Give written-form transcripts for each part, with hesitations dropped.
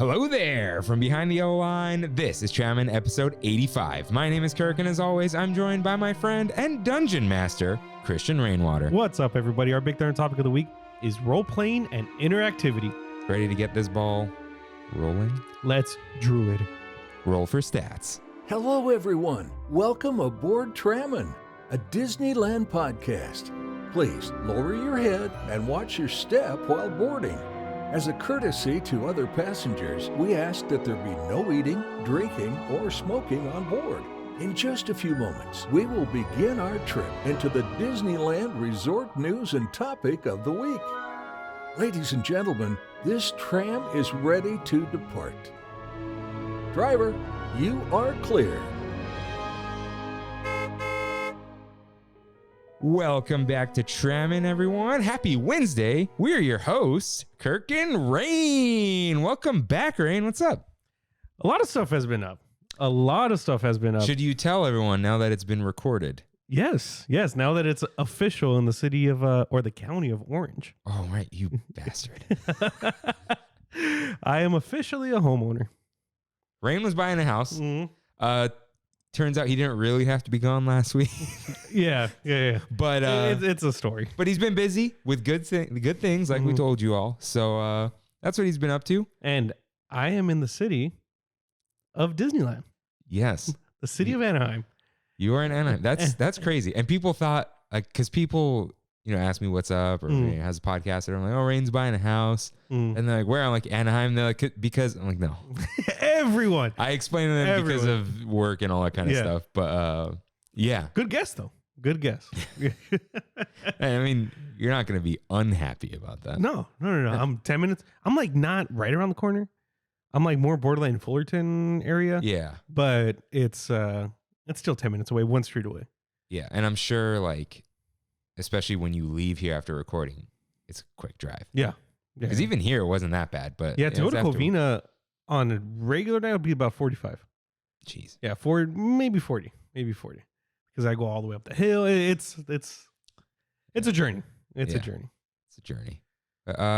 Hello there! From behind the yellow line, this is Trammin episode 85. My name is Kirk, and as always, I'm joined by my friend and dungeon master, Christian Rainwater. What's up, everybody? Our big third topic of the week is role-playing and interactivity. Ready to get this ball rolling? Let's druid. Roll for stats. Hello, everyone. Welcome aboard Trammin, a Disneyland podcast. Please lower your head and watch your step while boarding. As a courtesy to other passengers, we ask that there be no eating, drinking, or smoking on board. In just a few moments, we will begin our trip into the Disneyland Resort news and topic of the week. Ladies and gentlemen, this tram is ready to depart. Driver, you are clear. Welcome back to Trammin, everyone. Happy Wednesday. We're your hosts, Kirk and Rain. Welcome back, Rain. What's up? A lot of stuff has been up. Should you tell everyone now that it's been recorded? Yes. Now that it's official in the city of, or the county of Orange. Oh, right. You bastard. I am officially a homeowner. Rain was buying a house. Mm-hmm. Turns out he didn't really have to be gone last week. Yeah. But it's a story. But he's been busy with good things, like we told you all. So that's what he's been up to. And I am in the city of Disneyland. Yes, the city of Anaheim. You are in Anaheim. That's crazy. And people thought, like, because people, ask me what's up or has a podcast, and I'm like, oh, Rain's buying a house, and they're like, where? I'm like, Anaheim. They're like, because I'm like, no. Everyone. I explained to them because of work and all that kind of stuff. But yeah, good guess though. Good guess. I mean, you're not going to be unhappy about that. No. I'm 10 minutes. I'm like not right around the corner. I'm like more borderline Fullerton area. Yeah, but it's still 10 minutes away, one street away. Yeah, and I'm sure, like, especially when you leave here after recording, it's a quick drive. Yeah. Because even here, it wasn't that bad. But yeah, to go to Covina on a regular day would be about 45. Jeez. Yeah, maybe 40. Because I go all the way up the hill. It's a journey. It's a journey. It's a journey.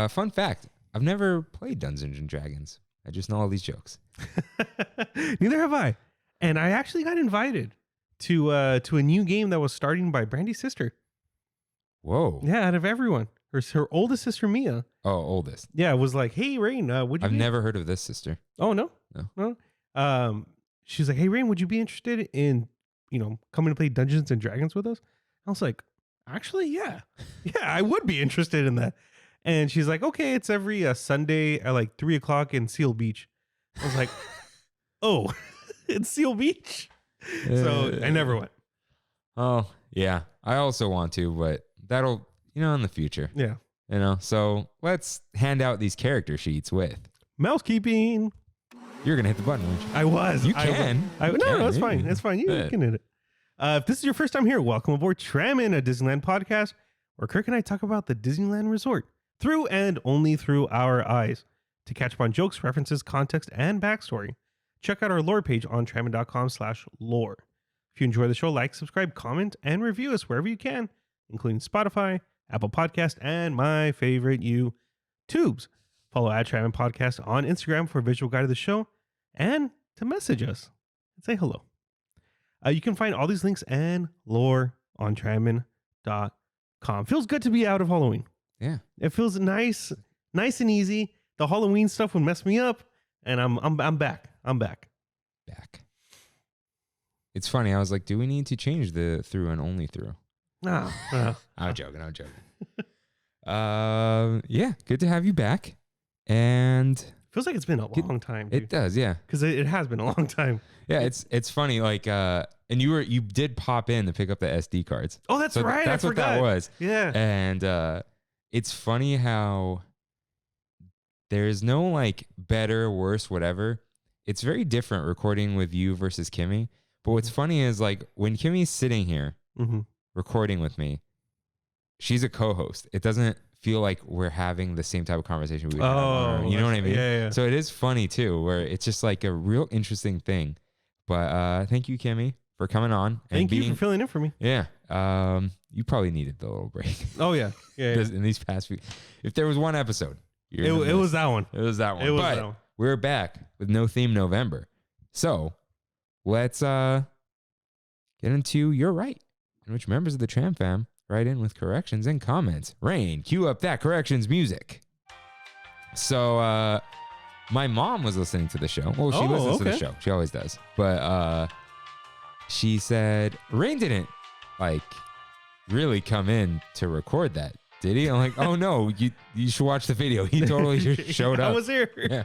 Fun fact, I've never played Dungeons and Dragons. I just know all these jokes. Neither have I. And I actually got invited to a new game that was starting by Brandy's sister. Whoa. Yeah, out of everyone. Her oldest sister, Mia. Oh, oldest. Yeah, was like, hey, Rain, would you I've never heard of this sister. Oh, no? No. She's like, hey, Rain, would you be interested in, coming to play Dungeons and Dragons with us? I was like, actually, yeah. Yeah, I would be interested in that. And she's like, okay, it's every Sunday at like 3 o'clock in Seal Beach. I was like, oh, it's Seal Beach? So I never went. Oh, yeah. I also want to, but that'll, in the future. Yeah. So let's hand out these character sheets with mousekeeping. You're going to hit the button, aren't you? I was. You can. No, it's fine. It's fine. You can hit it. If this is your first time here, welcome aboard Trammin, a Disneyland podcast where Kirk and I talk about the Disneyland Resort through and only through our eyes. To catch up on jokes, references, context, and backstory, check out our lore page on trammin.com/lore. If you enjoy the show, like, subscribe, comment, and review us wherever you can, including Spotify, Apple Podcast, and my favorite, YouTubes. Follow @Trammin Podcast on Instagram for a visual guide of the show and to message us and say hello. You can find all these links and lore on trammin.com. Feels good to be out of Halloween. Yeah. It feels nice and easy. The Halloween stuff would mess me up, and I'm back. Back. It's funny. I was like, do we need to change the through and only through? No. I'm joking. Yeah, good to have you back. And feels like it's been a long time. Dude. It does, yeah. Because it has been a long time. Yeah, it's funny. Like, and you did pop in to pick up the SD cards. Oh, that's right. That's I what forgot. that was. Yeah. And it's funny how there's no like better, worse, whatever. It's very different recording with you versus Kimmy. But what's funny is like when Kimmy's sitting here recording with me, she's a co-host. It doesn't feel like we're having the same type of conversation we have. You know what I mean? Yeah. So it is funny too, where it's just like a real interesting thing. But thank you, Kimmy, for coming on. Thank you for filling in for me. Yeah. You probably needed the little break. Oh, yeah. In these past few. If there was one episode. It was that one. It was that one. we're back with No Theme November. So let's get into You're Right, in which members of the Tram fam write in with corrections and comments. Rain, cue up that corrections music. So my mom was listening to the show. Well, she listens to the show. She always does. But she said, Rain didn't like really come in to record that, did he? I'm like, oh no, you should watch the video. He totally just showed up. I was here. Yeah.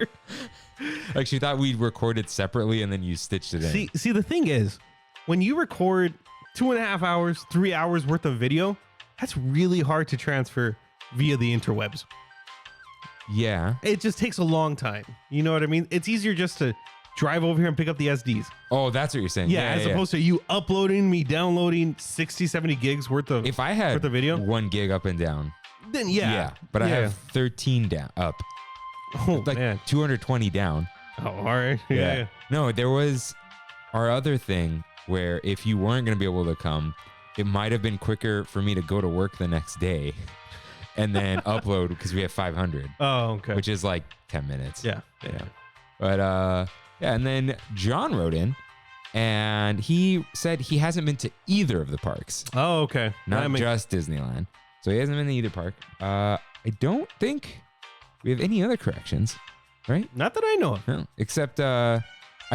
Like she thought we recorded separately and then you stitched it in. See, the thing is, when you record 2.5 hours, 3 hours worth of video, that's really hard to transfer via the interwebs. Yeah. It just takes a long time. You know what I mean? It's easier just to drive over here and pick up the SDs. Oh, that's what you're saying. Yeah, as opposed to you uploading, me downloading 60, 70 gigs worth of if I had worth of video. 1 gig up and down. Then yeah. But I have 13 down up. Oh, like man. 220 down. Oh, all right. Yeah. No, there was our other thing where if you weren't going to be able to come, it might have been quicker for me to go to work the next day and then upload because we have 500. Oh, okay. Which is like 10 minutes. Yeah. But yeah, and then John wrote in and he said he hasn't been to either of the parks. Oh, okay. Not just Disneyland. So he hasn't been to either park. I don't think we have any other corrections, right? Not that I know of. No, except I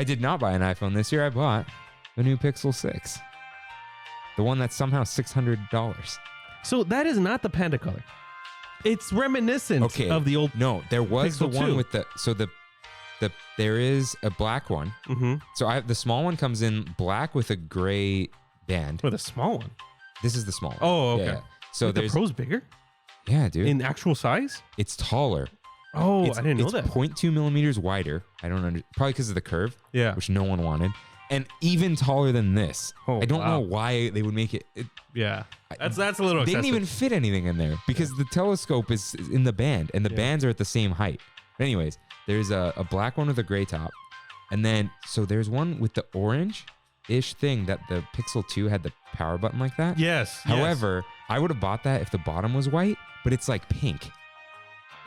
did not buy an iPhone this year. I bought the new Pixel 6. The one that's somehow $600. So that is not the panda color. It's reminiscent of the old. No, there was Pixel the one 2. with there is a black one. Mm-hmm. So the small one comes in black with a gray band. With a small one. This is the small one. Oh, okay. Yeah. So Wait, there's the Pro's bigger yeah, dude. in actual size. It's taller. Oh, I didn't know that. It's 0.2 millimeters wider. I don't know. Probably because of the curve. Yeah. Which no one wanted. And even taller than this. Oh, I don't know why they would make it. Yeah. That's a little excessive. They didn't even fit anything in there because the telescope is in the band and the bands are at the same height. But anyways, there's a black one with a gray top. And then, so there's one with the orange-ish thing that the Pixel 2 had the power button like that. Yes. However, I would have bought that if the bottom was white, but it's like pink.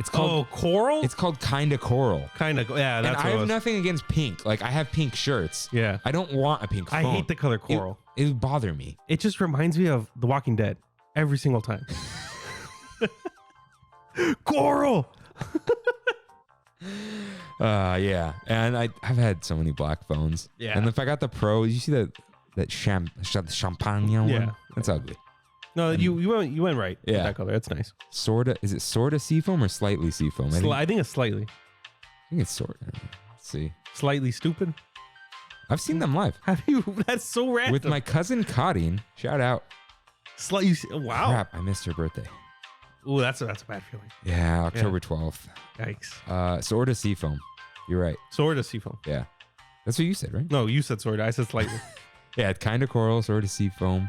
It's called coral. It's called Kinda Coral. Kind of. Yeah, that's and I have nothing against pink. Like I have pink shirts. Yeah. I don't want a pink phone. I hate the color coral. It would bother me. It just reminds me of The Walking Dead every single time. Coral. Yeah. And I've had so many black phones. Yeah. And if I got the Pro, you see that champagne one? Yeah. That's ugly. No, you went right. Yeah. With that color. That's nice. Is it sorta seafoam or slightly seafoam? I think it's slightly. I think it's sorta. Let's see. Slightly stupid. I've seen them live. Have you? That's so random. With my cousin Kadeen. Shout out. Slightly. Wow. Crap, I missed her birthday. Ooh, that's a bad feeling. Yeah, October 12th. Yikes. Sorta seafoam. You're right. Sorta seafoam. Yeah. That's what you said, right? No, you said sorta. I said slightly. Yeah, Kinda Coral, sorta seafoam.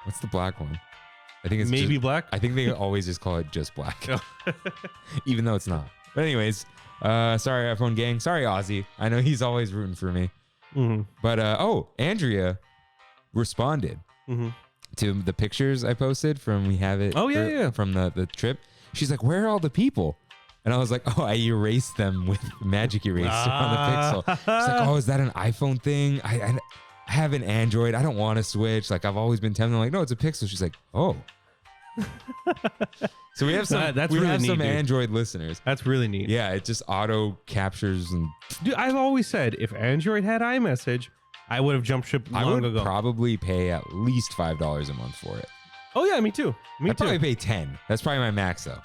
What's the black one? I think it's maybe just, black. I think they always just call it just black. Even though it's not. But anyways, sorry iPhone gang. Sorry Ozzy. I know he's always rooting for me. Mm-hmm. But Andrea responded to the pictures I posted from We Have It. Oh yeah. From the trip. She's like, where are all the people? And I was like, oh, I erased them with Magic Eraser on the Pixel. She's like, oh, is that an iPhone thing? I have an Android. I don't want to switch. Like I've always been tempted. I'm like, no, it's a Pixel. She's like, oh. So we have some. That's really neat, dude. Android listeners. That's really neat. Yeah, it just auto captures and. Dude, I've always said if Android had iMessage, I would have jumped ship long I would ago. probably pay at least $5 a month for it. Oh yeah, me too. I'd probably pay 10. That's probably my max though.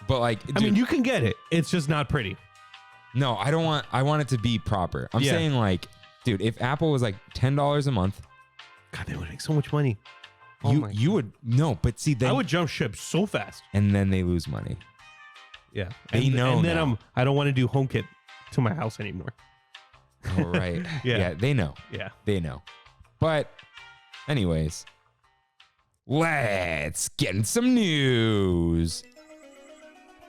But like, I mean, you can get it. It's just not pretty. No, I don't want. I want it to be proper. I'm saying like, dude, if Apple was like $10 a month, God, they would make so much money. You would no, but see, I would jump ship so fast. And then they lose money. Yeah, they know. And then I don't want to do HomeKit to my house anymore. Oh right. Yeah, they know. Yeah, they know. But, anyways, let's get in some news.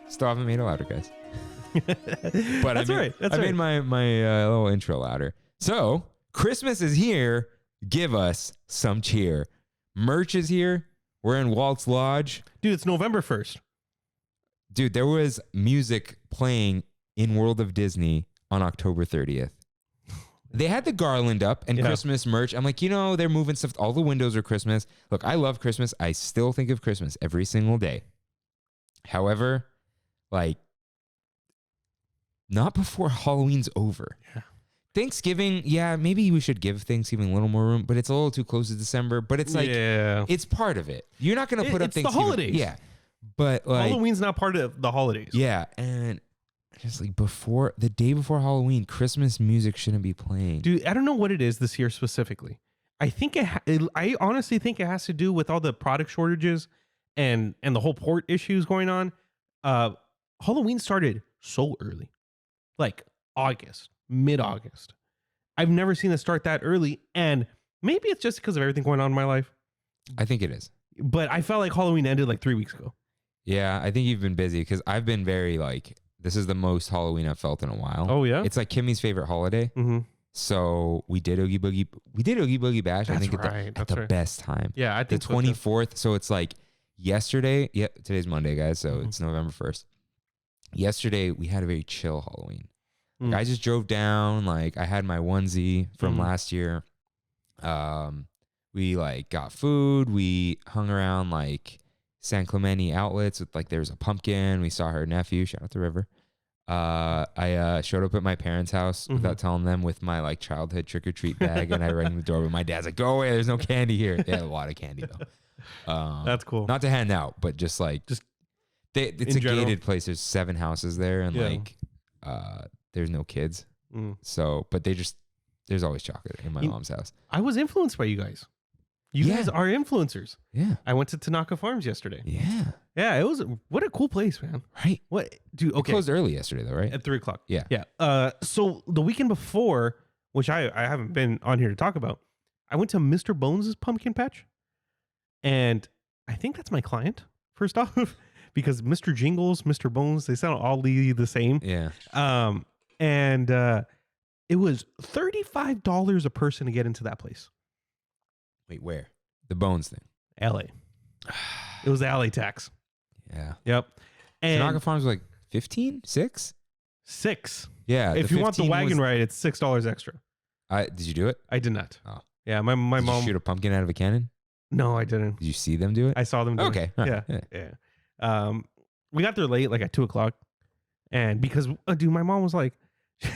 Still haven't made it louder, guys. But That's right. I made my little intro louder. So Christmas is here. Give us some cheer. Merch is here. We're in Walt's Lodge. Dude, it's November 1st. Dude, there was music playing in World of Disney on October 30th. They had the garland up and Christmas merch. I'm like, they're moving stuff. All the windows are Christmas. Look, I love Christmas. I still think of Christmas every single day. However, like, not before Halloween's over. Yeah. Thanksgiving, maybe we should give Thanksgiving a little more room, but it's a little too close to December. But it's like, it's part of it. You're not going to put up Thanksgiving. It's the holidays. Yeah. But like, Halloween's not part of the holidays. Yeah. And just like the day before Halloween, Christmas music shouldn't be playing. Dude, I don't know what it is this year specifically. I think I honestly think it has to do with all the product shortages and the whole port issues going on. Halloween started so early, like mid-August. I've never seen it start that early, and maybe it's just because of everything going on in my life. I think it is. But I felt like Halloween ended like 3 weeks ago. Yeah, I think you've been busy because I've been very like, this is the most Halloween I've felt in a while. Oh, yeah? It's like Kimmy's favorite holiday. Mm-hmm. So we did Oogie Boogie Bash. That's I think right. at the best time. Yeah, I think the 24th. So it's like yesterday. Yeah, today's Monday, guys. So it's November 1st. Yesterday we had a very chill Halloween. Like, I just drove down. Like, I had my onesie from last year. We like got food. We hung around like San Clemente outlets with like, there was a pumpkin. We saw her nephew. Shout out to River. I showed up at my parents' house without telling them with my like childhood trick or treat bag, and I rang the door. But my dad's like, "Go away! There's no candy here." They had a lot of candy though. That's cool. Not to hand out, but just it's a gated place. There's 7 houses there, and like there's no kids. So, but there's always chocolate in my mom's house. I was influenced by you guys. You guys are influencers. Yeah. I went to Tanaka Farms yesterday. Yeah. Yeah, it was, what a cool place, man. Right. What, dude, okay. It closed early yesterday though, right? At 3:00. Yeah. Yeah. So the weekend before, which I haven't been on here to talk about, I went to Mr. Bones' pumpkin patch. And I think that's my client, first off, because Mr. Jingles, Mr. Bones, they sound all the same. Yeah. And it was $35 a person to get into that place. Wait, where? The Bones thing. LA. It was the LA tax. Yeah. Yep. And Tanaka Farms was like 15? 6? 6. Yeah. If you want the wagon ride, it's $6 extra. Did you do it? I did not. Oh. Yeah, my Did mom. you shoot a pumpkin out of a cannon? No, I didn't. Did you see them do it? I saw them do okay. it. Right. Yeah. We got there late, like at 2:00. And because, dude, my mom was like,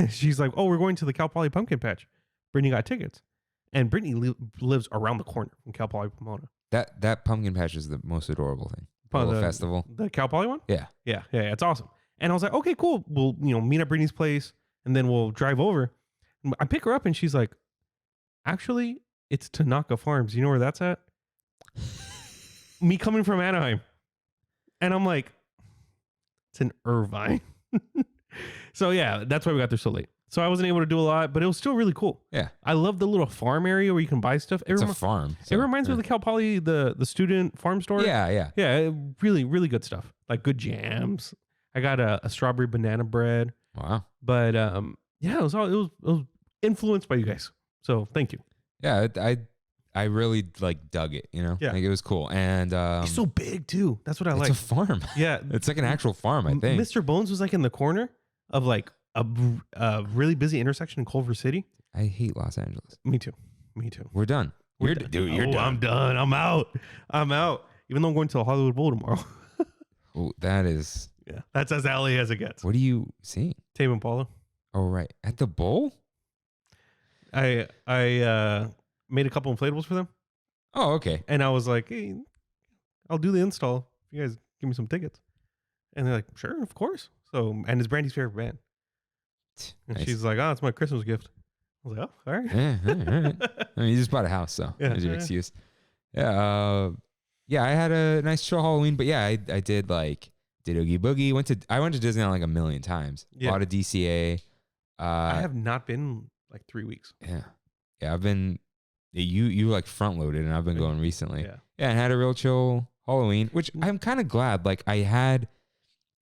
she's like, "Oh, we're going to the Cal Poly Pumpkin Patch. Brittany got tickets." And Brittany lives around the corner from Cal Poly Pomona. That pumpkin patch is the most adorable thing. The little festival. The Cal Poly one? Yeah. Yeah. It's awesome. And I was like, okay, cool. We'll, meet at Brittany's place and then we'll drive over. I pick her up and she's like, actually, it's Tanaka Farms. You know where that's at? Me coming from Anaheim. And I'm like, it's in Irvine. So yeah, that's why we got there so late. So I wasn't able to do a lot, but it was still really cool. Yeah. I love the little farm area where you can buy stuff. It's a farm. It reminds me of the Cal Poly, the student farm store. Yeah. Yeah, really, really good stuff. Like good jams. I got a strawberry banana bread. Wow. But yeah, it was influenced by you guys. So thank you. Yeah, I really like dug it, Yeah. Like it was cool. And it's so big too. That's what I like. It's a farm. Yeah. It's like an actual farm, I think. Mr. Bones was like in the corner of like a really busy intersection in Culver City. I hate Los Angeles. Me too. We're done. You're done. I'm done. I'm out. Even though I'm going to the Hollywood Bowl tomorrow. Oh, that is. Yeah. That's as LA as it gets. What are you seeing? Tame Impala. Oh, right. At the bowl? I made a couple inflatables for them. Oh, okay. And I was like, hey, I'll do the install if you guys give me some tickets. And they're like, sure, of course. So, and it's Brandy's favorite band. And Nice. she's like, oh, it's my Christmas gift. I was like, oh, all right. Yeah, all right. I mean, you just bought a house, so Yeah, there's your yeah. excuse. Yeah. I had a nice chill Halloween, but yeah, I did Oogie Boogie. I went to Disneyland like a million times. Yeah. Bought a DCA. I have not been like 3 weeks. Yeah. I've been. You like front loaded, and I've been going recently. Yeah. Yeah, and had a real chill Halloween, which I'm kind of glad. Like we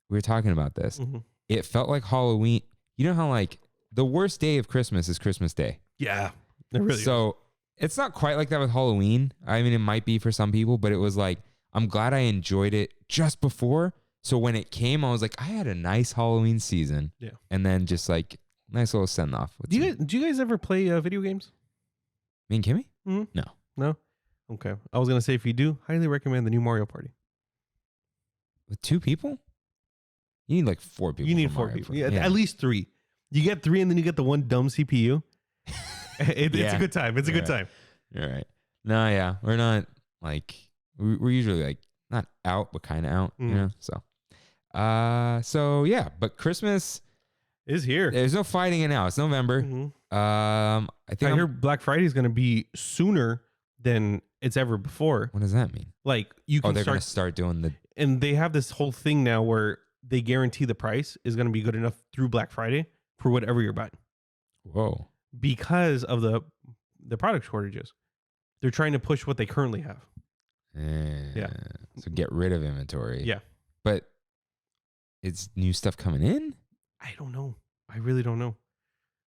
were talking about this. Mm-hmm. It felt like Halloween. You know how like the worst day of Christmas is Christmas Day. Yeah. It really is. So it's not quite like that with Halloween. I mean, it might be for some people, but it was like, I'm glad I enjoyed it just before So when it came, I was like, I had a nice Halloween season. Yeah. And then just like nice little send off. Do you guys ever play video games? Me and Kimmy? Mm-hmm. No. No? Okay. I was going to say, if you do, highly recommend the new Mario Party. With 2 people? You need like 4 people. You need for 4 Mario people. Party. Yeah, at least 3. You get 3 and then you get the one dumb CPU. It's a good time. It's a good time. You're right. No, yeah. We're not like, we're usually like not out, but kind of out, you know? So yeah, but Christmas is here. There's no fighting it now. It's November. Mm-hmm. I think I hear Black Friday is going to be sooner than it's ever before. What does that mean? Like you can they're going to start doing the, and they have this whole thing now where they guarantee the price is going to be good enough through Black Friday for whatever you're buying. Whoa. Because of the product shortages. They're trying to push what they currently have. Yeah. So get rid of inventory. Yeah. But it's new stuff coming in? I don't know. I really don't know.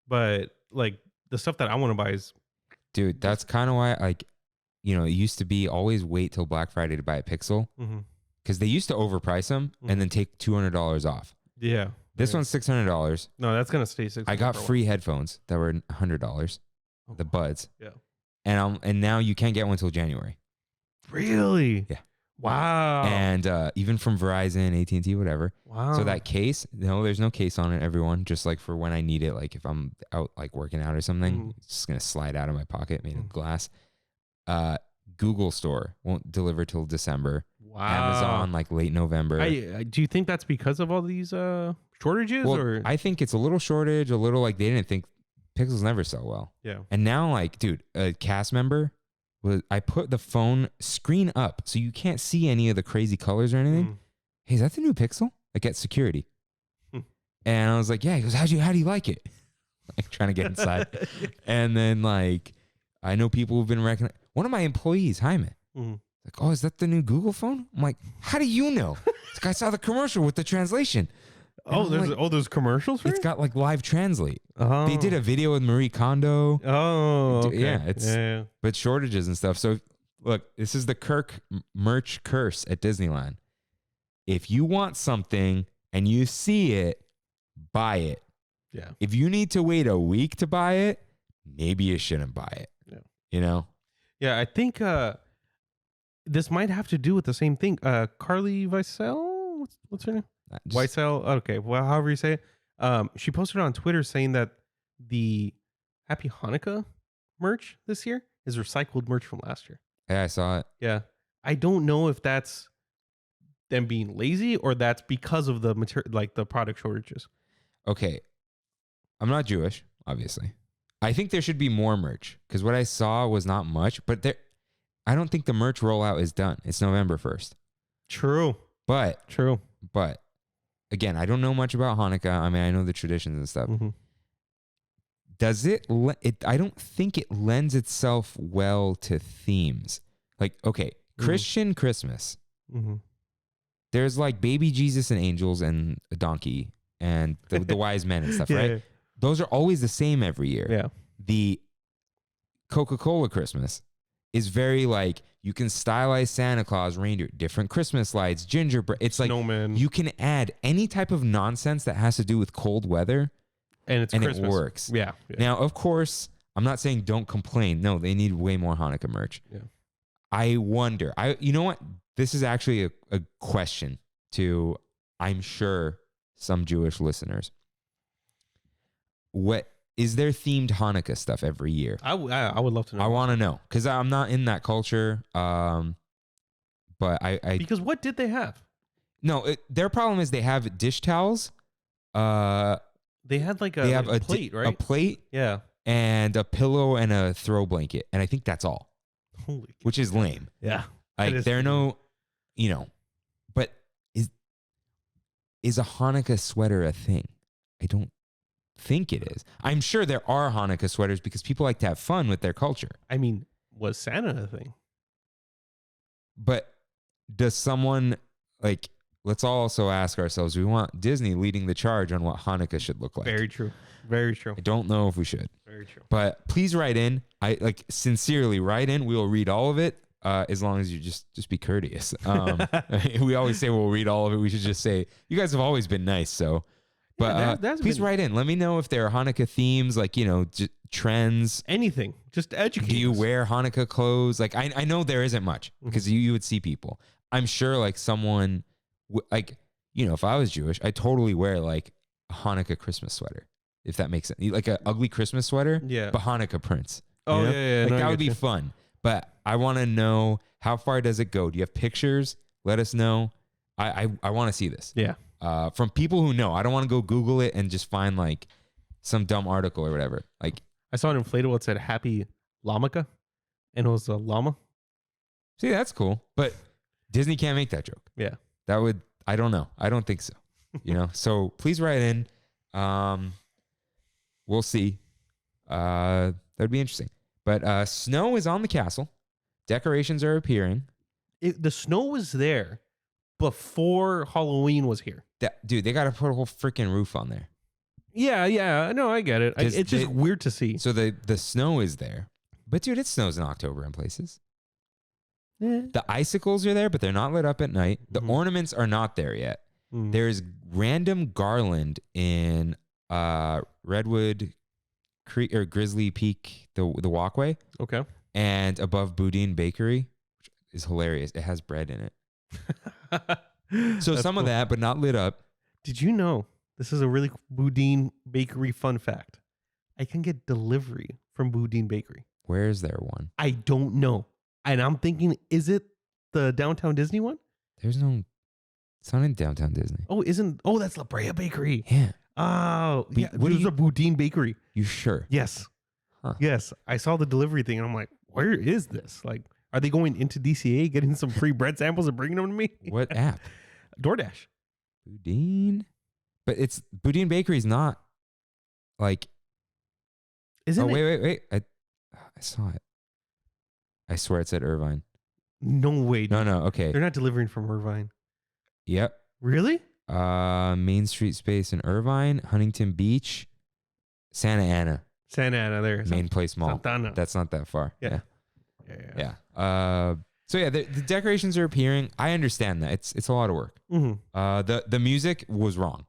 But like the stuff that I want to buy is. Dude, that's kind of why, like, you know, it used to be always wait till Black Friday to buy a Pixel. Because they used to overprice them and then take $200 off. Yeah. This one's $600. No, that's going to stay $600. I got free headphones that were $100. The Buds. Yeah. And now you can't get one until January. Really? Yeah. Wow. And even from Verizon, AT&T, whatever. Wow. So that case, no, there's no case on it, everyone. Just like for when I need it, like if I'm out like working out or something, it's just going to slide out of my pocket, made of glass. Google Store won't deliver till December. Wow. Amazon like late November. Do you think that's because of all these shortages? Well, or I think it's a little shortage, a little like they didn't think Pixels never sell well. Yeah. And now like, dude, a cast member, I put the phone screen up so you can't see any of the crazy colors or anything. Hey, is that the new Pixel? Like at security. And I was like, yeah. He goes, how do you like it? Like trying to get inside. And then like, I know people who've been recognized. One of my employees, Jaime, like, oh, is that the new Google phone? I'm like, how do you know? This guy saw the commercial with the translation. There's commercials for It's it? got like live translate. Oh. They did a video with Marie Kondo. Oh, okay. Yeah, it's but shortages and stuff. So look, this is the Kirk merch curse at Disneyland. If you want something and you see it, buy it. Yeah. If you need to wait a week to buy it, maybe you shouldn't buy it. Yeah. You know? Yeah, I think this might have to do with the same thing. Carly Weissel, what's her name? Weissel. Okay, well, however you say it. She posted on Twitter saying that the Happy Hanukkah merch this year is recycled merch from last year. Yeah, I saw it. Yeah, I don't know if that's them being lazy or that's because of the material, like the product shortages. Okay, I'm not Jewish, obviously. I think there should be more merch because what I saw was not much, but I don't think the merch rollout is done. It's November 1st. True. But again, I don't know much about Hanukkah. I mean, I know the traditions and stuff. Does it I don't think it lends itself well to themes. Like, okay, Christian Christmas. There's like baby Jesus and angels and a donkey and the wise men and stuff, right? Yeah. Those are always the same every year. Yeah. The Coca-Cola Christmas is very like, you can stylize Santa Claus, reindeer, different Christmas lights, gingerbread. It's like snowman. You can add any type of nonsense that has to do with cold weather, and Christmas. It works. Yeah. Now, of course, I'm not saying don't complain. No, they need way more Hanukkah merch. Yeah. I wonder. You know what? This is actually a question to, I'm sure, some Jewish listeners. What is there themed Hanukkah stuff every year? I would love to know. I want to know because I'm not in that culture. But I because what did they have? No, their problem is they have dish towels. They had like a plate, right? A plate, yeah, and a pillow and a throw blanket, and I think that's all. Holy, which is lame. Yeah, like there are no, but is a Hanukkah sweater a thing? I don't think it is. I'm sure there are Hanukkah sweaters because people like to have fun with their culture. I mean, was Santa a thing? But does someone like? Let's also ask ourselves: we want Disney leading the charge on what Hanukkah should look like. Very true. Very true. I don't know if we should. Very true. But please write in. I sincerely write in. We will read all of it. as long as you just be courteous. We always say we'll read all of it. We should just say you guys have always been nice. So, but please write in. Let me know if there are Hanukkah themes, like trends. Anything. Just educate. Do you us. wear Hanukkah clothes? Like I know there isn't much because you would see people. I'm sure like someone like if I was Jewish, I totally wear like a Hanukkah Christmas sweater. If that makes sense, like an ugly Christmas sweater, yeah, but Hanukkah prints. Oh yeah, like no, that would be fun. But I want to know, how far does it go? Do you have pictures? Let us know. I want to see this. Yeah. From people who know. I don't want to go Google it and just find like some dumb article or whatever. Like I saw an inflatable that said "Happy Lamaka," and it was a llama. See, that's cool, but Disney can't make that joke. Yeah, that would. I don't know. I don't think so. So please write in. We'll see. That'd be interesting. But snow is on the castle. Decorations are appearing. The snow was there before Halloween was here. Dude, they got to put a whole freaking roof on there. Yeah. No, I get it. It's just weird to see. So the snow is there. But dude, it snows in October in places. The icicles are there, but they're not lit up at night. The ornaments are not there yet. There's random garland in Redwood Creek or Grizzly Peak, the walkway. Okay. And above Boudin Bakery, which is hilarious. It has bread in it. So some of that, but not lit up. Did you know, this is a really Boudin Bakery fun fact, I can get delivery from Boudin Bakery. Where is there one? I don't know. And I'm thinking, is it the Downtown Disney one? There's no, it's not in Downtown Disney. Oh, that's La Brea Bakery. Yeah. Oh, yeah. What is a Boudin Bakery? You sure? Yes. Huh. Yes. I saw the delivery thing and I'm like, where is this? Like, are they going into DCA, getting some free bread samples and bringing them to me? What app? DoorDash. Boudin? But it's, Boudin Bakery is not like. Isn't it? Wait. I saw it. I swear it said Irvine. No way. Dude. No. Okay. They're not delivering from Irvine. Yep. Really? Main Street Space in Irvine, Huntington Beach, Santa Ana. Santa Ana, there. Main Place Mall. Santana. That's not that far. Yeah. So yeah, the decorations are appearing. I understand that. It's a lot of work. The music was wrong.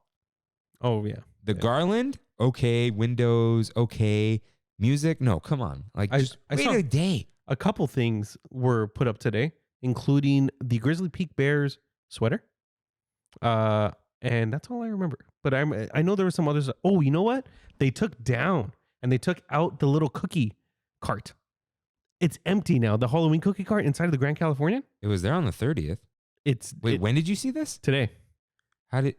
Oh yeah. The garland, okay. Windows, okay. Music, no, come on. Like just wait a day. A couple things were put up today, including the Grizzly Peak Bears sweater. And that's all I remember. But I know there were some others. Oh, you know what? They took down and they took out the little cookie cart. It's empty now. The Halloween cookie cart inside of the Grand Californian. It was there on the 30th. When did you see this? Today. How did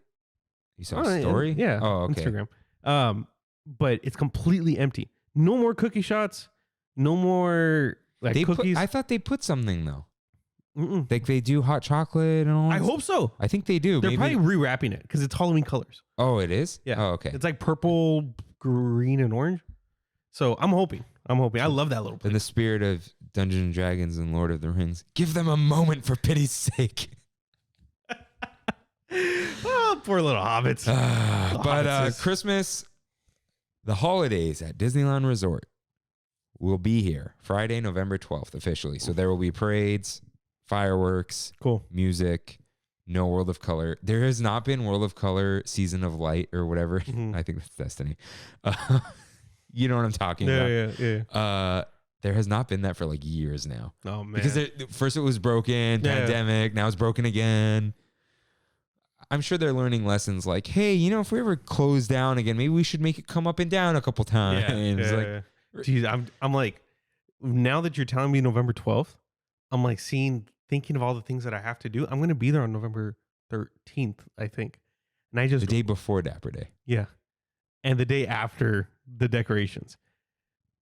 you saw a story? Yeah. Oh, okay. Instagram. But it's completely empty. No more cookie shots. No more cookies. I thought they put something though. Like they do hot chocolate and all. I hope so. I think they do. They're probably rewrapping it because it's Halloween colors. Oh, it is? Yeah. Oh, okay. It's like purple, green, and orange. So I'm hoping. I love that little place. In the spirit of Dungeons and Dragons and Lord of the Rings, give them a moment for pity's sake. Oh, poor little hobbits. But Christmas, the holidays at Disneyland Resort will be here Friday, November 12th, officially. So there will be parades, fireworks, cool music, no World of Color. There has not been World of Color Season of Light or whatever. I think that's Destiny. You know what I'm talking about? Yeah. There has not been that for like years now. Oh, man. Because first it was broken, pandemic, now it's broken again. I'm sure they're learning lessons like, hey, if we ever close down again, maybe we should make it come up and down a couple times. Jeez, I'm like, now that you're telling me November 12th, I'm like thinking of all the things that I have to do. I'm going to be there on November 13th, I think. And the day before Dapper Day. Yeah. And the day after the decorations.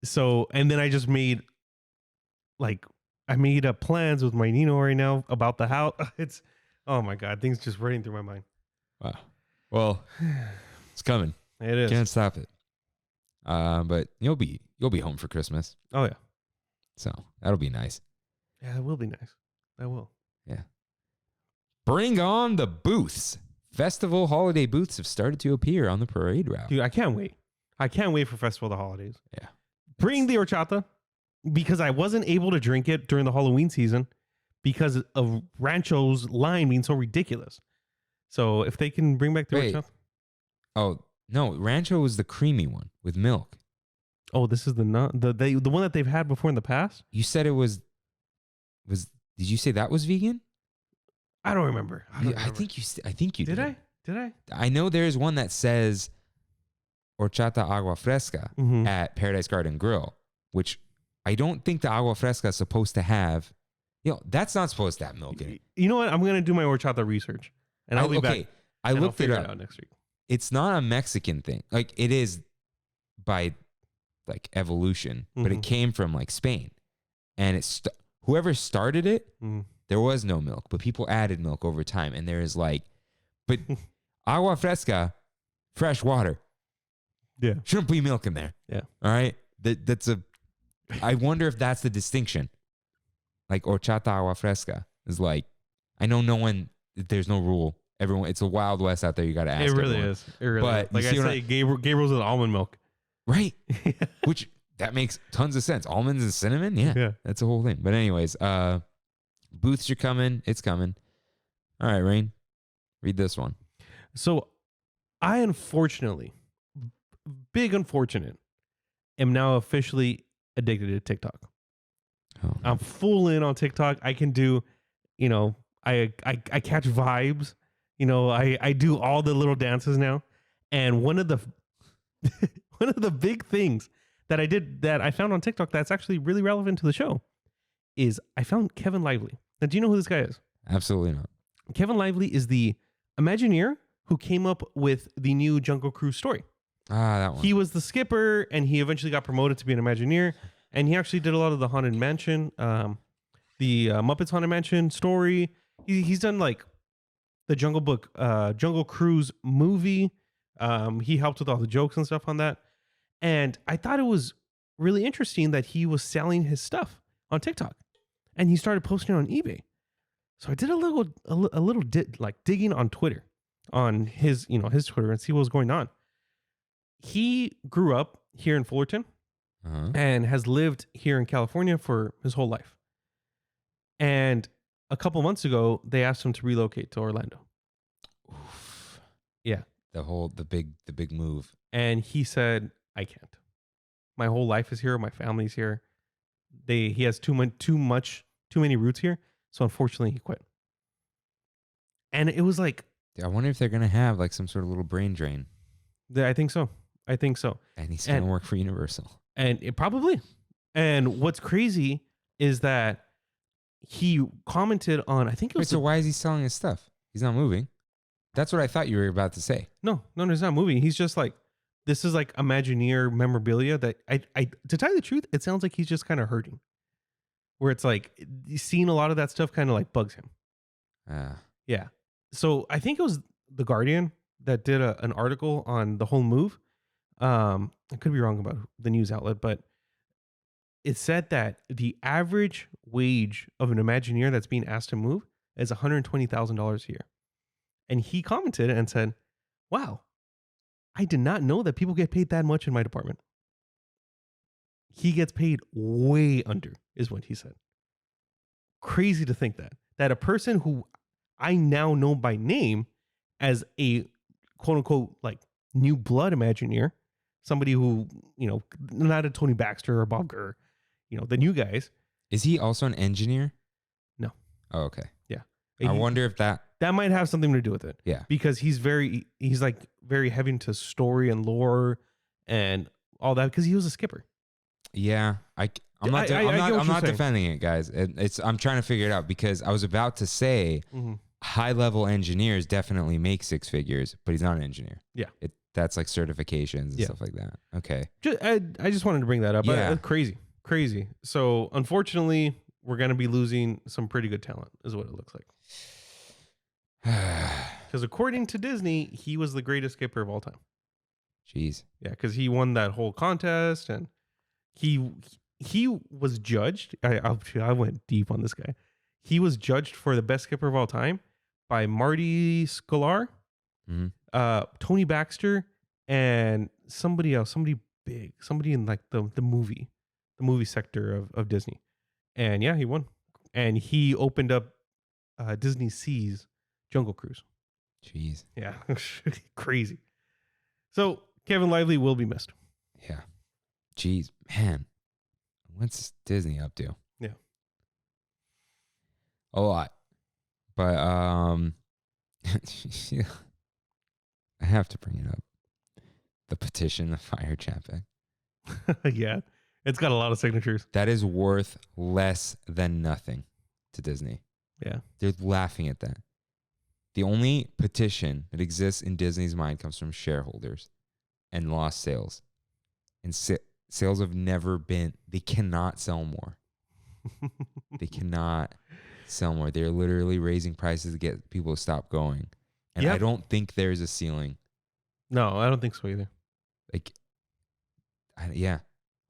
So, and then I just made plans with my Nino right now about the house. It's, oh my God, things just running through my mind. Wow. Well, it's coming. It is. Can't stop it. But you'll be home for Christmas. Oh yeah. So that'll be nice. Yeah, it will be nice. I will. Yeah. Bring on the booths. Festival holiday booths have started to appear on the parade route. Dude, I can't wait. I can't wait for Festival of the Holidays. Yeah. Bring the horchata. because I wasn't able to drink it during the Halloween season because of Rancho's line being so ridiculous. So if they can bring back the Wait. horchata. Oh, no. Rancho was the creamy one with milk. Oh, this is the one that they've had before in the past? You said it was did you say that was vegan? I don't remember. I think you did. Did I? I know there's one that says horchata agua fresca Mhm. at Paradise Garden Grill, which I don't think the agua fresca is supposed to have. That's not supposed to have milk in it. You know what? I'm going to do my horchata research. And I'll be back. I and looked I'll it figure up. out next week. It's not a Mexican thing. Like it is by like evolution, but it Mhm. came from like Spain. And whoever started it, Mm. there was no milk, but people added milk over time. And there is like, but agua fresca, fresh water. Yeah. Shouldn't be milk in there. Yeah. All right. I wonder if that's the distinction. Like horchata agua fresca is like, I know there's no rule. Everyone, it's a Wild West out there. You got to ask. It really everyone. is. It really But is. Like you I see what say, Gabriel's with almond milk. Right. Which that makes tons of sense. Almonds and cinnamon. Yeah. That's a whole thing. But anyways, booths are coming. It's coming. All right, Rain. Read this one. So I unfortunately, big unfortunate, am now officially addicted to TikTok. Oh, I'm full in on TikTok. I can do, I catch vibes. I do all the little dances now. And one of the one of the big things that I did that I found on TikTok that's actually really relevant to the show is I found Kevin Lively. Now, do you know who this guy is? absolutely not. Kevin Lively is the Imagineer who came up with the new Jungle Cruise story. That one. He was the skipper, and he eventually got promoted to be an Imagineer. And he actually did a lot of the Haunted Mansion, the Muppets Haunted Mansion story. He's done like the Jungle Cruise movie. He helped with all the jokes and stuff on that. And I thought it was really interesting that he was selling his stuff on TikTok, and he started posting it on eBay. So I did a little digging on Twitter, on his Twitter, and see what was going on. He grew up here in Fullerton and has lived here in California for his whole life. And a couple months ago, they asked him to relocate to Orlando. Oof. Yeah. The big move. And he said, I can't. My whole life is here. My family's here. He has too many roots here. So unfortunately, he quit. And it was like, I wonder if they're gonna have like some sort of little brain drain. I think so. And he's gonna work for Universal. And it probably. And what's crazy is that he commented on, I think it was. Wait, so why is he selling his stuff? He's not moving. That's what I thought you were about to say. No, he's not moving. He's just like, this is like Imagineer memorabilia that to tell you the truth, it sounds like he's just kind of hurting. Where it's like, seeing a lot of that stuff kind of like bugs him. Yeah. So I think it was The Guardian that did an article on the whole move. I could be wrong about the news outlet, but it said that the average wage of an Imagineer that's being asked to move is $120,000 a year. And he commented and said, wow, I did not know that people get paid that much in my department. He gets paid way under, is what he said. Crazy to think that a person who I now know by name as a quote unquote like new blood Imagineer, somebody who, not a Tony Baxter or Bob Gurr, the new guys. Is he also an engineer? No. Oh, okay. Yeah. I wonder if that might have something to do with it. Yeah. Because he's very heavy into story and lore and all that because he was a skipper. Yeah. I'm not defending it, guys. I'm trying to figure it out because I was about to say high level engineers definitely make six figures, but he's not an engineer. Yeah. That's like certifications and stuff like that. Okay. I just wanted to bring that up. Yeah. Crazy. So unfortunately, we're going to be losing some pretty good talent is what it looks like. Because according to Disney, he was the greatest skipper of all time. Jeez. Yeah, because he won that whole contest and he was judged. I went deep on this guy. He was judged for the best skipper of all time by Marty Sklar, Tony Baxter, and somebody else, somebody big, somebody in like the movie the movie sector of Disney. And yeah, he won. And he opened up Disney Sea's Jungle Cruise. Jeez. Yeah, crazy. So Kevin Lively will be missed. Yeah. Jeez, man. What's Disney up to? Yeah. A lot. But I have to bring it up. The petition to fire Chapek. Yeah. It's got a lot of signatures. That is worth less than nothing to Disney. Yeah. They're laughing at that. The only petition that exists in Disney's mind comes from shareholders and lost sales. And sales have never been, they cannot sell more. They cannot sell more. They're literally raising prices to get people to stop going. And Yep. I don't think there's a ceiling. No, I don't think so either. Like, yeah.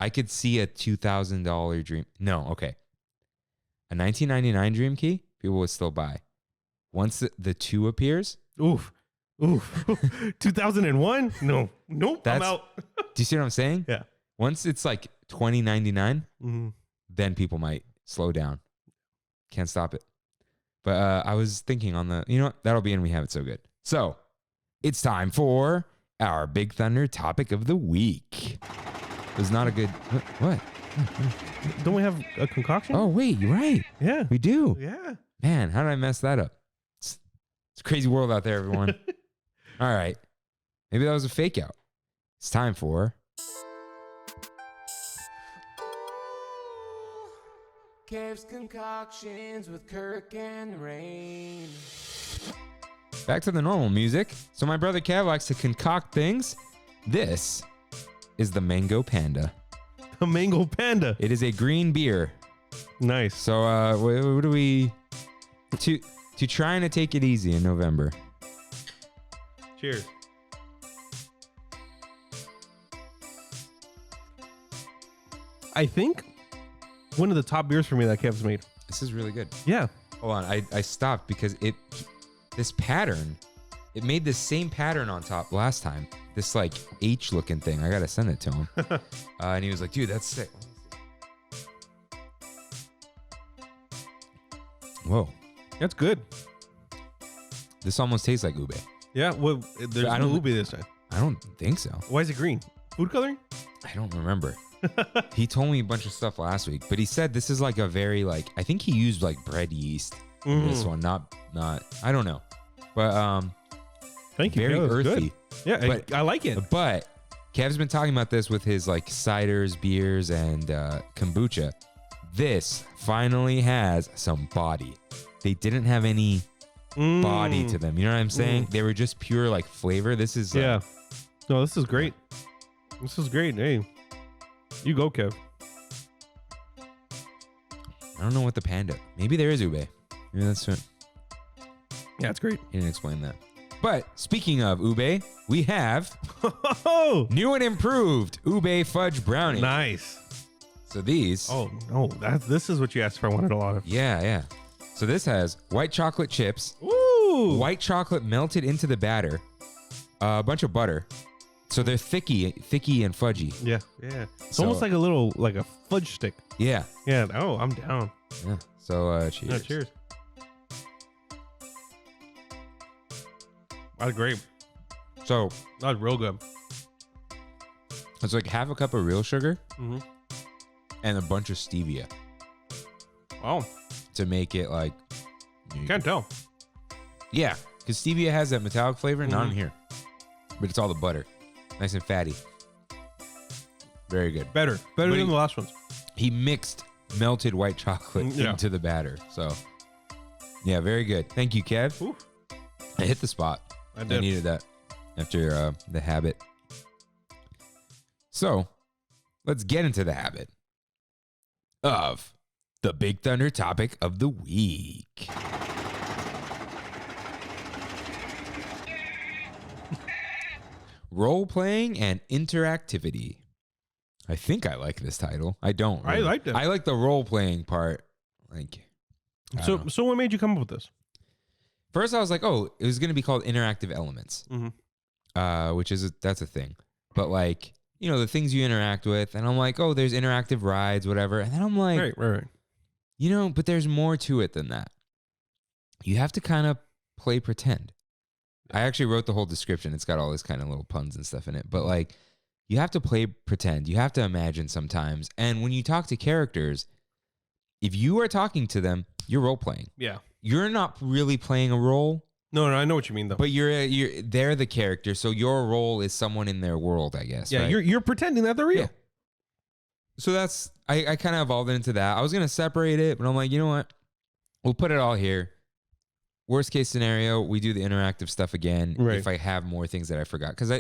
I could see a $2,000 dream. No, okay. A $19.99 Dream Key, people would still buy. Once the 2 appears. Oof. 2001? No. Nope. I'm out. Do you see what I'm saying? Yeah. Once it's like $20.99, Mm-hmm. then people might slow down. Can't stop it. But I was thinking on the, you know what? That'll be in We Have It So Good. So it's time for our Big Thunder topic of the week. It was not a good, what? Don't we have a concoction? Oh, wait, you're right. Yeah. We do. Yeah. Man, how did I mess that up? It's a crazy world out there, everyone. All right. Maybe that was a fake out. It's time for Kev's concoctions with Kirk and Rain. back to the normal music. So my brother Kev likes to concoct things. This is the Mango Panda. The Mango Panda. It is a green beer. Nice. So what do we to trying to take it easy in November? Cheers. I think one of the top beers for me that Kev's made. This is really good. Yeah. Hold on, I stopped because this pattern, it made the same pattern on top last time. This like H looking thing. I gotta send it to him. And he was like, dude, that's sick. Whoa. That's good. This almost tastes like ube. Yeah. Well, there's I no don't- ubi this time. I don't think so. Why is it green? Food coloring? I don't remember. He told me a bunch of stuff last week, but he said this is like a very like, I think he used like bread yeast in this one, not I don't know. But Thank you. very Yeah, that's earthy. good. Yeah, But- I like it. But Kev's been talking about this with his like ciders, beers, and kombucha. This finally has some body. They didn't have any body to them. You know what I'm saying? They were just pure like flavor. This is Yeah. No, this is great. This is great. Hey, you go, Kev. I don't know what the panda. Maybe there is ube. Maybe that's what Yeah, it's great. he didn't explain that. But speaking of ube, we have Oh, new and improved ube fudge brownie. nice. So these, Oh no, this is what you asked for. I wanted a lot of. yeah. So this has white chocolate chips, Ooh, white chocolate melted into the batter, a bunch of butter. So they're thicky and fudgy. Yeah, yeah. It's So- almost like a fudge stick. Yeah. Yeah. Oh, I'm down. Yeah. So cheers. Yeah, cheers. That's great. So That's real good. it's like half a cup of real sugar Mm-hmm. and a bunch of stevia Wow, to make it like. can't tell. Yeah, because stevia has that metallic flavor, not in Mhm. here, but it's all the butter, nice and fatty. Very good. Better But than he- the last ones. He mixed melted white chocolate Yeah. into the batter. So, yeah, very good. Thank you, Kev. Ooh, I hit the spot. I I did. needed that after the habit. So, let's get into the habit of the Big Thunder topic of the week. Role playing and interactivity. I think I like this title. I don't. I liked it. I like the role playing part. Like, I don't know. So what made you come up with this? First, I was like, oh, it was going to be called interactive elements, Mm-hmm. which is that's a thing. But like, the things you interact with. And I'm like, oh, there's interactive rides, whatever. And then I'm like, Right. but there's more to it than that. You have to kind of play pretend. I actually wrote the whole description. It's got all this kind of little puns and stuff in it. But like, you have to play pretend. You have to imagine sometimes. And when you talk to characters, if you are talking to them, you're role playing. Yeah. You're not really playing a role. No, I know what you mean though. But they're the character, so your role is someone in their world, I guess. Yeah, right? you're pretending that they're real. Yeah. So that's I kind of evolved into that. I was gonna separate it, but I'm like, you know what? We'll put it all here. Worst case scenario, we do the interactive stuff again if I have more things that I forgot, because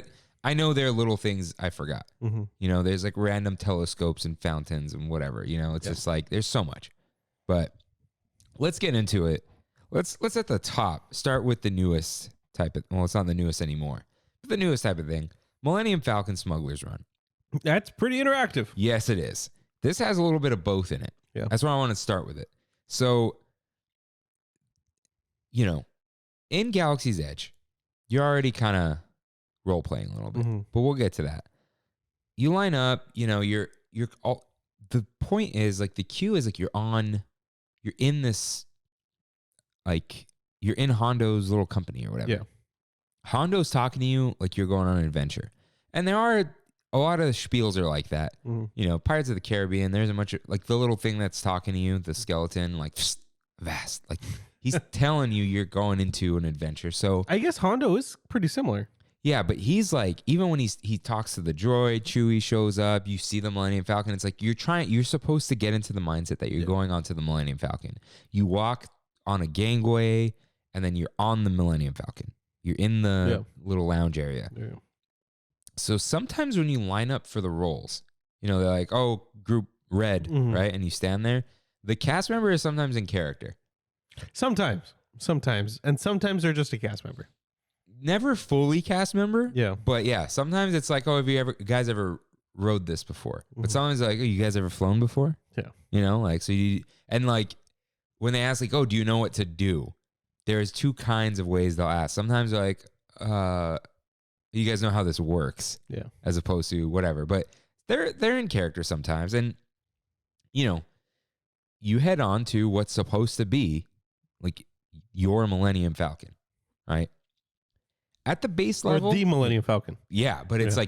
I know there are little things I forgot. Mm-hmm. There's like random telescopes and fountains and whatever. It's just like there's so much. But let's get into it. Let's at the top start with the newest type of. Well, it's not the newest anymore, but the newest type of thing. Millennium Falcon Smuggler's Run. That's pretty interactive. Yes, it is. This has a little bit of both in it. Yeah. That's why I want to start with it. So, in Galaxy's Edge, you're already kind of role playing a little bit, but we'll get to that. You line up, you're all. The point is like the cue is like you're in this. Like, you're in Hondo's little company or whatever. Yeah. Hondo's talking to you like you're going on an adventure. And there are a lot of the spiels are like that. Pirates of the Caribbean, there's a bunch of, like, the little thing that's talking to you, the skeleton, like, vast. Like, he's telling you you're going into an adventure. So I guess Hondo is pretty similar. Yeah, but he's like, even when he talks to the droid, Chewie shows up, you see the Millennium Falcon, it's like you're supposed to get into the mindset that you're going onto the Millennium Falcon. You walk on a gangway, and then you're on the Millennium Falcon. You're in the little lounge area. Yeah. So sometimes when you line up for the roles, they're like, oh, group red, right? And you stand there. The cast member is sometimes in character. Sometimes. And sometimes they're just a cast member. Never fully cast member. Yeah. But yeah, sometimes it's like, oh, have you guys ever rode this before? But sometimes like, oh, you guys ever flown before? Yeah. So when they ask like, oh, do you know what to do? There's two kinds of ways they'll ask. Sometimes they're like, you guys know how this works? Yeah. As opposed to whatever. But they're in character sometimes. And, you head on to what's supposed to be like your Millennium Falcon, right? At the base level. Or the Millennium Falcon. Yeah, but it's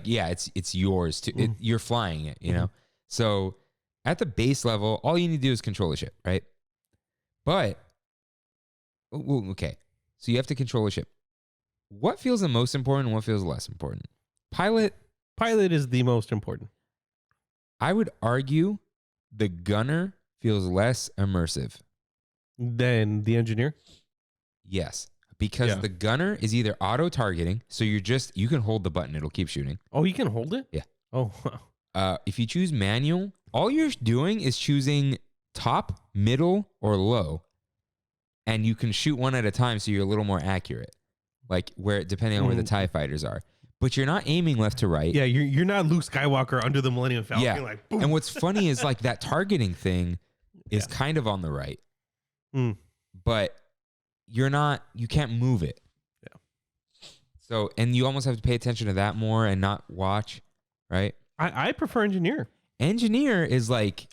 it's yours too. You're flying it, know? So at the base level, all you need to do is control the ship, right? But, okay. So you have to control a ship. What feels the most important and what feels less important? Pilot is the most important. I would argue the gunner feels less immersive. Than the engineer? Yes. Because the gunner is either auto-targeting, so you can hold the button, it'll keep shooting. Oh, you can hold it? Yeah. Oh, wow. If you choose manual, all you're doing is choosing top, middle, or low. And you can shoot one at a time so you're a little more accurate. Like depending on where the TIE fighters are. But you're not aiming left to right. Yeah, you're not Luke Skywalker under the Millennium Falcon. Yeah. Like, boom. And what's funny is like that targeting thing is kind of on the right. But you can't move it. Yeah. So, and you almost have to pay attention to that more and not watch, right? I prefer engineer. Engineer is like,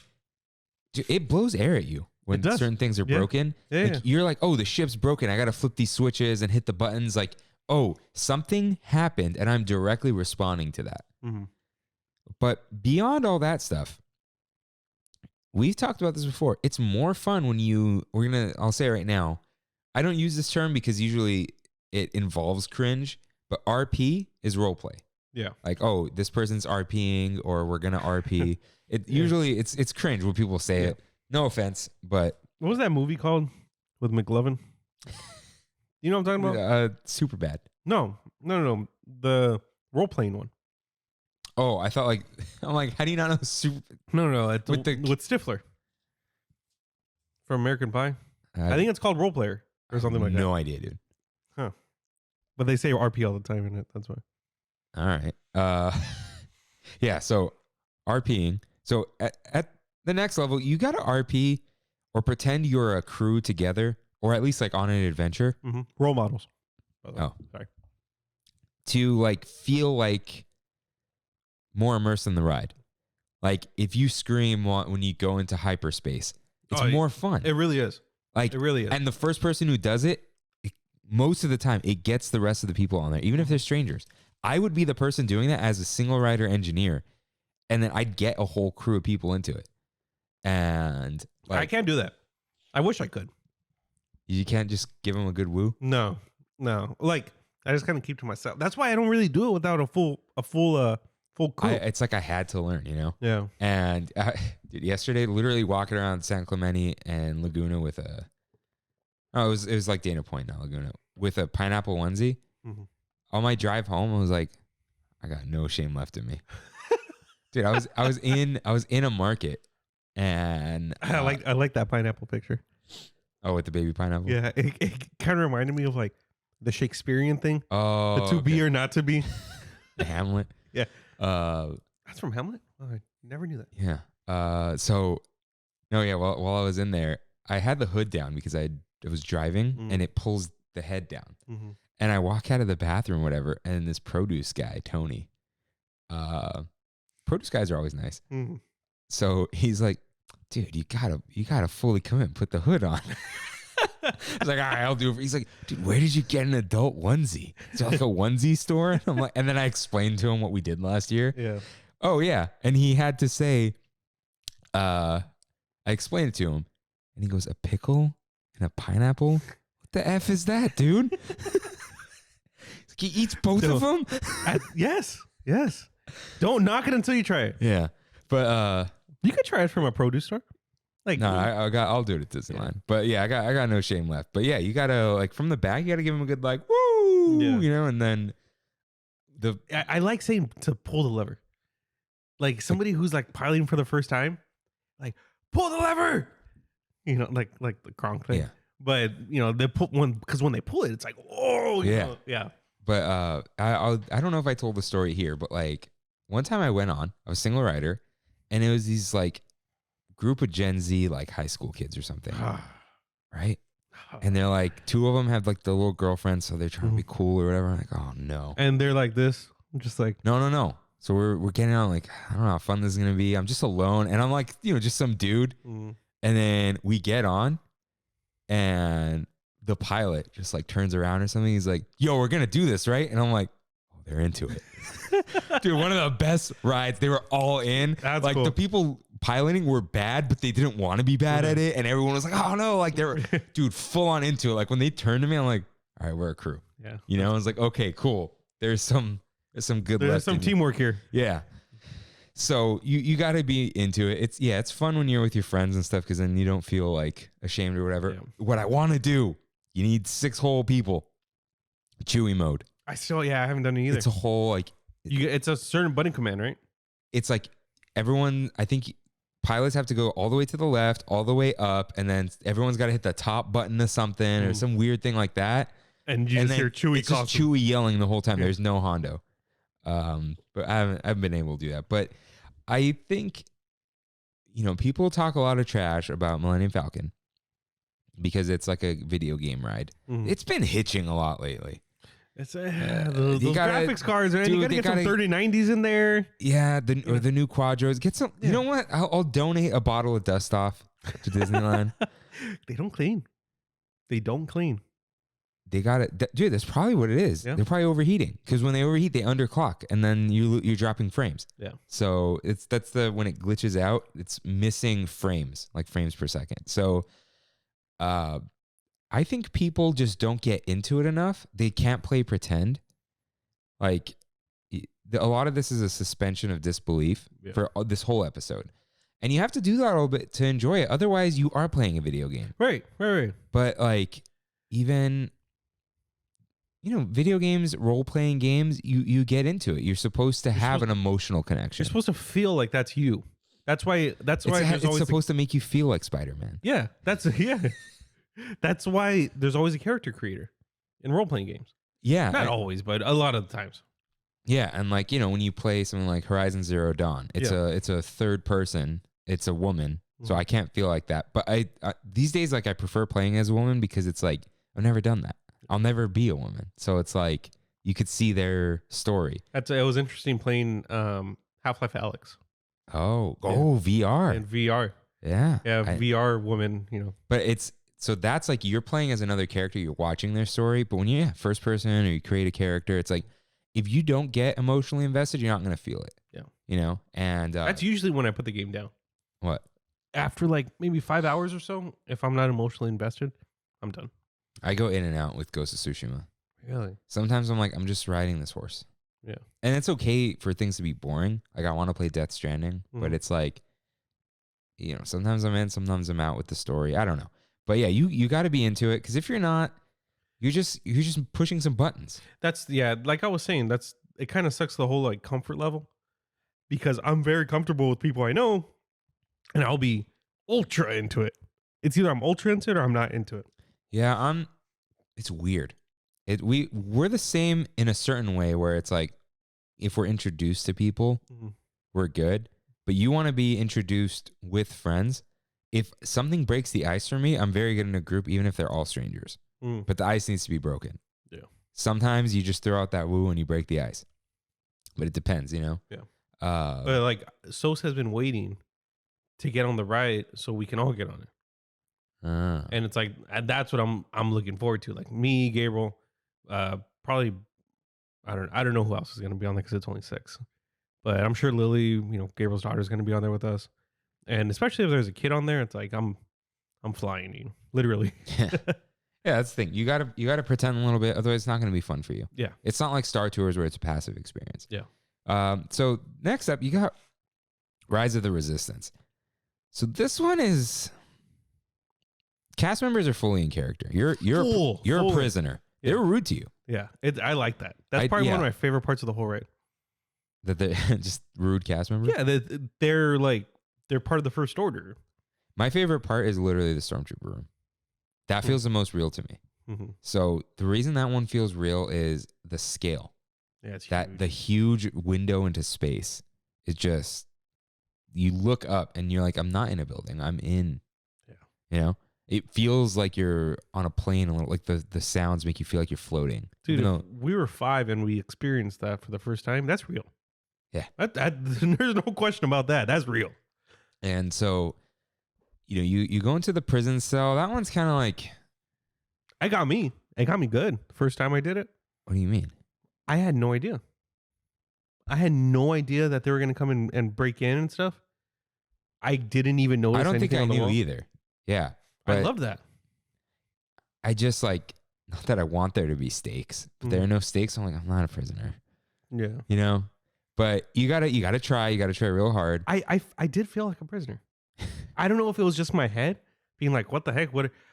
it blows air at you when certain things are broken. Yeah, You're like, oh, the ship's broken. I got to flip these switches and hit the buttons. Like, oh, something happened and I'm directly responding to that. But beyond all that stuff, we've talked about this before. It's more fun when I'll say it right now. I don't use this term because usually it involves cringe, but RP is role play. Yeah. Like, oh, this person's RPing or we're going to RP. Usually it's cringe when people say it. No offense, but. What was that movie called with McLovin? You know what I'm talking about? Super bad. No. The role playing one. Oh, I thought I'm like, how do you not know super? No. With Stifler from American Pie. I think it's called Role Player or something like that. No idea, dude. Huh. But they say RP all the time in it. That's why. All right. Yeah. So RPing. So at the next level, you got to RP or pretend you're a crew together, or at least like on an adventure. Role models. Oh, sorry. To like feel like more immersed in the ride. Like if you scream when you go into hyperspace, it's more fun. It really is. Like it really is. And the first person who does it, most of the time, it gets the rest of the people on there, even if they're strangers. I would be the person doing that as a single rider engineer, and then I'd get a whole crew of people into it. And like, I can't do that. I wish I could. You can't just give them a good woo? No. Like I just kind of keep to myself. That's why I don't really do it without a full crew. It's like I had to learn, you know? Yeah. And dude, yesterday, literally walking around San Clemente and Laguna with it was like Dana Point, not Laguna, with a pineapple onesie. Mm-hmm. On my drive home, I was like, I got no shame left in me. Dude, I was in a market, and I like that pineapple picture. Oh, with the baby pineapple? Yeah, it kind of reminded me of like the Shakespearean thing. Oh, the to be or not to be. Hamlet. Yeah. That's from Hamlet? Oh, I never knew that. Yeah. While I was in there, I had the hood down because I was driving and it pulls the head down. Mm-hmm. And I walk out of the bathroom, whatever, and this produce guy, Tony, produce guys are always nice. Mm-hmm. So he's like, dude, you gotta fully commit and put the hood on. I was like, all right, I'll do it. He's like, dude, where did you get an adult onesie? Is there like a onesie store? And I'm like, and then I explained to him what we did last year. Yeah. Oh yeah. And he had to say, I explained it to him and he goes, a pickle and a pineapple? What the F is that, dude? He eats both of them? Yes. Don't knock it until you try it. Yeah. But you could try it from a produce store. Like no, I'll do it at Disneyland. Yeah. But yeah, I got no shame left. But yeah, you gotta like from the back, you gotta give him a good like woo, you know, and then I like saying to pull the lever. Like somebody who's like piloting for the first time, like pull the lever. You know, like the Kronk thing. Yeah. But you know, they put one because when they pull it, it's like, oh yeah. Yeah. But I don't know if I told the story here, but like one time I went on, I was a single rider, and it was these like group of Gen Z like high school kids or something, right? And they're like, two of them have like the little girlfriend, so they're trying to be cool or whatever. I'm like, oh no. And they're like this, I'm just like no. So we're getting out, like, I don't know how fun this is gonna be. I'm just alone, and I'm like, you know, just some dude. And then we get on, and the pilot just like turns around or something. He's like, yo, we're gonna do this, right? And I'm like, oh, they're into it. Dude, one of the best rides. They were all in. That's like cool. The people piloting were bad, but they didn't want to be bad at it. And everyone was like, oh no, like they were, dude, full on into it. Like when they turned to me, I'm like, all right, we're a crew. Yeah. You know, I was like, okay, cool. There's some good There's some teamwork here. Yeah. So you got to be into it. It's fun when you're with your friends and stuff because then you don't feel like ashamed or whatever. Yeah. What I want to do, you need 6 whole people. Chewy mode. I haven't done it either. It's a whole like. It's a certain button command, right? It's like everyone, I think pilots have to go all the way to the left, all the way up, and then everyone's got to hit the top button of something or some weird thing like that. And you just hear Chewy it's just Chewy yelling the whole time. There's no Hondo. But I haven't been able to do that. But I think, you know, people talk a lot of trash about Millennium Falcon because it's like a video game ride. It's been hitching a lot lately. It's those graphics cards, man. Dude, You gotta get some 3090s in there. Yeah, or the new Quadros. Get some. You know what? I'll donate a bottle of Dust Off to Disneyland. They don't clean. They got it, dude. That's probably what it is. Yeah. They're probably overheating because when they overheat, they underclock, and then you're dropping frames. Yeah. So that's when it glitches out. It's missing frames, like frames per second. So, I think people just don't get into it enough. They can't play pretend. Like, a lot of this is a suspension of disbelief for this whole episode. And you have to do that a little bit to enjoy it. Otherwise, you are playing a video game. Right. But, like, even, you know, video games, role-playing games, you get into it. You're supposed to have an emotional connection. You're supposed to feel like that's you. That's why it's supposed to make you feel like Spider-Man. Yeah. That's why there's always a character creator in role-playing games. Yeah. Not always, but a lot of the times. Yeah, and like, you know, when you play something like Horizon Zero Dawn, it's a third person, it's a woman, so I can't feel like that. But I these days, like, I prefer playing as a woman because it's like, I've never done that. I'll never be a woman. So it's like, you could see their story. It was interesting playing Half-Life Alyx. Oh, Yeah. VR. And VR. Yeah. Yeah, VR woman, But so that's like you're playing as another character, you're watching their story. But when you're first person or you create a character, it's like if you don't get emotionally invested, you're not going to feel it. Yeah. And that's usually when I put the game down. what? After like maybe 5 hours or so, if I'm not emotionally invested, I'm done. I go in and out with Ghost of Tsushima. Really? Sometimes I'm like, I'm just riding this horse. Yeah. And it's okay for things to be boring. Like I want to play Death Stranding, but it's like, sometimes I'm in, sometimes I'm out with the story. I don't know. But yeah, you got to be into it, because if you're not, you're just pushing some buttons. Like I was saying, it kind of sucks the whole like comfort level, because I'm very comfortable with people I know, and I'll be ultra into it. It's either I'm ultra into it or I'm not into it. Yeah, it's weird. We're the same in a certain way, where it's like if we're introduced to people, we're good. But you want to be introduced with friends. If something breaks the ice for me, I'm very good in a group, even if they're all strangers. But the ice needs to be broken. Yeah. Sometimes you just throw out that woo and you break the ice. But it depends, Yeah. But like Sos has been waiting to get on the ride so we can all get on it. And it's like that's what I'm looking forward to. Like me, Gabriel, probably I don't know who else is gonna be on there because it's only 6. But I'm sure Lily, Gabriel's daughter, is gonna be on there with us. And especially if there's a kid on there, it's like I'm flying you, literally. Yeah, that's the thing. You gotta pretend a little bit, otherwise it's not gonna be fun for you. Yeah. It's not like Star Tours where it's a passive experience. Yeah. So next up, you got Rise of the Resistance. So this one is cast members are fully in character. You're a prisoner. Yeah. They're rude to you. Yeah. I like that. That's probably one of my favorite parts of the whole ride. That they're just rude cast members. Yeah, they're part of the First Order. My favorite part is literally the Stormtrooper room. That feels the most real to me. Mm-hmm. So the reason that one feels real is the scale. Yeah, it's that huge. the huge window into space is just, you look up and you're like, I'm not in a building. I'm in. Yeah. It feels like you're on a plane a little, like the sounds make you feel like you're floating. Dude, if we were 5 and we experienced that for the first time, that's real. Yeah. There's no question about that. That's real. And so, you go into the prison cell. That one's kind of like, It got me good the first time I did it. What do you mean? I had no idea. I had no idea that they were going to come in and break in and stuff. I didn't even notice. I don't think I on the knew wall. either. Yeah. I love that. I just like, not that I want there to be stakes, but there are no stakes. I'm like, I'm not a prisoner. Yeah. But you gotta try real hard. I did feel like a prisoner. I don't know if it was just my head being like, what the heck?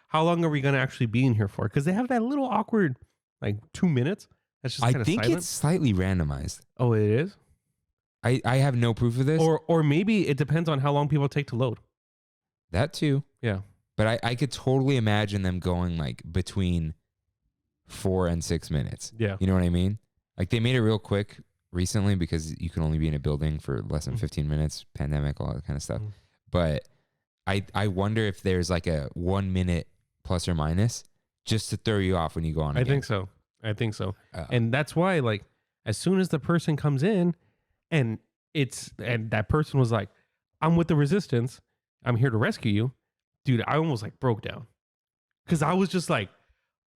How long are we going to actually be in here for? Because they have that little awkward, like 2 minutes. That's just I think it's slightly randomized. Oh, it is? I have no proof of this. Or maybe it depends on how long people take to load. That too. Yeah. But I could totally imagine them going like between 4 and 6 minutes. Yeah. You know what I mean? Like they made it real quick recently because you can only be in a building for less than 15 minutes, pandemic, all that kind of stuff. But I wonder if there's like a 1 minute plus or minus just to throw you off when you go on. I think so. And that's why, like, as soon as the person comes in and that person was like, I'm with the resistance, I'm here to rescue you. Dude, I almost like broke down. Cause I was just like,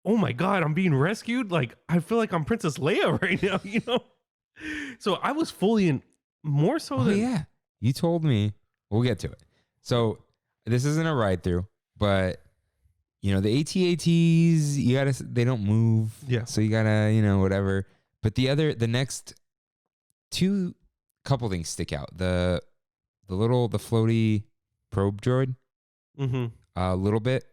oh my God, I'm being rescued. Like, I feel like I'm Princess Leia right now, So I was fully in, more so than. Yeah. You told me. We'll get to it. So this isn't a ride through, but the AT-ATs, they don't move. Yeah. So you gotta, whatever. But the next couple things stick out. The floaty probe droid. Mm-hmm. A little bit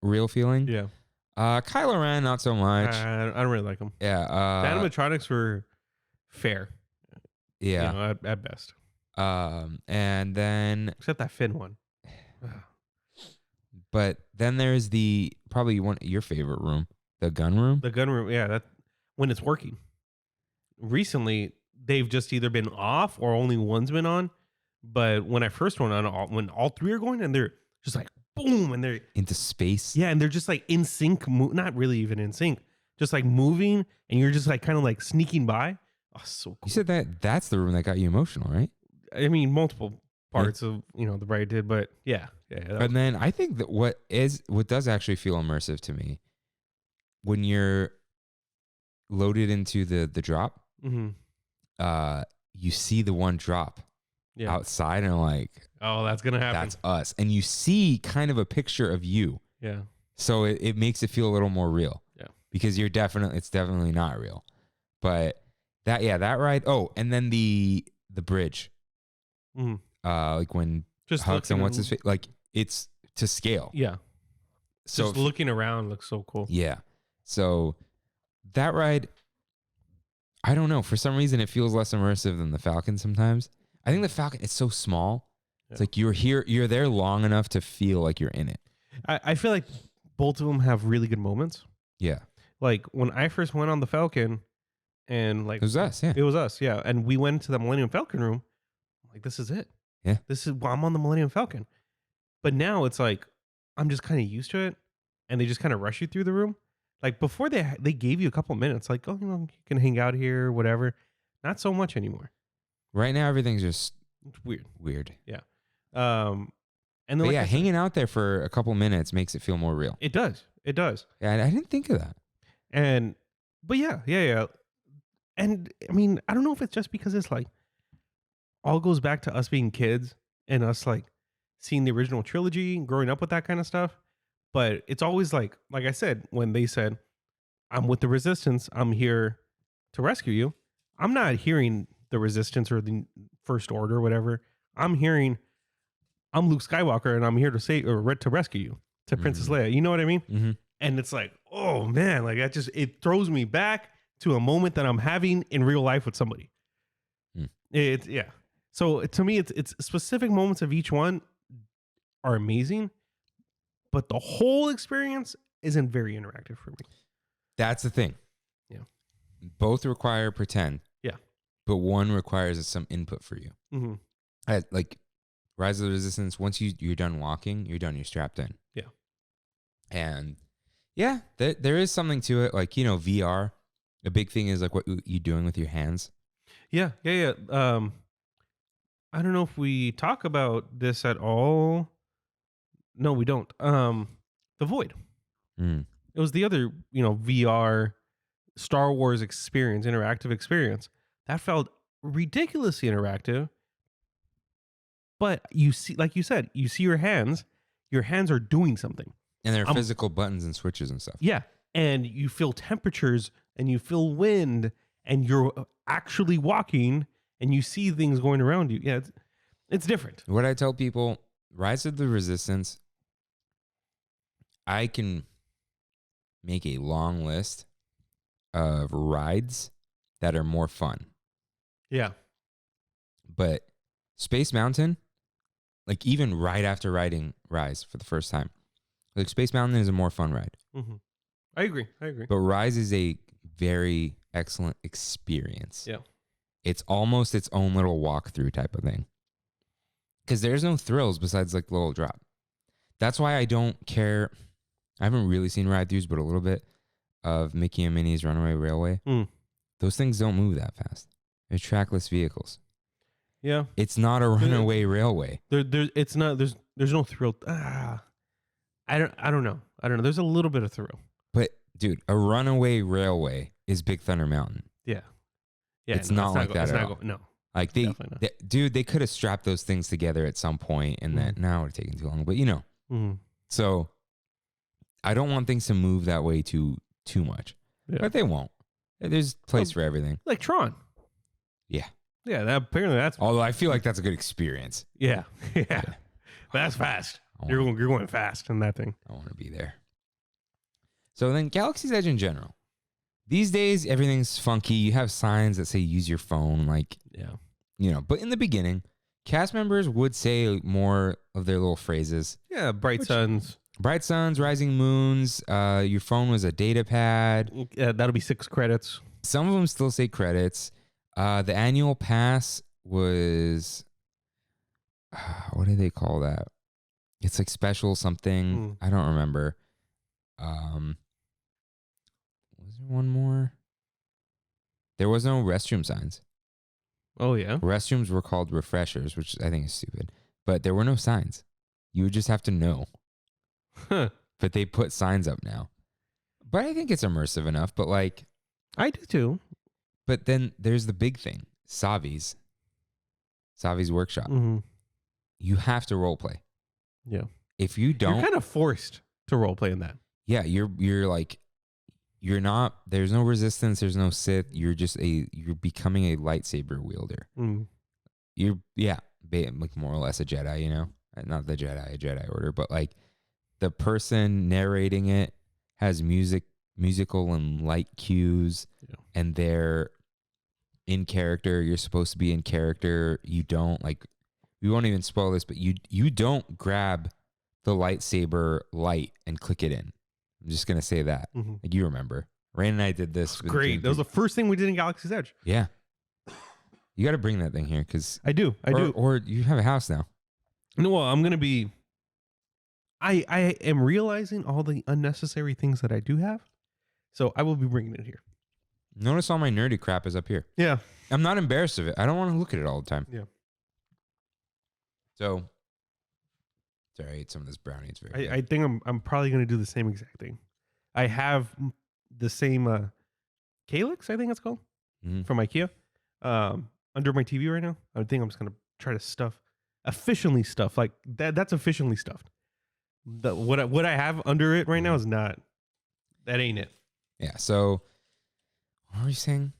real feeling. Yeah. Kylo Ren, not so much. I don't really like them. Yeah. The animatronics were fair. Yeah. At best. And then except that Finn one. But then there's probably your favorite room, the gun room. The gun room, yeah, that when it's working. Recently, they've just either been off or only one's been on. But when I first went on, when all 3 are going and they're just like boom, and they're into space. Yeah, and they're just like in sync, not really even in sync, just like moving, and you're just like kind of like sneaking by. Oh, so cool. You said that's the room that got you emotional, right? I mean, multiple parts of the ride did, but yeah. And then I think that what does actually feel immersive to me when you're loaded into the drop, you see the one drop outside and like, oh, that's gonna happen. That's us, and you see kind of a picture of you. Yeah. So it makes it feel a little more real. Yeah. Because it's definitely not real. But that ride. Oh, and then the bridge. Like when just Hux and what's his face, like it's to scale. Yeah. So just looking around looks so cool. Yeah. So that ride, I don't know. For some reason, it feels less immersive than the Falcon sometimes. I think the Falcon is so small. It's like you're there long enough to feel like you're in it. I feel like both of them have really good moments. Yeah. Like when I first went on the Falcon and like... It was us, yeah. It was us, yeah. And we went to the Millennium Falcon room. I'm like, this is it. Yeah. I'm on the Millennium Falcon. But now it's like, I'm just kind of used to it. And they just kind of rush you through the room. Like before they gave you a couple minutes, like, oh, you can hang out here, whatever. Not so much anymore. Right now, everything's just weird. Yeah. And then hanging out there for a couple minutes makes it feel more real. It does. Yeah, I didn't think of that. But yeah. And I mean, I don't know if it's just because it's like all goes back to us being kids and us like seeing the original trilogy, growing up with that kind of stuff. But it's always like I said, when they said, I'm with the Resistance, I'm here to rescue you. I'm not hearing the Resistance or the First Order or whatever. I'm hearing, I'm Luke Skywalker and I'm here to save or to rescue you, to Princess Leia. You know what I mean? Mm-hmm. And it's like, oh man, like it throws me back to a moment that I'm having in real life with somebody. Yeah. So to me, it's specific moments of each one are amazing, but the whole experience isn't very interactive for me. That's the thing. Yeah. Both require pretend. Yeah. But one requires some input for you. Mm-hmm. Like Rise of the Resistance, once you're done walking, you're done, you're strapped in. Yeah. And yeah, there is something to it. Like, VR, a big thing is like what you're doing with your hands. Yeah. I don't know if we talk about this at all. No, we don't. The Void. It was the other, VR Star Wars experience, interactive experience that felt ridiculously interactive. But you see, like you said, you see your hands are doing something. And there are physical buttons and switches and stuff. Yeah. And you feel temperatures and you feel wind and you're actually walking and you see things going around you. Yeah, it's different. What I tell people, Rise of the Resistance, I can make a long list of rides that are more fun. Yeah. But Space Mountain, like even right after riding Rise for the first time, like Space Mountain is a more fun ride. Mm-hmm. I agree. But Rise is a very excellent experience. Yeah. It's almost its own little walkthrough type of thing. Because there's no thrills besides like the little drop. That's why I don't care. I haven't really seen ride-throughs, but a little bit of Mickey and Minnie's Runaway Railway. Those things don't move that fast. They're trackless vehicles. Yeah. It's not a runaway railway. It's not. There's no thrill. I don't know. There's a little bit of thrill. But dude, a runaway railway is Big Thunder Mountain. Yeah. It's not like that at all. No. Like they could have strapped those things together at some point, and then now it's taking too long. But so I don't want things to move that way too much. Yeah. But they won't. There's place for everything. Like Tron. Yeah. Yeah. Apparently that's. Although I feel like that's a good experience. Yeah. But that's fast. You're going fast in that thing. I want to be there. So then Galaxy's Edge in general. These days, everything's funky. You have signs that say use your phone. Like, but in the beginning, cast members would say more of their little phrases. Yeah. Bright suns, rising moons. Your phone was a data pad. That'll be 6 credits. Some of them still say credits. The annual pass was, what do they call that? It's like special something. I don't remember. Was there one more? There was no restroom signs. Oh, yeah? Restrooms were called refreshers, which I think is stupid. But there were no signs. You would just have to know. Huh. But they put signs up now. But I think it's immersive enough. But like, I do too. but then there's the big thing, Savi's workshop. Mm-hmm. You have to role play. Yeah. If you don't, You're kind of forced to role play in that. yeah, you're like, you're not. There's no resistance. There's no Sith. You're becoming a lightsaber wielder. Mm. You're like more or less a Jedi. You know, not the Jedi, a Jedi Order, but like the person narrating it has musical and light cues, and they're in character. You're supposed to be in character. You don't like. We won't even spoil this, but you don't grab the lightsaber light and click it in. I'm just gonna say that. Mm-hmm. Like you remember, Rain and I did this. Great. That was the first thing we did in Galaxy's Edge. Yeah. You got to bring that thing here because I do. Or you have a house now. No, well, I'm gonna be. I am realizing all the unnecessary things that I do have, so I will be bringing it here. Notice all my nerdy crap is up here. Yeah. I'm not embarrassed of it. I don't want to look at it all the time. Yeah. So, sorry, I ate some of this brownie. It's very I think I'm probably gonna do the same exact thing. I have the same calyx, I think it's called, from IKEA, under my TV right now. I think I'm just gonna try to efficiently stuff like that. That's efficiently stuffed. What I have under it right now is not. That ain't it. Yeah. So, what were you saying?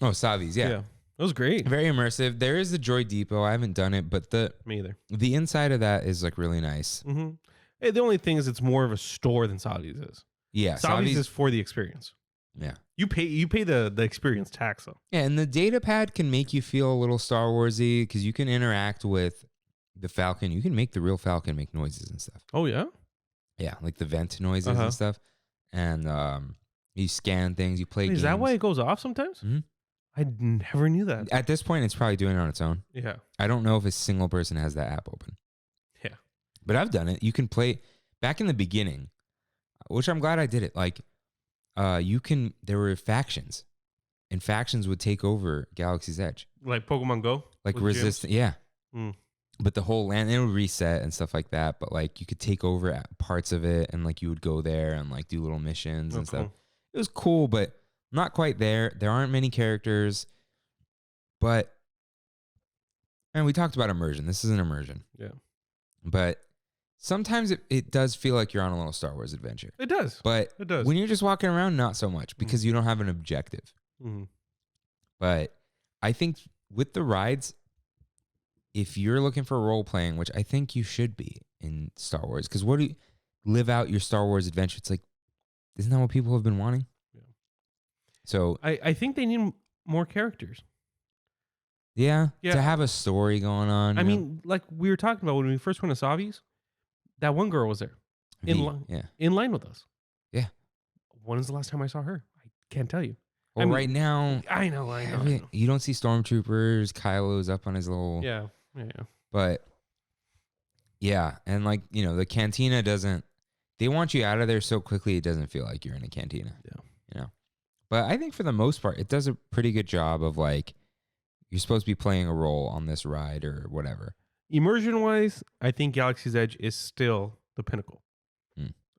Oh, Savi's. Yeah. That was great. Very immersive. There is the Droid Depot. I haven't done it, but Me either. the inside of that is like really nice. Mm-hmm. Hey, the only thing is it's more of a store than Savi's is. Yeah. Savi's is for the experience. Yeah. You pay the experience tax though. Yeah, and the data pad can make you feel a little Star Warsy because you can interact with the Falcon. You can make the real Falcon make noises and stuff. Oh yeah? Yeah, like the vent noises and stuff. And you scan things, you play games. Is that why it goes off sometimes? Mm-hmm. I never knew that. At this point, it's probably doing it on its own. Yeah. I don't know if a single person has that app open. Yeah. But I've done it. You can play back in the beginning, which I'm glad I did it. Like, there were factions, and factions would take over Galaxy's Edge. Like Pokemon Go? Like resistance. Yeah. Mm. But the whole land, it would reset and stuff like that. But like, you could take over parts of it, and like, you would go there and like do little missions and stuff. It was cool, but not quite there. There aren't many characters, and we talked about immersion. This is an immersion. Yeah. But sometimes it does feel like you're on a little Star Wars adventure. It does. But it does. When you're just walking around, not so much because you don't have an objective. Mm-hmm. But I think with the rides, if you're looking for role playing, which I think you should be in Star Wars, because what do you live out your Star Wars adventure? It's like, isn't that what people have been wanting? Yeah. So I think they need more characters. Yeah, to have a story going on. I mean, like we were talking about when we first went to Savi's, that one girl was there in line with us. Yeah. When was the last time I saw her? I can't tell you. Well, right now, I know. You don't see stormtroopers. Kylo's up on his little. Yeah. But yeah, and like the cantina doesn't. They want you out of there so quickly. It doesn't feel like you're in a cantina. Yeah. But I think for the most part, it does a pretty good job of like. You're supposed to be playing a role on this ride or whatever. Immersion wise, I think Galaxy's Edge is still the pinnacle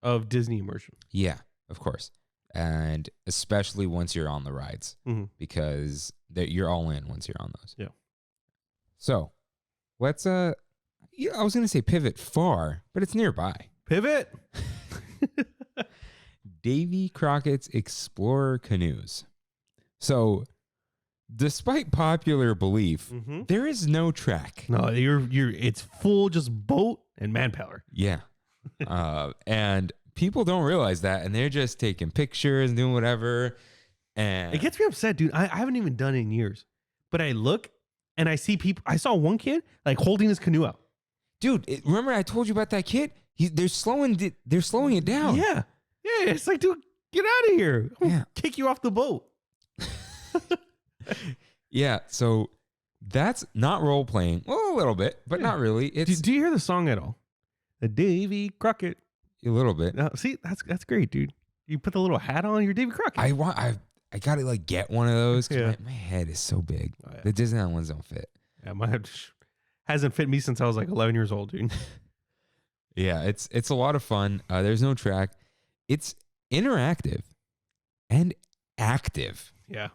of Disney immersion. Yeah, of course. And especially once you're on the rides because you're all in once you're on those. Yeah. So let's, I was going to say pivot far, but it's nearby. Pivot. Davy Crockett's Explorer Canoes. So, despite popular belief, there is no track. No, it's full just boat and manpower. Yeah. And people don't realize that, and they're just taking pictures and doing whatever. And it gets me upset, dude. I haven't even done it in years. But I look and I see people. I saw one kid like holding his canoe out. Dude, remember I told you about that kid? They're slowing it down. Yeah. Yeah. It's like, dude, get out of here. Yeah. Kick you off the boat. Yeah, so that's not role playing. Well, a little bit, but not really. It's do you hear the song at all? The Davy Crockett. A little bit. See, that's great, dude. You put the little hat on, you're Davy Crockett. I I gotta like get one of those because Yeah. my head is so big. Oh, yeah. The Disneyland ones don't fit. Yeah, my head hasn't fit me since I was like 11 years old, dude. Yeah, it's a lot of fun. There's no track. It's interactive and active. Yeah.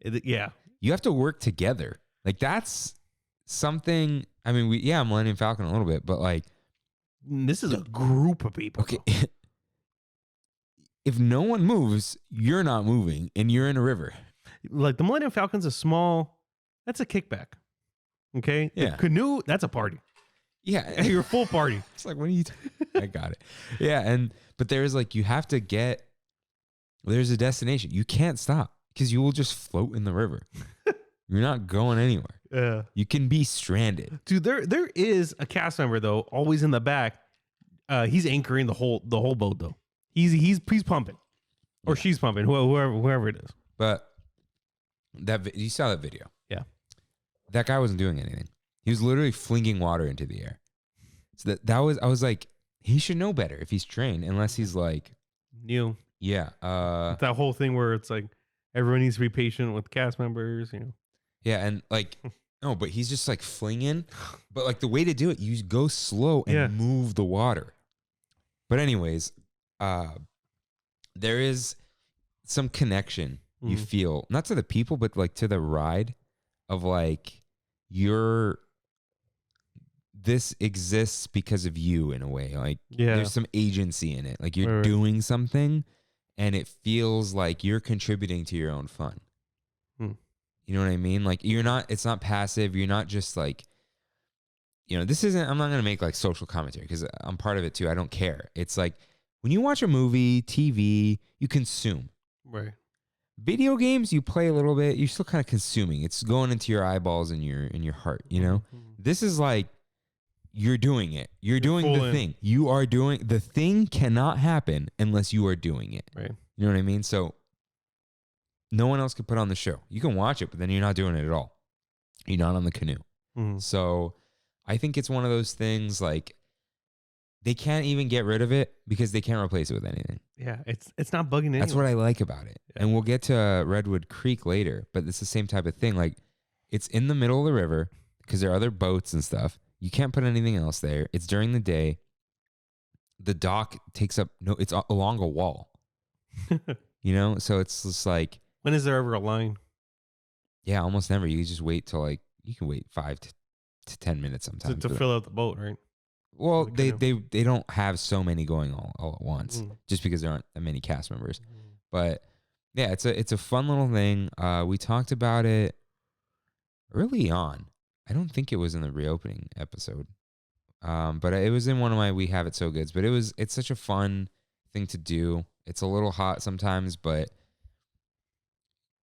Yeah. You have to work together. Like that's something. I mean, Millennium Falcon a little bit, but like, This is a group of people. okay, if no one moves, you're not moving, and you're in a river. Like the Millennium Falcon's that's a kickback. Okay. Yeah. The canoe, that's a party. Yeah, You're full party. It's like, what are you? I got it. Yeah, but there's like there's a destination. You can't stop because you will just float in the river. You're not going anywhere. Yeah. You can be stranded. Dude, there is a cast member though, always in the back. He's anchoring the whole boat though. He's pumping, or she's pumping, whoever it is. But you saw that video. Yeah. That guy wasn't doing anything. He was literally flinging water into the air. So I was like, he should know better if he's trained, unless he's like, New. yeah, That whole thing where it's like everyone needs to be patient with cast members, yeah, and like, no, but he's just like flinging. But like the way to do it, you go slow and move the water. But anyways, there is some connection you feel, not to the people, but like to the ride of like this exists because of you in a way. Like there's some agency in it. Like you're doing something and it feels like you're contributing to your own fun. You know what I mean? Like it's not passive. You're not just like, I'm not going to make like social commentary because I'm part of it too. I don't care. It's like when you watch a movie, TV, you consume. Right. Video games, you play a little bit. You're still kind of consuming. It's going into your eyeballs and your heart, This is like, you're doing it. You're doing the thing. You are doing the thing cannot happen unless you are doing it. Right. You know what I mean? So no one else can put on the show. You can watch it, but then you're not doing it at all. You're not on the canoe. So I think it's one of those things like they can't even get rid of it because they can't replace it with anything. Yeah, it's not bugging anyone. That's what I like about it. Yeah. And we'll get to Redwood Creek later, but it's the same type of thing. Like it's in the middle of the river because there are other boats and stuff. You can't put anything else there. It's during the day. The dock takes up it's along a wall. So it's just like, when is there ever a line? Yeah, almost never. You just wait till like you can wait 5 to 10 minutes sometimes to fill out the boat, right? Well, they don't have so many going all at once just because there aren't that many cast members. But yeah, it's a fun little thing. We talked about it early on. I don't think it was in the reopening episode, but it was in one of my We Have It So Goods. But it's such a fun thing to do. It's a little hot sometimes, but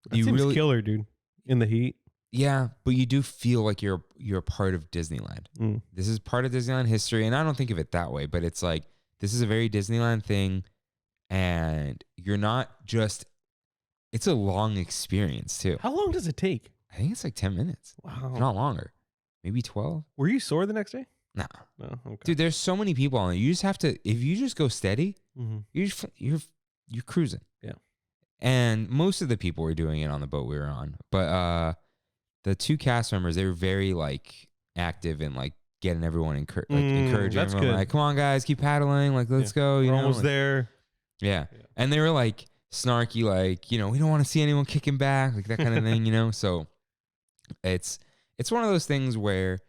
that seems killer, dude. In the heat. Yeah, but you do feel like you're a part of Disneyland. This is part of Disneyland history, and I don't think of it that way, but it's like this is a very Disneyland thing, and you're not just. It's a long experience too. How long does it take? I think it's like 10 minutes. Wow, if not longer, maybe 12. Were you sore the next day? No, okay. Dude. There's so many people on it. You just have to. If you just go steady, you're cruising. Yeah, and most of the people were doing it on the boat we were on, but the two cast members, they were very like active and like getting everyone encouraging everyone. Good. Like, come on, guys, keep paddling. Like, let's go. We're almost there. Yeah. And they were like snarky, like, we don't want to see anyone kicking back, like that kind of thing, So it's one of those things where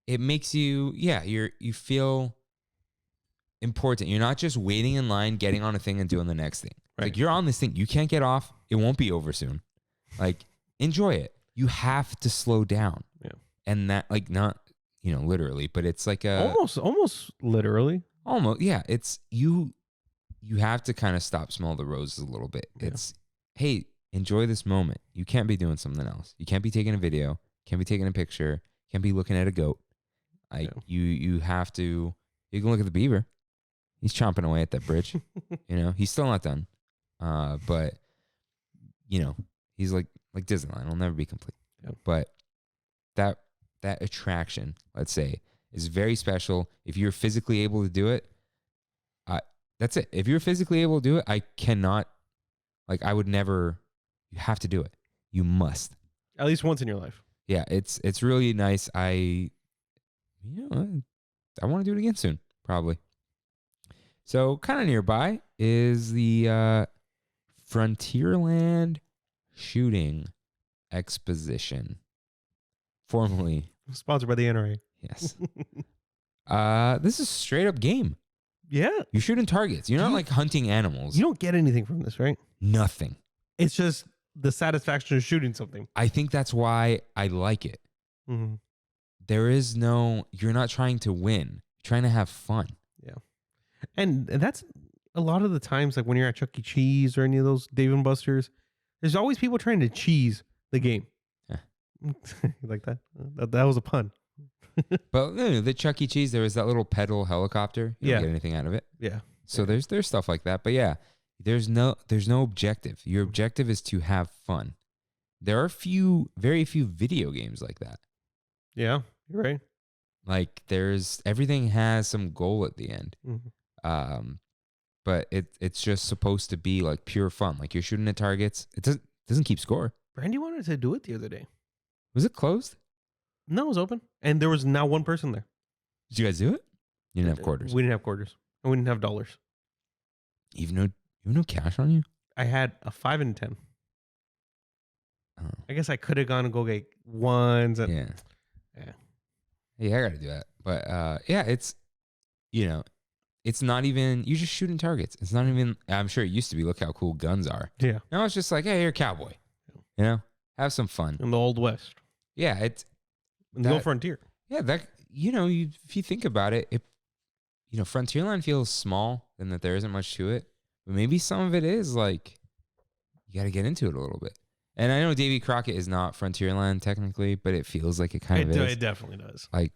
it makes you, you feel important. You're not just waiting in line, getting on a thing and doing the next thing. Right. Like you're on this thing. You can't get off. It won't be over soon. Like, enjoy it. You have to slow down. Yeah. And that, like, not, literally, but it's like almost literally. Almost, yeah. It's you have to kind of smell the roses a little bit. Yeah. It's, hey, enjoy this moment. You can't be doing something else. You can't be taking a video. Can't be taking a picture. Can't be looking at a goat. Like you have to. You can look at the beaver. He's chomping away at that bridge. He's still not done. But he's like Disneyland. It'll never be complete. Yep. But that attraction, let's say, is very special. If you're physically able to do it, that's it. If you're physically able to do it, I cannot. Like, I would never You have to do it. You must. At least once in your life. Yeah, it's really nice. I want to do it again soon, probably. So kind of nearby is the Frontierland Shooting Exposition, formerly Sponsored by the NRA. yes. This is a straight up game. Yeah. You're shooting targets. You're not like hunting animals. You don't get anything from this, right? Nothing. It's just the satisfaction of shooting something. I think that's why I like it. Mm-hmm. You're not trying to win. You're trying to have fun. Yeah. And that's a lot of the times, like when you're at Chuck E. Cheese or any of those Dave and Buster's, there's always people trying to cheese the game. Yeah. You like that? That was a pun. But the Chuck E. Cheese, there was that little pedal helicopter. You don't get anything out of it. Yeah. So there's stuff like that. But yeah, there's no objective. Your objective is to have fun. There are very few video games like that. Yeah, you're right. Like everything has some goal at the end. Mm-hmm. But it's just supposed to be like pure fun. Like you're shooting at targets. It doesn't keep score. Brandy wanted to do it the other day. Was it closed? No, it was open. And there was now one person there. Did you guys do it? You didn't have quarters. We didn't have quarters. And we didn't have dollars. Even no cash on you? I had a 5 and 10. Oh. I guess I could have gone and go get ones. And Yeah. Yeah, I got to do that. But yeah, it's not even, you're just shooting targets. It's not even, I'm sure it used to be, look how cool guns are. Yeah. Now it's just like, hey, you're a cowboy. Have some fun. In the Old West. Yeah, it's In the Old Frontier. Yeah, that if you think about it, Frontierland feels small and that there isn't much to it. But maybe some of it is like you got to get into it a little bit. And I know Davy Crockett is not Frontierland technically, but it feels like it kind of is. It definitely does. Like,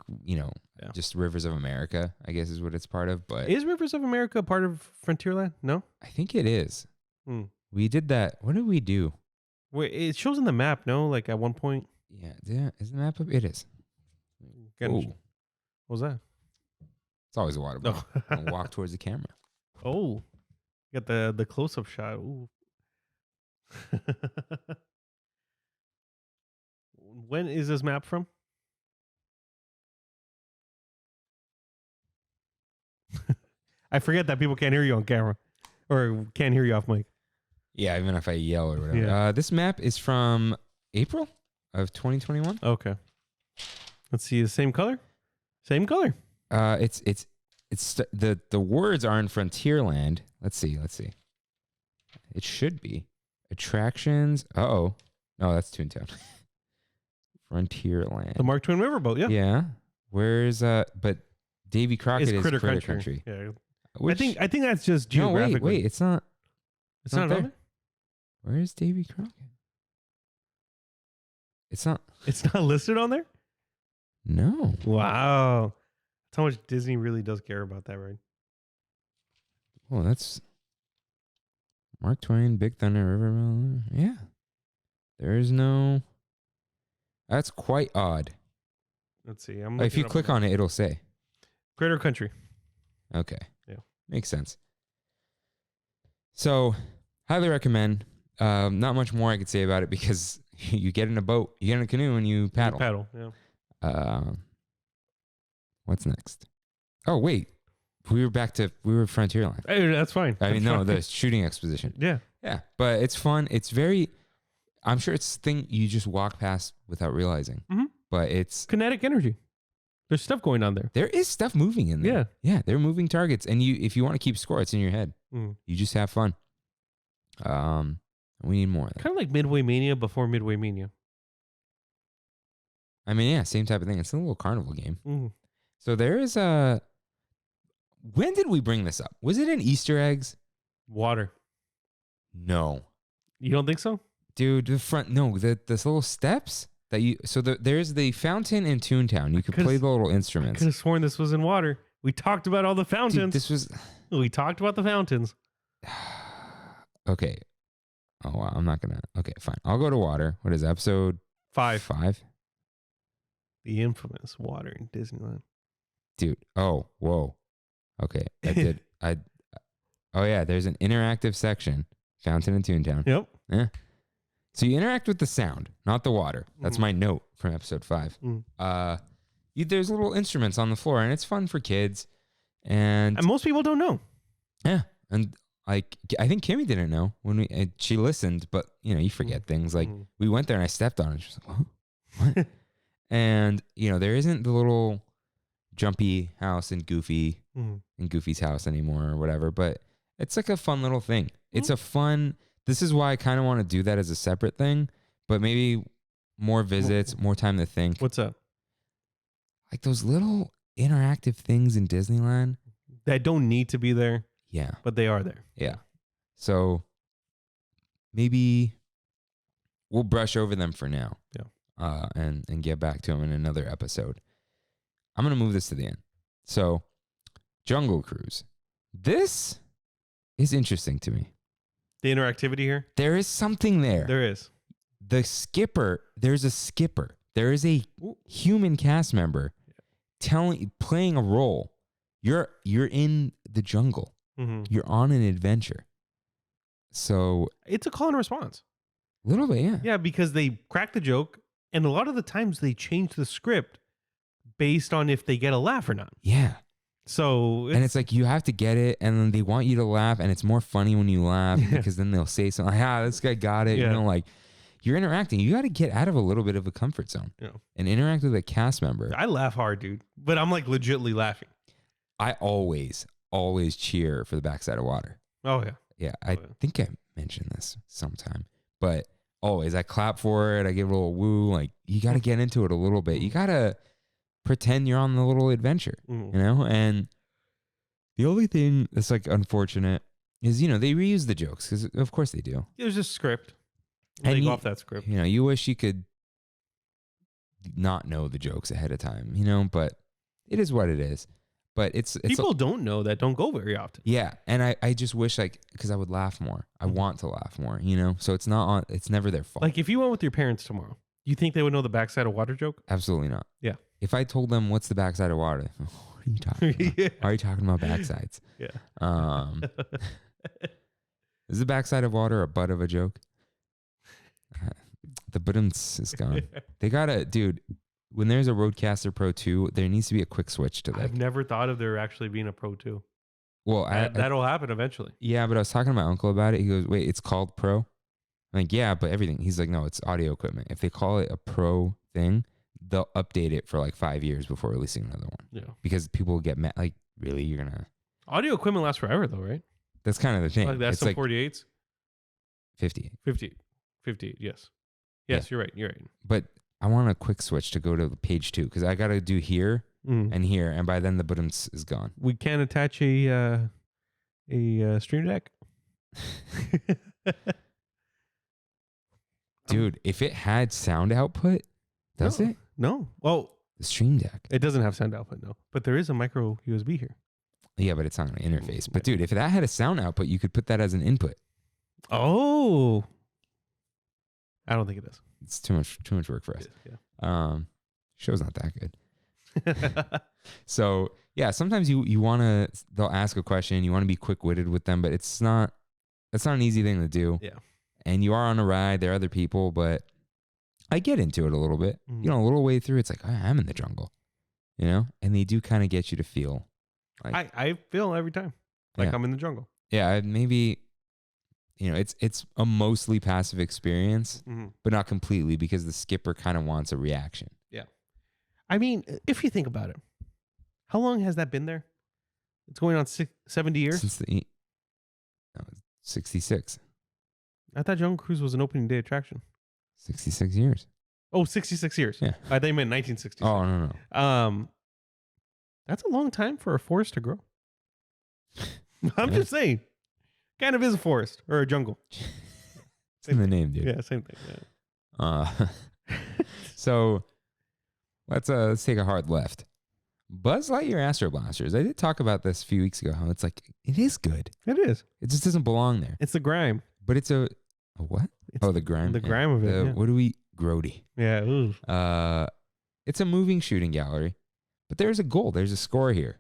just Rivers of America, I guess is what it's part of. But is Rivers of America part of Frontierland? No? I think it is. We did that. What did we do? Wait, it shows in the map, no? Like at one point. Yeah. Is the map up? It is. What was that? It's always a water bottle. I'll walk towards the camera. Oh. Got the close-up shot. Ooh. When is this map from? I forget that people can't hear you on camera or can't hear you off mic. Yeah, even if I yell or whatever. Yeah. This map is from April of 2021. Okay. Let's see. The same color? Same color. It's the words are in Frontierland. Let's see. It should be attractions. No, that's Toontown. Frontierland. The Mark Twain Riverboat. Yeah. Yeah. Where's but Davy Crockett is Critter Country. Yeah. Which, I think that's just geographically. No, wait, it's not. It's not there. on there? Where's Davy Crockett? It's not. It's not listed on there? No. Wow. That's how much Disney really does care about that, right? Oh, that's Mark Twain, Big Thunder, River. Yeah. There is no. That's quite odd. Let's see. If you click on it, it'll say Critter Country. Okay. Yeah. Makes sense. So, highly recommend. Not much more I could say about it because you get in a boat, you get in a canoe, and you paddle. Yeah. What's next? Oh, wait. We were Frontierland. Hey, that's fine. The shooting exposition. Yeah. Yeah. But it's fun. It's I'm sure it's a thing you just walk past without realizing. Mm-hmm. But it's kinetic energy. There's stuff going on there. There is stuff moving in there. Yeah. Yeah. They're moving targets. And if you want to keep score, it's in your head. Mm. You just have fun. We need more of that. Kind of like Midway Mania before Midway Mania. I mean, yeah, same type of thing. It's a little carnival game. Mm. So there is when did we bring this up? Was it in Easter eggs? Water. No. You don't think so? Dude, the little steps that there's the fountain in Toontown. You could play the little instruments. I could have sworn this was in water. We talked about all the fountains. Dude, we talked about the fountains. Okay. Oh, wow. I'm not gonna. Okay, fine. I'll go to water. What is it, episode 5? The infamous water in Disneyland. Dude. Oh, whoa. Okay. Oh yeah. There's an interactive section. Fountain in Toontown. Yep. Yeah. So you interact with the sound, not the water. That's my note from episode 5. There's little instruments on the floor, and it's fun for kids. And most people don't know. yeah, and like I think Kimmy didn't know when she listened, but you forget things. Like we went there and I stepped on it. She was like, "Oh, what?" And there isn't the little jumpy house in Goofy's house anymore or whatever. But it's like a fun little thing. It's a fun. This is why I kind of want to do that as a separate thing, but maybe more visits, more time to think. What's up? Like those little interactive things in Disneyland that don't need to be there. Yeah. But they are there. Yeah. So maybe we'll brush over them for now. Yeah. And get back to them in another episode. I'm going to move this to the end. So Jungle Cruise. This is interesting to me. The interactivity here? There is something there. There is. There's a skipper. There is a human cast member playing a role. You're in the jungle. You're on an adventure. So it's a call and response. A little bit, yeah. Yeah, because they crack the joke, and a lot of the times they change the script based on if they get a laugh or not. Yeah. So and it's like you have to get it, and then they want you to laugh, and it's more funny when you laugh because then they'll say something like, this guy got it. Yeah. Like you're interacting. You got to get out of a little bit of a comfort zone and interact with a cast member. I laugh hard, dude, but I'm like legitly laughing. I always cheer for the backside of water. Oh, yeah. Yeah. I think I mentioned this sometime, but always I clap for it. I give a little woo. Like you got to get into it a little bit. You got to pretend you're on the little adventure, and the only thing that's like unfortunate is, they reuse the jokes because of course they do. There's a script. And they go off that script. You wish you could not know the jokes ahead of time, but it is what it is. But it's people don't know that don't go very often. Yeah. And I just wish because I would laugh more. I want to laugh more, so it's never their fault. Like if you went with your parents tomorrow, you think they would know the backside of water joke? Absolutely not. Yeah. If I told them what's the backside of water, what are you talking about? Yeah. Why are you talking about backsides? Yeah. Is the backside of water a butt of a joke? The buttons is gone. They gotta, dude. When there's a Rodecaster Pro 2, there needs to be a quick switch to that. I've never thought of there actually being a Pro 2. Well, that'll happen eventually. Yeah, but I was talking to my uncle about it. He goes, "Wait, it's called Pro?" I'm like, "Yeah, but everything." He's like, "No, it's audio equipment. If they call it a Pro thing, they'll update it for like 5 years before releasing another one." Yeah. Because people will get mad. Like, really, you're gonna audio equipment lasts forever though, right? That's kind of the thing. Like that's some 48s. 50. 58. Yes. Yes, Yeah. You're right. But I want a quick switch to go to page 2 because I got to do here and here, and by then the buttons is gone. We can't attach a Stream Deck. Dude, if it had sound output, does it? No. Well, the Stream Deck. It doesn't have sound output, no. But there is a micro USB here. Yeah, but it's not going to interface. But dude, if that had a sound output, you could put that as an input. Oh. I don't think it is. It's too much work for us. Yeah. Show's not that good. So yeah, sometimes you want to, they'll ask a question, you want to be quick-witted with them, but that's not an easy thing to do. Yeah. And you are on a ride, there are other people, but I get into it a little bit. A little way through, it's like, I'm in the jungle, and they do kind of get you to feel like, I feel every time like I'm in the jungle. Yeah, maybe, it's a mostly passive experience, but not completely because the skipper kind of wants a reaction. Yeah. I mean, if you think about it, how long has that been there? It's going on 70 years? Since 66. I thought Jungle Cruise was an opening day attraction. 66 years. Oh, 66 years. Yeah. I thought you meant 1966. Oh, no. That's a long time for a forest to grow. I'm just saying. Kind of is a forest or a jungle. It's in the name, dude. Yeah, same thing. Yeah. So let's take a hard left. Buzz Lightyear Astro Blasters. I did talk about this a few weeks ago. How it's like it is good. It is. It just doesn't belong there. It's the grime. But it's a what? The grime. The grime of it. What do we? Grody. Yeah. Ooh. It's a moving shooting gallery, but there's a goal. There's a score here.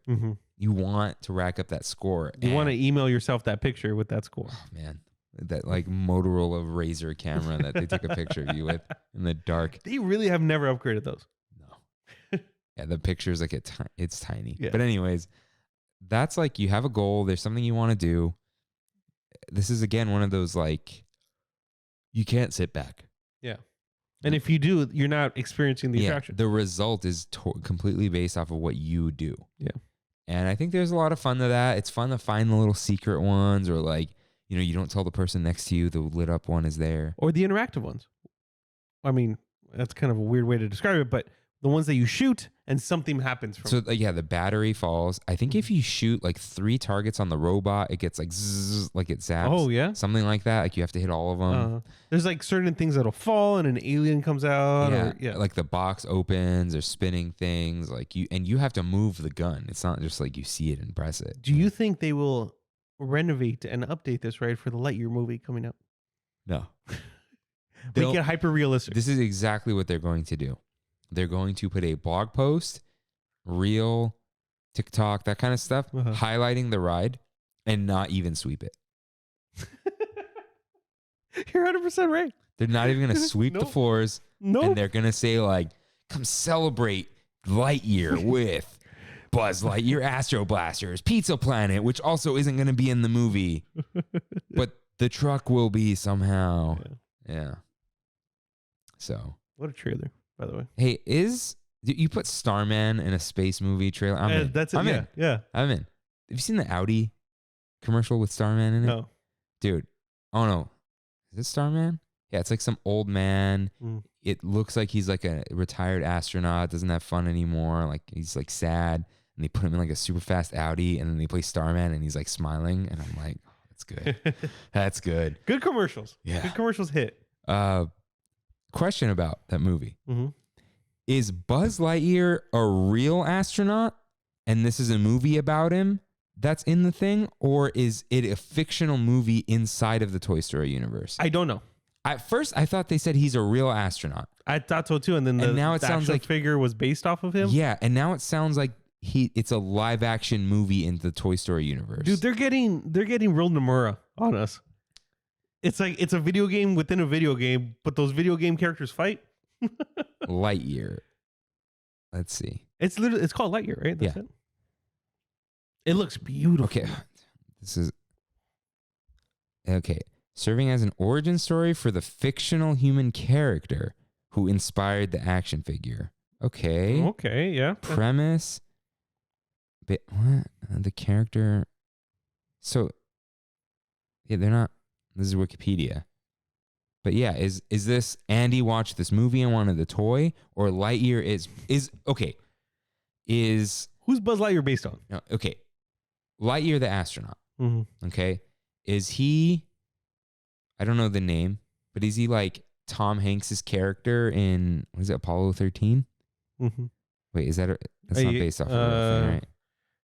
You want to rack up that score. You want to email yourself that picture with that score. Oh man, that like Motorola Razr camera that they took a picture of you with in the dark. They really have never upgraded those. No. Yeah, the picture's like it's tiny. Yeah. But anyways, that's like you have a goal. There's something you want to do. This is again one of those like you can't sit back. Yeah. And if you do, you're not experiencing the attraction. The result is completely based off of what you do. Yeah. And I think there's a lot of fun to that. It's fun to find the little secret ones or like, you know, you don't tell the person next to you the lit up one is there. Or the interactive ones. I mean, that's kind of a weird way to describe it, but the ones that you shoot and something happens from it. So yeah, the battery falls. I think if you shoot like 3 targets on the robot, it gets like zzz, like it zaps. Oh, yeah? Something like that. Like you have to hit all of them. There's like certain things that'll fall and an alien comes out. Like the box opens or spinning things like you have to move the gun. It's not just like you see it and press it. Do you think they will renovate and update this ride for the Lightyear movie coming out? No. Make it hyper realistic. This is exactly what they're going to do. They're going to put a blog post, reel, TikTok, that kind of stuff, highlighting the ride and not even sweep it. You're 100% right. They're not even going to sweep the floors. And they're going to say like, come celebrate Lightyear with Buzz Lightyear Astro Blasters, Pizza Planet, which also isn't going to be in the movie. But the truck will be somehow. Yeah. So. What a trailer, by the way. Hey, you put Starman in a space movie trailer? I'm in. That's it. I'm in. Yeah. I'm in. Have you seen the Audi commercial with Starman in it? No. Dude. Oh no. Is it Starman? Yeah, it's like some old man. It looks like he's like a retired astronaut, doesn't have fun anymore. Like he's like sad. And they put him in like a super fast Audi and then they play Starman and he's like smiling. And I'm like, oh, that's good. That's good. Good commercials. Yeah. Good commercials hit. Question about that movie. Mm-hmm. Is Buzz Lightyear a real astronaut and this is a movie about him that's in the thing? Or is it a fictional movie inside of the Toy Story universe? I don't know. At first, I thought they said he's a real astronaut. I thought so too. And then now it sounds like figure was based off of him. Yeah. And now it sounds like it's a live action movie in the Toy Story universe. Dude, they're getting real Nomura on us. It's like it's a video game within a video game, but those video game characters fight. Lightyear. Let's see. It's called Lightyear, right? That's yeah. It looks beautiful. Okay. This is okay. Serving as an origin story for the fictional human character who inspired the action figure. Okay. Okay, yeah. Premise. What? The character. So, yeah, they're not. This is Wikipedia. But yeah, is this Andy watched this movie and wanted the toy, or Lightyear is okay? Who's Buzz Lightyear based on? No, okay, Lightyear the astronaut. Mm-hmm. Okay, is he? I don't know the name, but is he like Tom Hanks's character in was it Apollo 13? Mm-hmm. Wait, is that's not based off of a real thing, right?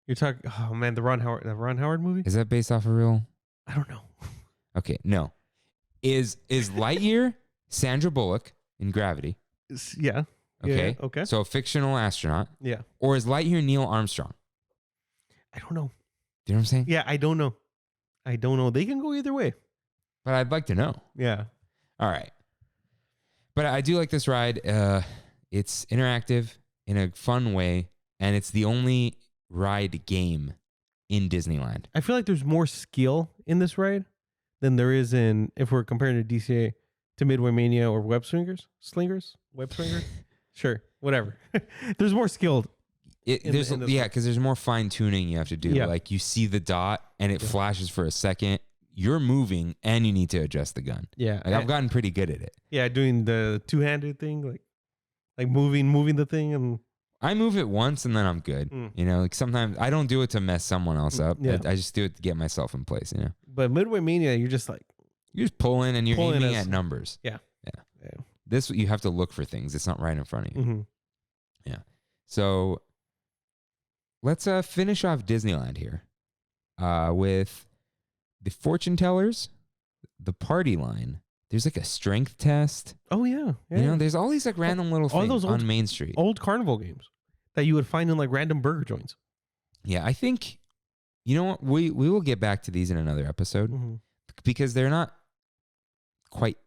You're talking. Oh man, the Ron Howard movie. Is that based off a real? I don't know. Okay, no. Is Lightyear Sandra Bullock in Gravity? Yeah. Okay. Yeah, okay. So a fictional astronaut. Yeah. Or is Lightyear Neil Armstrong? I don't know. Do you know what I'm saying? Yeah, I don't know. They can go either way. But I'd like to know. Yeah. All right. But I do like this ride. It's interactive in a fun way, and it's the only ride game in Disneyland. I feel like there's more skill in this ride than there is in, if we're comparing to DCA to Midway Mania or Web Swingers. Sure, whatever. There's more skill. Because there's more fine tuning you have to do. Yeah. Like you see the dot and it flashes for a second. You're moving and you need to adjust the gun. Yeah, like I've gotten pretty good at it. Yeah, doing the two-handed thing, like moving the thing, and I move it once and then I'm good. You know, like sometimes I don't do it to mess someone else up. Yeah. I just do it to get myself in place. You know. But Midway Mania, you're just pulling and you're aiming at numbers. Yeah. This you have to look for things. It's not right in front of you. Mm-hmm. Yeah. So let's finish off Disneyland here with the fortune tellers, the party line. There's like a strength test. Oh yeah. You know, there's all these like random little things those on Main Street. Old carnival games that you would find in like random burger joints. Yeah, I think, you know what? We will get back to these in another episode because they're not quite,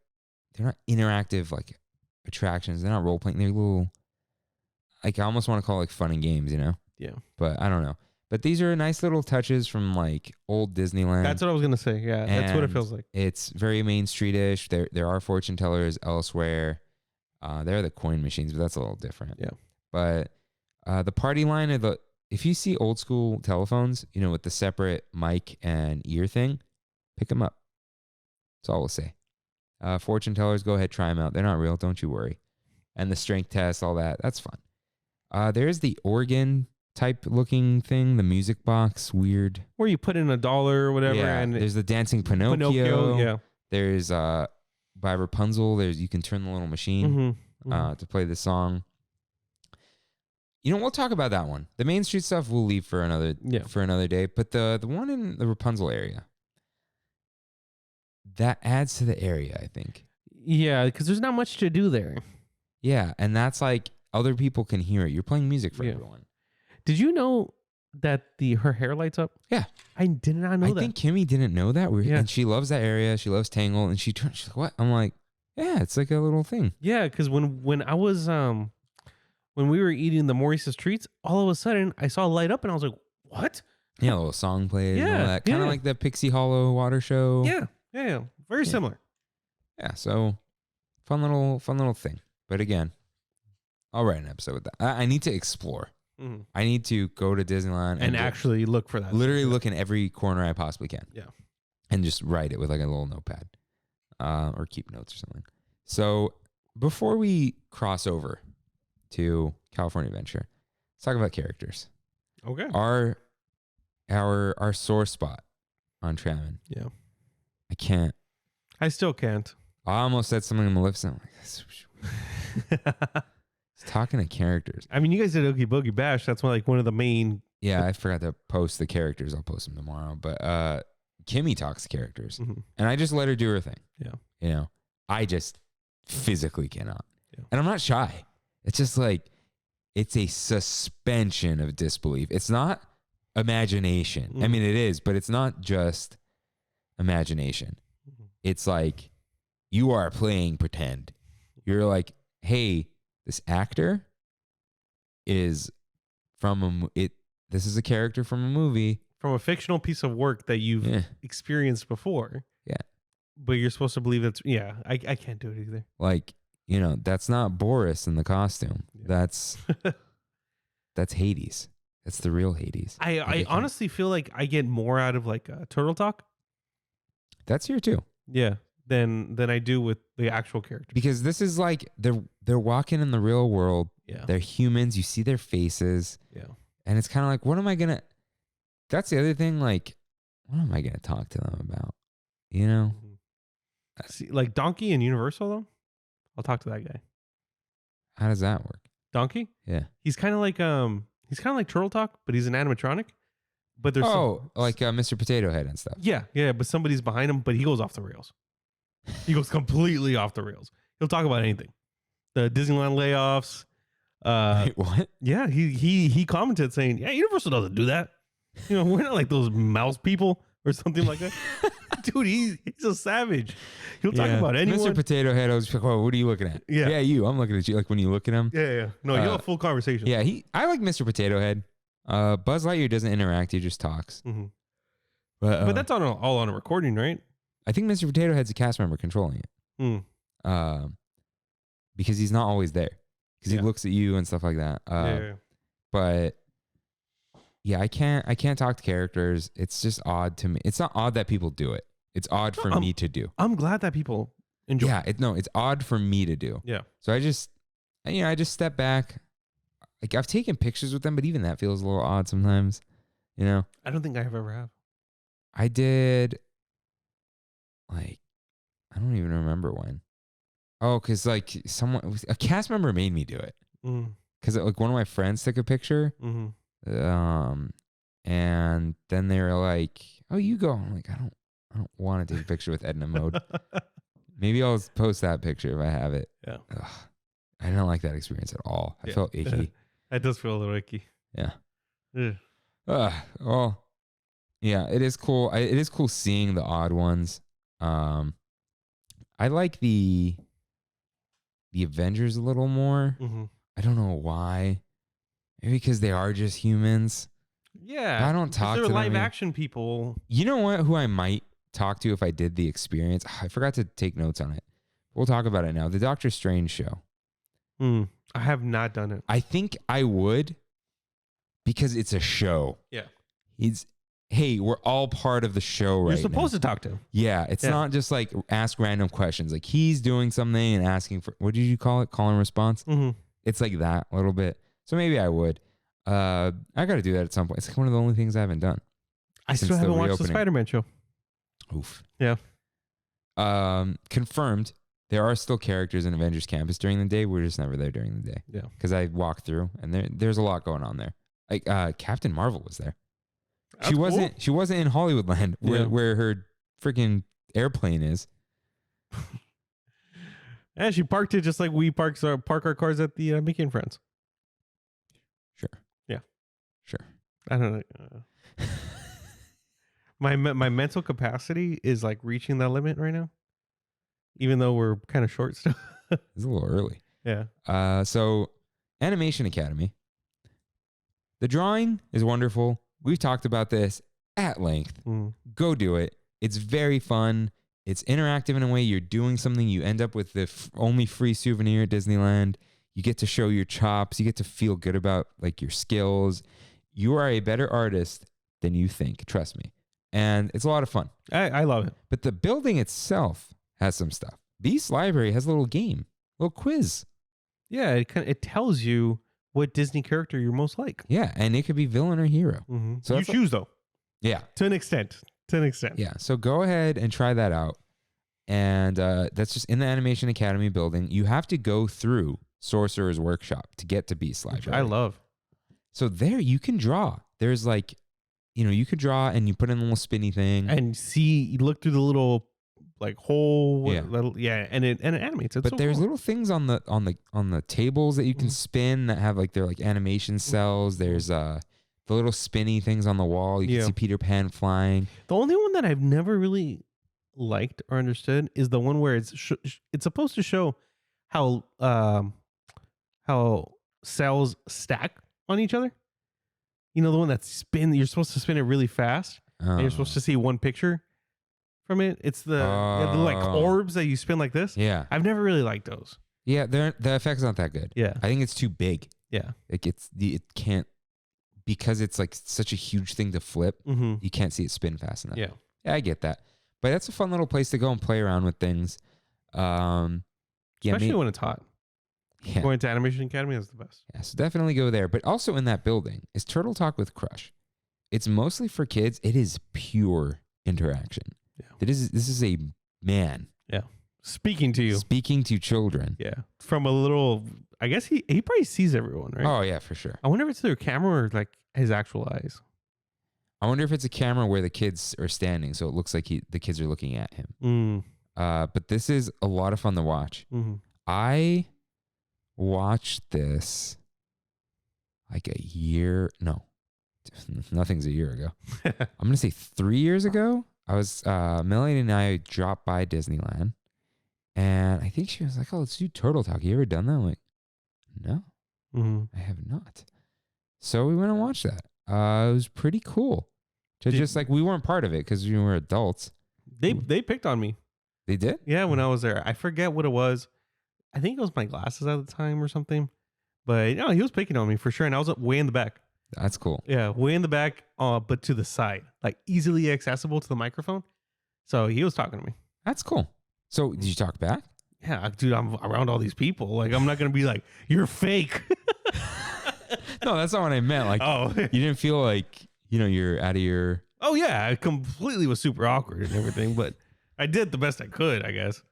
they're not interactive like attractions. They're not role playing. They're little, like I almost want to call it like fun and games, you know? Yeah. But I don't know. But these are nice little touches from like old Disneyland. That's what I was gonna say. Yeah, that's what it And feels like. It's very Main Street-ish. There are fortune tellers elsewhere. There are the coin machines, but that's a little different. Yeah. But the party line of the, if you see old school telephones, you know, with the separate mic and ear thing, pick them up. That's all we'll say. Fortune tellers, go ahead, try them out. They're not real, don't you worry. And the strength test, all that, that's fun. There's the organ type looking thing, the music box, weird. Where you put in $1 or whatever, Yeah, and there's the dancing Pinocchio. yeah. There's by Rapunzel. You can turn the little machine to play the song. You know, we'll talk about that one. The Main Street stuff we'll leave for another day. But the one in the Rapunzel area, that adds to the area, I think. Yeah, because there's not much to do there. Yeah, and that's like other people can hear it. You're playing music for everyone. Did you know that her hair lights up? Yeah. I did not know that. I think Kimmy didn't know that. And she loves that area. She loves Tangle. And she's like, what? I'm like, yeah, it's like a little thing. Yeah, because when I was when we were eating the Maurice's treats, all of a sudden I saw it light up and I was like, what? Yeah, a little song plays and all Yeah, that. Kind of like the Pixie Hollow water show. Yeah. Very similar. Yeah, so fun little thing. But again, I'll write an episode with that. I need to explore. Mhm. I need to go to Disneyland And actually look for that. literally look in every corner I possibly can. Yeah. And just write it with like a little notepad or keep notes or something. So before we cross over to California Adventure, let's talk about characters. Okay. Our sore spot on Trammin. Yeah. I still can't. I almost said something to Maleficent. I'm like, it's talking to characters. I mean, you guys did Oogie Boogie Bash. That's one of the main. Yeah, I forgot to post the characters. I'll post them tomorrow. But Kimmy talks to characters. Mm-hmm. And I just let her do her thing. Yeah. You know, I just physically cannot. Yeah. And I'm not shy. It's just like, it's a suspension of disbelief. It's not imagination. Mm-hmm. I mean, it is, but it's not just imagination. Mm-hmm. It's like, you are playing pretend. You're like, hey, this actor is this is a character from a movie. From a fictional piece of work that you've experienced before. Yeah. But you're supposed to believe I can't do it either. Like, you know, that's not Boris in the costume. Yeah. That's Hades. That's the real Hades. I honestly feel like I get more out of like Turtle Talk. That's here too. Yeah. Than I do with the actual character. Because this is like they're walking in the real world. Yeah. They're humans. You see their faces. Yeah. And it's kind of like, what am I gonna? That's the other thing. Like, what am I gonna talk to them about? You know. See, like Donkey in Universal though, I'll talk to that guy. How does that work? Donkey? Yeah. He's kind of like Turtle Talk, but he's an animatronic. But there's like Mr. Potato Head and stuff. Yeah. But somebody's behind him, but he goes off the rails. He goes completely off the rails. He'll talk about anything. The Disneyland layoffs. Wait, what? Yeah, he commented saying, "Yeah, Universal doesn't do that. You know, we're not like those mouse people or something like that." Dude, he's a savage. He'll talk about anyone. Mr. Potato Head, I was like, "Oh, what are you looking at?" Yeah, you. I'm looking at you. Like when you look at him. Yeah. No, you'll have a full conversation. Yeah, I like Mr. Potato Head. Buzz Lightyear doesn't interact; he just talks. Mm-hmm. But that's all on a recording, right? I think Mr. Potato Head's a cast member controlling it. Because he's not always there. Because he looks at you and stuff like that. But yeah, I can't talk to characters. It's just odd to me. It's not odd that people do it. It's odd for me to do. I'm glad that people enjoy. Yeah, it's odd for me to do. Yeah. So I just step back. Like I've taken pictures with them, but even that feels a little odd sometimes. You know. I don't think I ever have. I did. Like, I don't even remember when. Oh, because like a cast member made me do it. Because like one of my friends took a picture. Mm-hmm. And then they were like, "Oh, you go." I'm like, I don't want to take a picture with Edna Mode. Maybe I'll post that picture if I have it. Yeah. Ugh, I didn't like that experience at all. I felt icky. That does feel a little icky. Yeah. Yeah. Well, yeah, it is cool. It is cool seeing the odd ones. I I like the Avengers a little more. Mm-hmm. I don't know why. Maybe because they are just humans. Yeah. I don't talk to they're them. live action people. You know what? Who I might talk to if I did the experience? I forgot to take notes on it. We'll talk about it now. The Doctor Strange show. I have not done it. I think I would because it's a show. Yeah. Hey, we're all part of the show right now. You're supposed to talk to him. Yeah, it's not just like ask random questions. Like he's doing something and asking for, what did you call it? Call and response? Mm-hmm. It's like that a little bit. So maybe I would. I got to do that at some point. It's like one of the only things I haven't done. I still haven't watched the Spider-Man show. Oof. Yeah. Confirmed. There are still characters in Avengers Campus during the day. We're just never there during the day. Yeah. Because I walked through and there's a lot going on there. Like Captain Marvel was there. That's cool. She wasn't in Hollywoodland where her freaking airplane is. And she parked it just like we park our cars at the Mickey and Friends. Sure. Yeah. Sure. I don't know. My mental capacity is like reaching that limit right now, even though we're kind of short still. It's a little early. Yeah. So Animation Academy. The drawing is wonderful. We've talked about this at length. Go do it. It's very fun. It's interactive in a way. You're doing something. You end up with the only free souvenir at Disneyland. You get to show your chops. You get to feel good about like your skills. You are a better artist than you think. Trust me. And it's a lot of fun. I love it. But the building itself has some stuff. Beast Library has a little game, a little quiz. Yeah, it tells you what Disney character you're most like. Yeah, and it could be villain or hero. Mm-hmm. So you choose though. Yeah. To an extent. Yeah. So go ahead and try that out. And that's just in the Animation Academy building. You have to go through Sorcerer's Workshop to get to Beast Library. Which I love. So there you can draw. There's like, you could draw and you put in a little spinny thing. And you look through the little like hole. Yeah. And it animates. It's but so there's cool. little things on the tables that you can spin that have like they're like animation cells. There's the little spinny things on the wall. You can see Peter Pan flying. The only one that I've never really liked or understood is the one where it's supposed to show how cells stack on each other. You know, the one that you're supposed to spin it really fast, and you're supposed to see one picture from it. It's the like orbs that you spin like this. Yeah. I've never really liked those. Yeah, the effect's not that good. Yeah. I think it's too big. Yeah. Like it can't, because it's like such a huge thing to flip, you can't see it spin fast enough. Yeah. Yeah, I get that. But that's a fun little place to go and play around with things. Especially when it's hot. Yeah. Going to Animation Academy is the best. Yeah, so definitely go there. But also in that building is Turtle Talk with Crush. It's mostly for kids. It is pure interaction. Yeah. This is a man. Yeah. Speaking to you. Speaking to children. Yeah. From a little, I guess he probably sees everyone, right? Oh, yeah, for sure. I wonder if it's through a camera or like his actual eyes. I wonder if it's a camera where the kids are standing, so it looks like the kids are looking at him. But this is a lot of fun to watch. I watched this like nothing's a year ago. I'm going to say 3 years ago. I was, Melanie and I dropped by Disneyland, and I think she was like, oh, let's do Turtle Talk. You ever done that? I'm like, no, I have not. So we went and watched that. It was pretty cool. Just like we weren't part of it because we were adults. They picked on me. They did? Yeah, when I was there. I forget what it was. I think it was my glasses at the time or something. But he was picking on me for sure. And I was way in the back. That's cool. Yeah, way in the back, but to the side, like easily accessible to the microphone. So he was talking to me. That's cool. So did you talk back? Yeah, dude, I'm around all these people. Like, I'm not going to be like, you're fake. No, that's not what I meant. Like, you didn't feel like, you're out of your... Oh, yeah. I completely was super awkward and everything, but I did the best I could, I guess.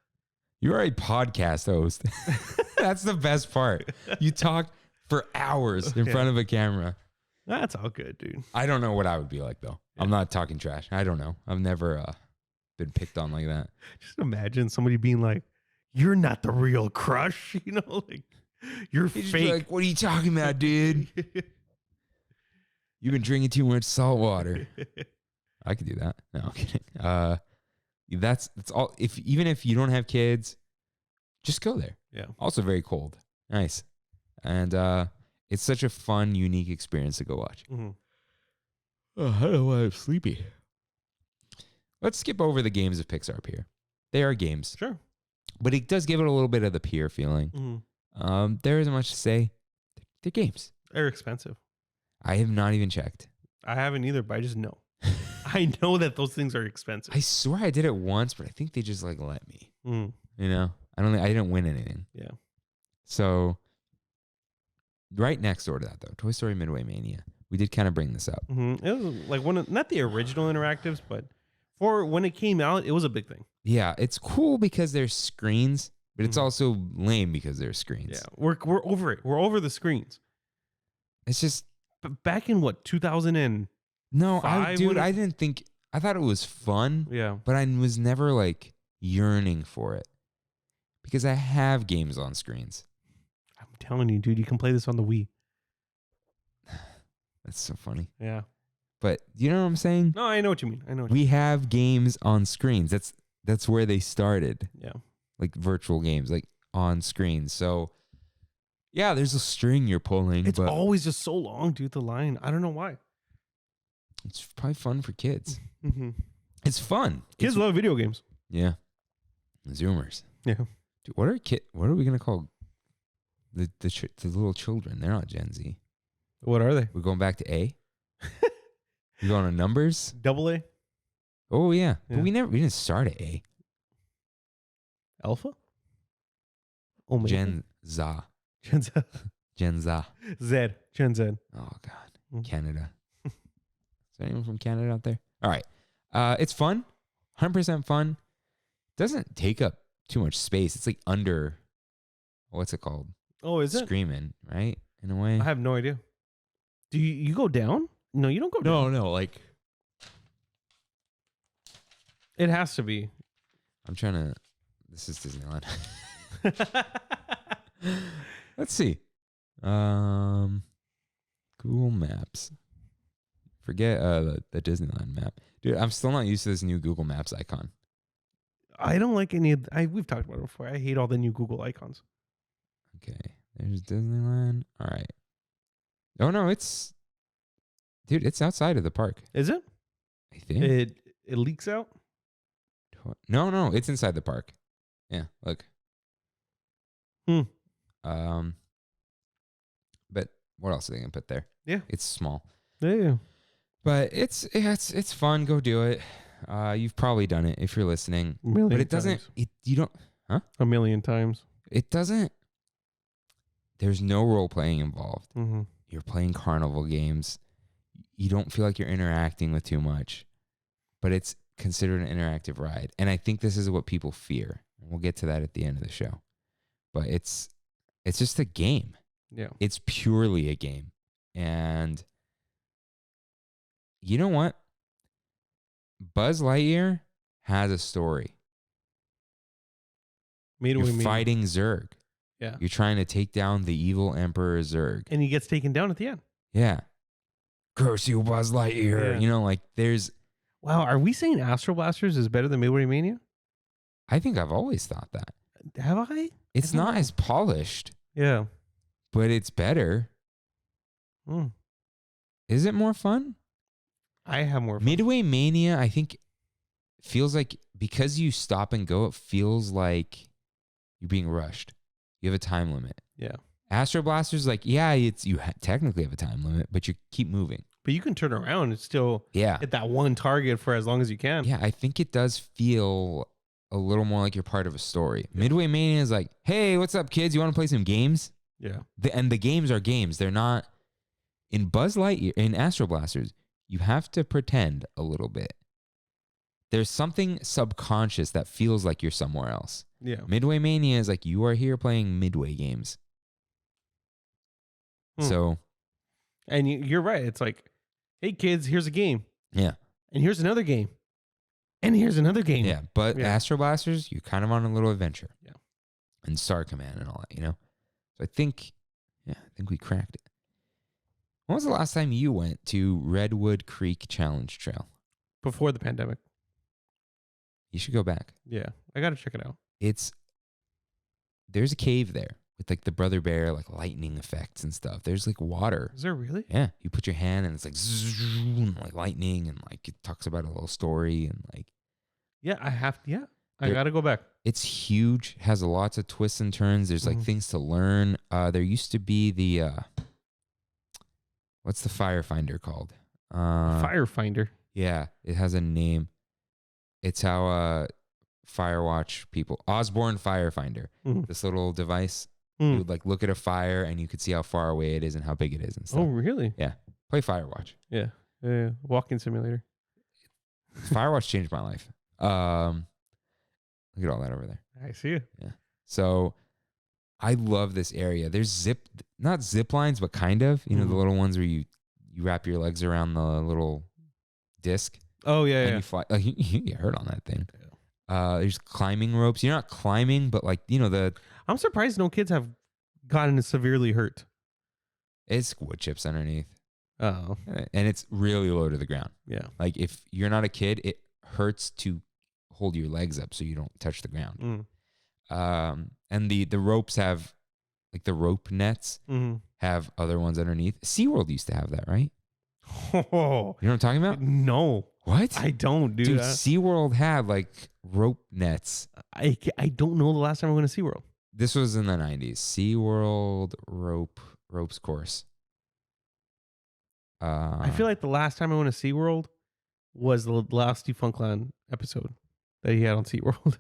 You are a podcast host. That's the best part. You talk for hours in front of a camera. That's all good, dude. I don't know what I would be like, though. Yeah. I'm not talking trash. I don't know. I've never been picked on like that. Just imagine somebody being like, you're not the real Crush, like, you're fake. Like, what are you talking about, dude? You've been drinking too much salt water. I could do that. No, I'm kidding. That's all. Even if you don't have kids, just go there. Yeah. Also very cold. Nice. And it's such a fun, unique experience to go watch. Mm-hmm. Oh, I don't know why I'm sleepy. Let's skip over the games of Pixar Pier. They are games. Sure. But it does give it a little bit of the Pier feeling. Mm-hmm. There isn't much to say. They're games. They're expensive. I have not even checked. I haven't either, but I just know. I know that those things are expensive. I swear I did it once, but I think they just like let me. Mm. You know? I didn't win anything. Yeah. So right next door to that though, Toy Story Midway Mania. We did kind of bring this up. Mm-hmm. It was like not the original interactives, but for when it came out, it was a big thing. Yeah, it's cool because there's screens, but it's also lame because there's screens. Yeah, we're over it. We're over the screens. It's just But back in what 2000 and no, I didn't think. I thought it was fun. yeah. But I was never like yearning for it because I have games on screens. I'm telling you, dude, you can play this on the Wii. That's so funny. Yeah. But you know what I'm saying? No, I know what you mean. I know. We have games on screens. That's where they started. Yeah. Like virtual games, like on screens. So yeah, there's a string you're pulling. It's but always just so long, dude. The line. I don't know why. it's probably fun for kids. Mm-hmm. It's fun. Kids It's- love video games. Yeah. Zoomers. Yeah. Dude, what are we gonna call the little children? They're not Gen Z. What are they? We're going back to A. You going to numbers? Double A? Oh yeah. Yeah. But we didn't start at A. Alpha? Omega? Gen Z. Gen Z. Gen Z. Z. Gen Z. Oh God. Mhm. Canada. Is there anyone from Canada out there? All right. It's fun. 100% fun. Doesn't take up too much space. It's like under what's it called? Oh, is it? Screaming, right? In a way. I have no idea. Do you go down? No, you don't go down. No, like It has to be. I'm trying to this is Disneyland. Let's see. Google Maps. Forget the Disneyland map. Dude, I'm still not used to this new Google Maps icon. I don't like any of we've talked about it before. I hate all the new Google icons. Okay. There's Disneyland. All right. Oh no, it's outside of the park. Is it? I think. It leaks out? No, it's inside the park. Yeah, look. Hmm. But what else are they gonna put there? Yeah. It's small. Yeah. But it's fun. Go do it. You've probably done it if you're listening. But it doesn't. You don't. Huh? A million times. It doesn't. There's no role playing involved. Mm-hmm. You're playing carnival games. You don't feel like you're interacting with too much, but it's considered an interactive ride. And I think this is what people fear. We'll get to that at the end of the show. But it's just a game. Yeah. It's purely a game. And you know what? Buzz Lightyear has a story. You're fighting Zurg. Yeah. You're trying to take down the evil Emperor Zurg. And he gets taken down at the end. Yeah. Curse you, Buzz Lightyear. Yeah. You know, like there's... Wow. Are we saying Astro Blasters is better than Midway Mania? I think I've always thought that. Have I? It's I don't not know. as polished, Yeah. but it's better. Mm. Is it more fun? I have more fun. Midway Mania, I think, feels like because you stop and go, it feels like you're being rushed. You have a time limit. Yeah. Astro Blasters, like, yeah, technically have a time limit, but you keep moving. But you can turn around and still Yeah. hit that one target for as long as you can. Yeah, I think it does feel a little more like you're part of a story. Midway Mania is like, hey, what's up, kids? You want to play some games? Yeah. And the games are games. They're not... In Buzz Lightyear, in Astro Blasters, you have to pretend a little bit. There's something subconscious that feels like you're somewhere else. Yeah. Midway Mania is like you are here playing Midway games. So... And you're right. It's like, hey, kids, here's a game. Yeah. And here's another game. And here's another game. Yeah, but Yeah. Astro Blasters, you're kind of on a little adventure. Yeah. And Star Command and all that, you know? So I think we cracked it. When was the last time you went to Redwood Creek Challenge Trail? Before the pandemic. You should go back. Yeah, I got to check it out. There's a cave there with like the Brother Bear, like lightning effects and stuff. There's like water. Is there really? Yeah. You put your hand and it's like, zoom, like lightning, and like it talks about a little story and like. Yeah, I got to go back. It's huge, has lots of twists and turns. There's like things to learn. There used to be the, what's the firefinder called? Firefinder. Yeah, it has a name. It's how Firewatch people, Osborne Firefinder, this little device. You would like look at a fire and you could see how far away it is and how big it is and stuff. Oh, really? Yeah. Play Firewatch. Yeah. Walking simulator. Firewatch changed my life. Look at all that over there. I see it. Yeah. So I love this area. There's not zip lines, but kind of, the little ones where you wrap your legs around the little disc. Oh, yeah, and you fly. Like, you get hurt on that thing. There's climbing ropes. You're not climbing, but like, I'm surprised no kids have gotten severely hurt. it's wood chips underneath. Oh. And it's really low to the ground. Yeah. Like if you're not a kid, it hurts to hold your legs up so you don't touch the ground. And the ropes have, like the rope nets have other ones underneath. SeaWorld used to have that, right? Oh, You know what I'm talking about? no. What? I don't, dude. Dude, SeaWorld had like rope nets. I don't know the last time I went to SeaWorld. This was in the 90s. SeaWorld ropes course. I feel like the last time I went to SeaWorld was the last Defunctland episode that he had on SeaWorld.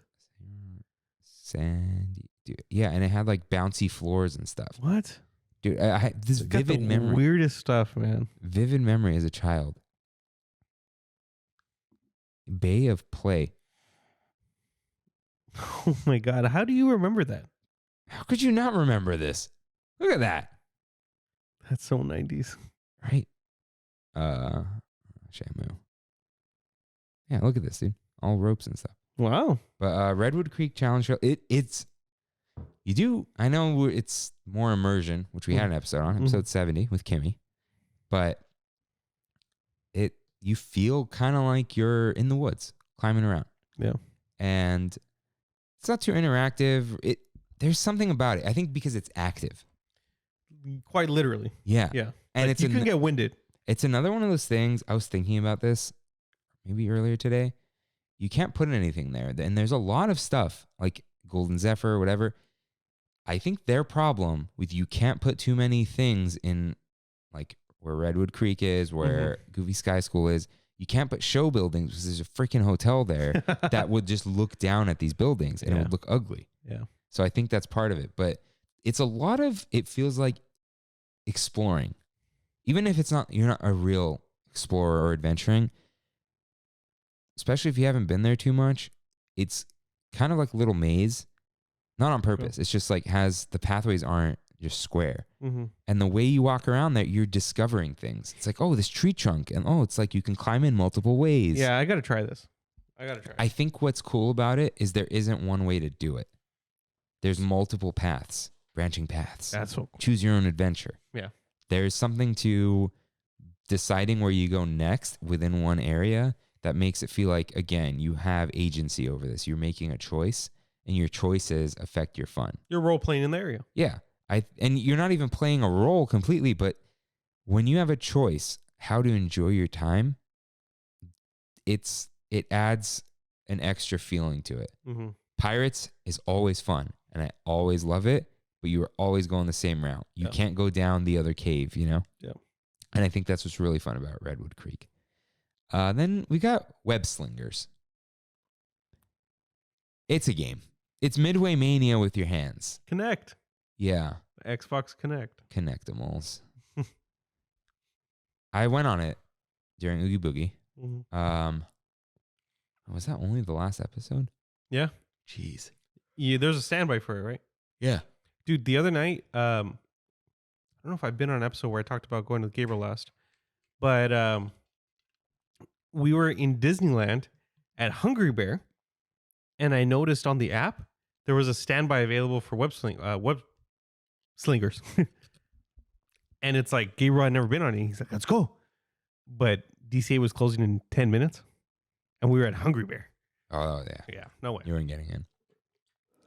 Sandy. Dude, yeah, and it had like bouncy floors and stuff. What? Dude, I had this vivid memory. Weirdest stuff, man. Vivid memory as a child. Bay of Play. Oh my God. How do you remember that? How could you not remember this? Look at that. That's so 90s. Right? Shamu. Yeah, look at this, dude. All ropes and stuff. Wow. But Redwood Creek Challenge Trail, I know it's more immersion, which we had an episode on, episode 70 with Kimmy. But you feel kind of like you're in the woods, climbing around. Yeah. And it's not too interactive. There's something about it. I think because it's active. Quite literally. Yeah. Yeah. And like you can get winded. It's another one of those things. I was thinking about this maybe earlier today. You can't put anything there. And there's a lot of stuff like Golden Zephyr or whatever. I think their problem with you can't put too many things in like where Redwood Creek is, where Goofy Sky School is. You can't put show buildings because there's a freaking hotel there that would just look down at these buildings and it would look ugly. Yeah. So I think that's part of it. But it's a lot of, it feels like exploring. Even if you're not a real explorer or adventuring, especially if you haven't been there too much, it's kind of like a little maze. Not on purpose. It's just like the pathways aren't just square. And the way you walk around there, you're discovering things. It's like, oh, this tree trunk. And it's like you can climb in multiple ways. Yeah, I got to try this. I think what's cool about it is there isn't one way to do it. There's multiple paths, branching paths. That's so cool. Choose your own adventure. Yeah. There's something to deciding where you go next within one area that makes it feel like, again, you have agency over this. You're making a choice and your choices affect your fun. You're role playing in the area. Yeah. And you're not even playing a role completely, but when you have a choice how to enjoy your time, it adds an extra feeling to it. Pirates is always fun and I always love it, but you are always going the same route. You can't go down the other cave, Yeah. And I think that's what's really fun about Redwood Creek. Then we got Web Slingers. It's a game. It's Midway Mania with your hands. Connect. Yeah. Xbox Connect. Connectimals. I went on it during Oogie Boogie. Was that only the last episode? Yeah. Jeez. Yeah, there's a standby for it, right? Yeah. Dude, the other night, I don't know if I've been on an episode where I talked about going to Gabriel last, but we were in Disneyland at Hungry Bear, and I noticed on the app there was a standby available for web slingers. And it's like, Gabriel had never been on it. He's like, let's go. But DCA was closing in 10 minutes, and we were at Hungry Bear. Oh yeah. Yeah, no way. You weren't getting in.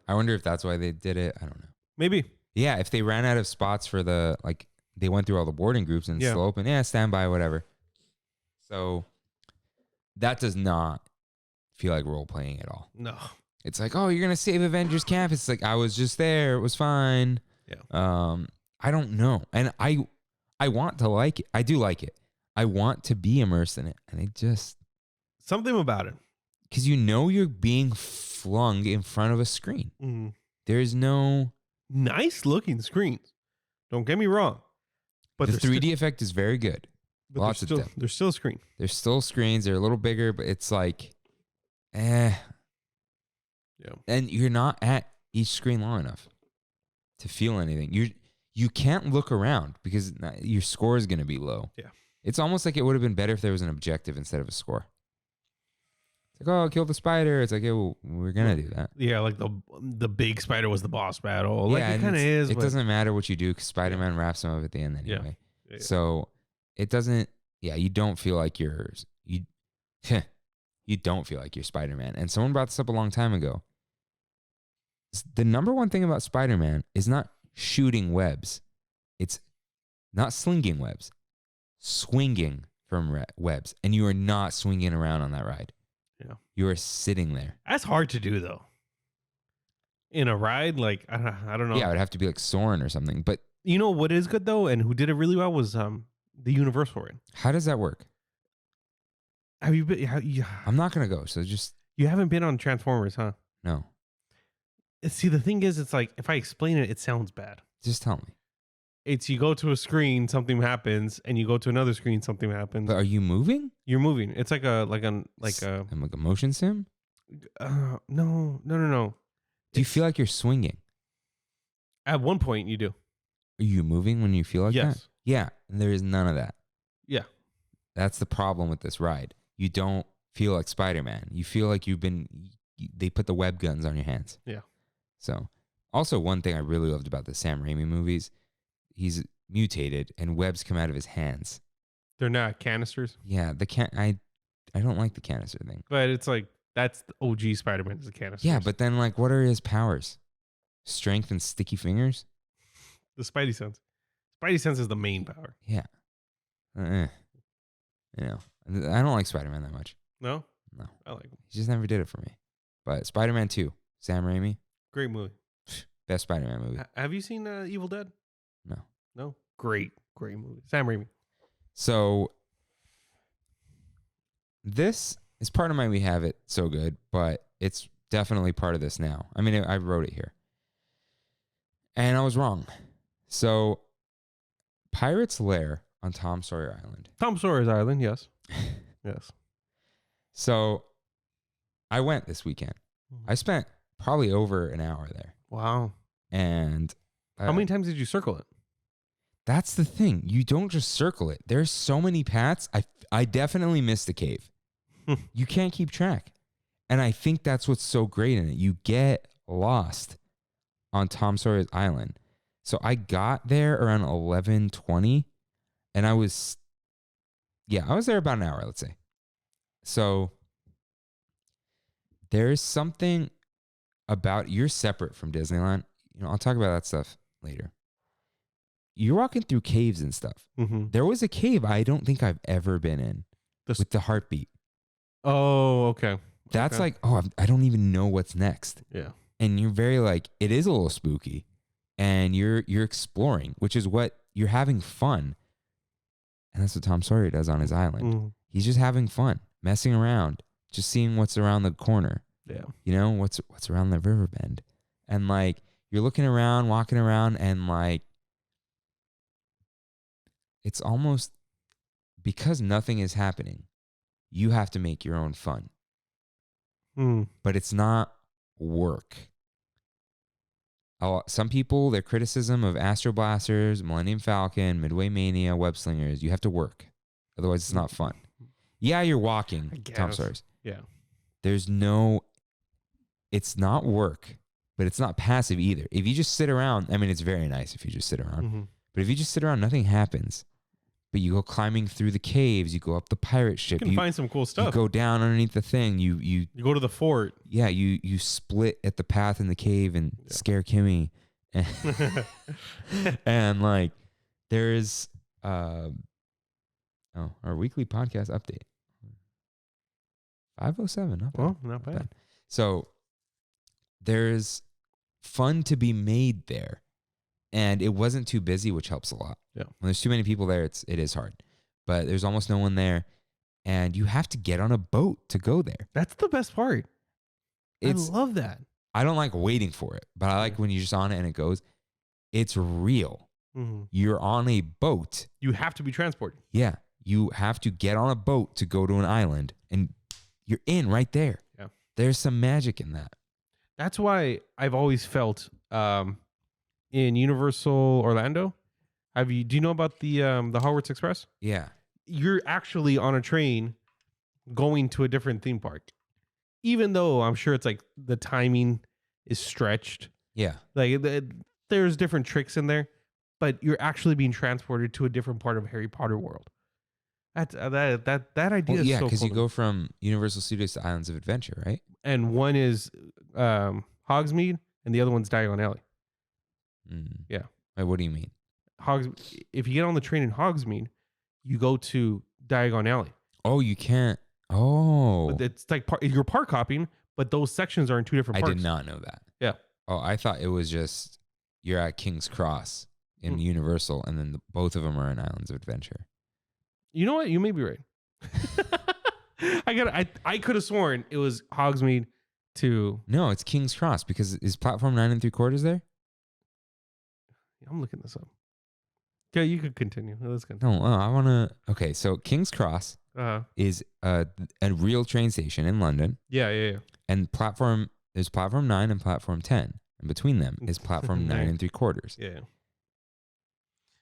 I wonder if that's why they did it. I don't know. Maybe. Yeah, if they ran out of spots for the like, they went through all the boarding groups and Yeah. still open. Yeah, standby, whatever. So that does not feel like role playing at all. No. It's like, oh, you're gonna save Avengers Campus. It's like I was just there. It was fine. Yeah. I don't know, and I want to like it. I do like it. I want to be immersed in it, and it just Something about it. because you're being flung in front of a screen. Mm. There's no Nice looking screens. Don't get me wrong. But the 3D effect is very good. Lots of depth. There's still a screen. There's still screens. They're a little bigger, but it's like, Yeah. And you're not at each screen long enough to feel anything. You can't look around because your score is going to be low. Yeah. It's almost like it would have been better if there was an objective instead of a score. It's like, oh, kill the spider. It's like, yeah, well, we're going to do that. Yeah, like the big spider was the boss battle. Like Yeah, it kind of is. It but doesn't matter what you do because Spider-Man wraps him up at the end anyway. Yeah. So it doesn't, you don't feel like you don't feel like you're Spider-Man. And someone brought this up a long time ago. The number one thing about Spider-Man is not shooting webs. It's not slinging webs. Swinging from webs. And you are not swinging around on that ride. Yeah. You are sitting there. That's hard to do though. In a ride, like I don't know. Yeah, it would have to be like Soren or something. But you know what is good though, and who did it really well was the Universal ride. how does that work? Have you been? I'm not going to go. So just You haven't been on Transformers, huh? no. See, the thing is, it's like if I explain it, it sounds bad. Just tell me. It's you go to a screen, something happens, and you go to another screen, something happens. But are you moving? You're moving. It's like a I'm like a motion sim? no. Do you feel like you're swinging? At one point you do. Are you moving when you feel like Yes. that? Yeah. And there is none of that. Yeah. That's the problem with this ride. You don't feel like Spider-Man. You feel like they put the web guns on your hands. Yeah. So, also one thing I really loved about the Sam Raimi movies, he's mutated and webs come out of his hands. They're not canisters. Yeah, I don't like the canister thing. But it's like that's the OG Spider-Man is a canister. Yeah, but then like what are his powers? Strength and sticky fingers? the Spidey sense. Spidey sense is the main power. Yeah. You know, I don't like Spider-Man that much. No? No. I like him. He just never did it for me. But Spider-Man 2, Sam Raimi, Great movie. best Spider-Man movie. Have you seen Evil Dead? No. No? Great movie. Sam Raimi. So this is part of my We Have It So Good, but it's definitely part of this now. I mean, I wrote it here. And I was wrong. So Pirate's Lair on Tom Sawyer Island. Tom Sawyer's Island, yes. Yes. So I went this weekend. I spent probably over an hour there. Wow. And How many times did you circle it? that's the thing. You don't just circle it. There's so many paths. I definitely missed the cave. You can't keep track. And I think that's what's so great in it. You get lost on Tom Sawyer's Island. So I got there around 11:20 and I was there about an hour, let's say. So there's something about you're separate from Disneyland. You know, I'll talk about that stuff later. You're walking through caves and stuff. Mm-hmm. There was a cave I don't think I've ever been in with the heartbeat. Oh, okay. That's Okay. like, I don't even know what's next. Yeah. And you're very like, it is a little spooky and you're exploring, which is what you're having fun. And that's what Tom Sawyer does on his island. Mm. He's just having fun, messing around, just seeing what's around the corner. Yeah. You know, what's around the river bend. And like, you're looking around, walking around, and like, it's almost because nothing is happening, you have to make your own fun. Mm. But it's not work. Some people, their criticism of Astro Blasters, Millennium Falcon, Midway Mania, Web Slingers, you have to work. Otherwise, it's not fun. Yeah, you're walking, Tom Sawyer's. Yeah. It's not work, but it's not passive either. If you just sit around, I mean, it's very nice if you just sit around. Mm-hmm. But if you just sit around, nothing happens. but you go climbing through the caves. You go up the pirate ship. You can find some cool You stuff. go down underneath the thing. You go to the fort. yeah. You split at the path in the cave and scare Kimmy. And like there's our weekly podcast update. 5:07. Not bad. Well, not bad. So there's fun to be made there, and it wasn't too busy, which helps a lot. Yeah. When there's too many people there, it is hard. But there's almost no one there, and you have to get on a boat to go there. That's the best part. I love that. I don't like waiting for it, but I like when you're just on it and it goes. It's real. Mm-hmm. You're on a boat. You have to be transported. Yeah. You have to get on a boat to go to an island, and you're in right there. Yeah. There's some magic in that. That's why I've always felt in Universal Orlando. Do you know about the Hogwarts Express? Yeah. You're actually on a train going to a different theme park. Even though I'm sure it's like the timing is stretched. Yeah. Like there's different tricks in there, but you're actually being transported to a different part of Harry Potter world. That idea is yeah, so because cool. you go from Universal Studios to Islands of Adventure, right? And one is Hogsmeade and the other one's Diagon Alley. Yeah. Wait, what do you mean? If you get on the train in Hogsmeade, you go to Diagon Alley. Oh, you can't. Oh. But it's like you're park hopping, but those sections are in two different I parks. did not know that. Yeah. Oh, I thought it was just you're at King's Cross in Universal, and then both of them are in Islands of Adventure. You know what? You may be right. I could have sworn it was Hogsmeade to. No, it's King's Cross because is platform 9 3/4 there? I'm looking this up. Yeah, you could continue. Let's continue. No, I want to. Okay, so King's Cross is a real train station in London. Yeah. And there's platform 9 and platform 10. And between them is platform 9 3/4. Yeah.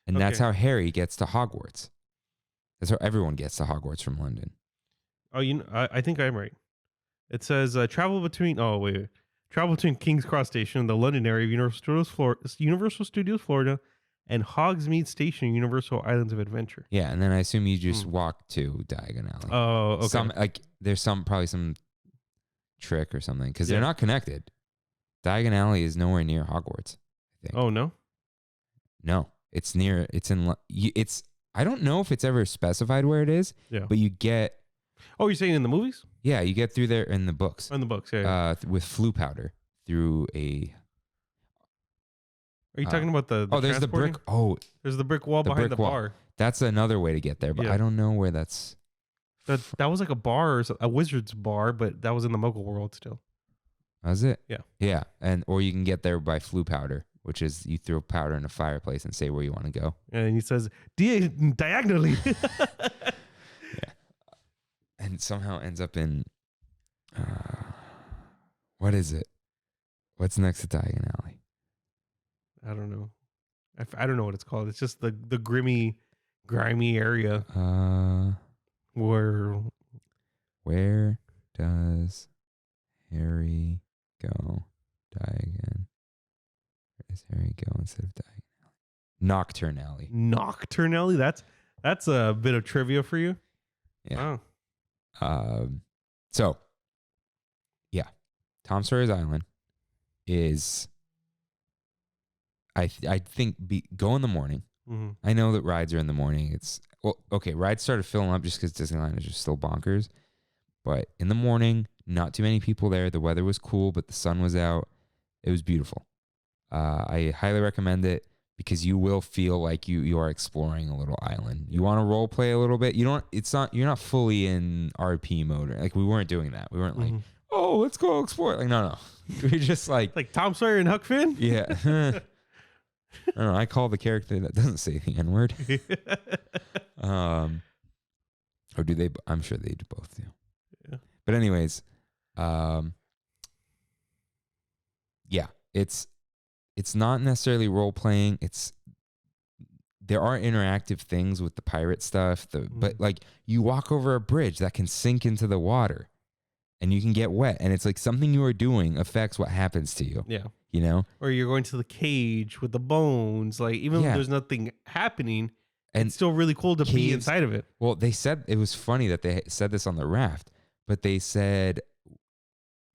And that's how Harry gets to Hogwarts. That's how everyone gets to Hogwarts from London. Oh, I think I'm right. It says travel between King's Cross Station in the London area of Universal Studios, Florida, and Hogsmeade Station, Universal Islands of Adventure. Yeah, and then I assume you just walk to Diagon Alley. Oh, okay. There's probably some trick or something because they're not connected. Diagon Alley is nowhere near Hogwarts, I think. Oh no, no, it's near. I don't know if it's ever specified where it is. Yeah, but you get. Oh, you're saying in the movies? Yeah, you get through there in the books. In the books, yeah. With flue powder through a. Are you talking about the there's the brick. Oh, there's the brick wall behind the bar. That's another way to get there, but I don't know where that's. That was like a bar, a wizard's bar, but that was in the Muggle world still. Was it? Yeah. Yeah, or you can get there by flue powder, which is you throw powder in a fireplace and say where you want to go. And he says diagonally. Yeah, and somehow ends up in. What is it? What's next to Diagon Alley? I don't know. I don't know what it's called. It's just the grimy area. Where does Harry go? Diagon. Where does Harry go instead of Diagon Alley? Nocturne Alley. Nocturne Alley. That's a bit of trivia for you. Yeah. Wow. So, yeah, Tom Sawyer's Island is. I think go in the morning. Mm-hmm. I know that rides are in the morning. Rides started filling up just because Disneyland is just still bonkers. But in the morning, not too many people there. The weather was cool, but the sun was out. It was beautiful. I highly recommend it because you will feel like you are exploring a little island. You want to role play a little bit. You're not fully in RP mode. Like we weren't doing that. We weren't like, oh, let's go explore. Like no. We're just like Tom Sawyer and Huck Finn. Yeah. I don't know. I call the character that doesn't say the N-word. Or do they? I'm sure they do both too. Yeah. But anyways, yeah, it's not necessarily role playing. There are interactive things with the pirate stuff. But like you walk over a bridge that can sink into the water, and you can get wet, and it's like something you are doing affects what happens to you. Yeah. You know? Or you're going to the cage with the bones. Like, even if there's nothing happening, And it's still really cool to be caves- inside of it. Well, they said it was funny that they said this on the raft, but they said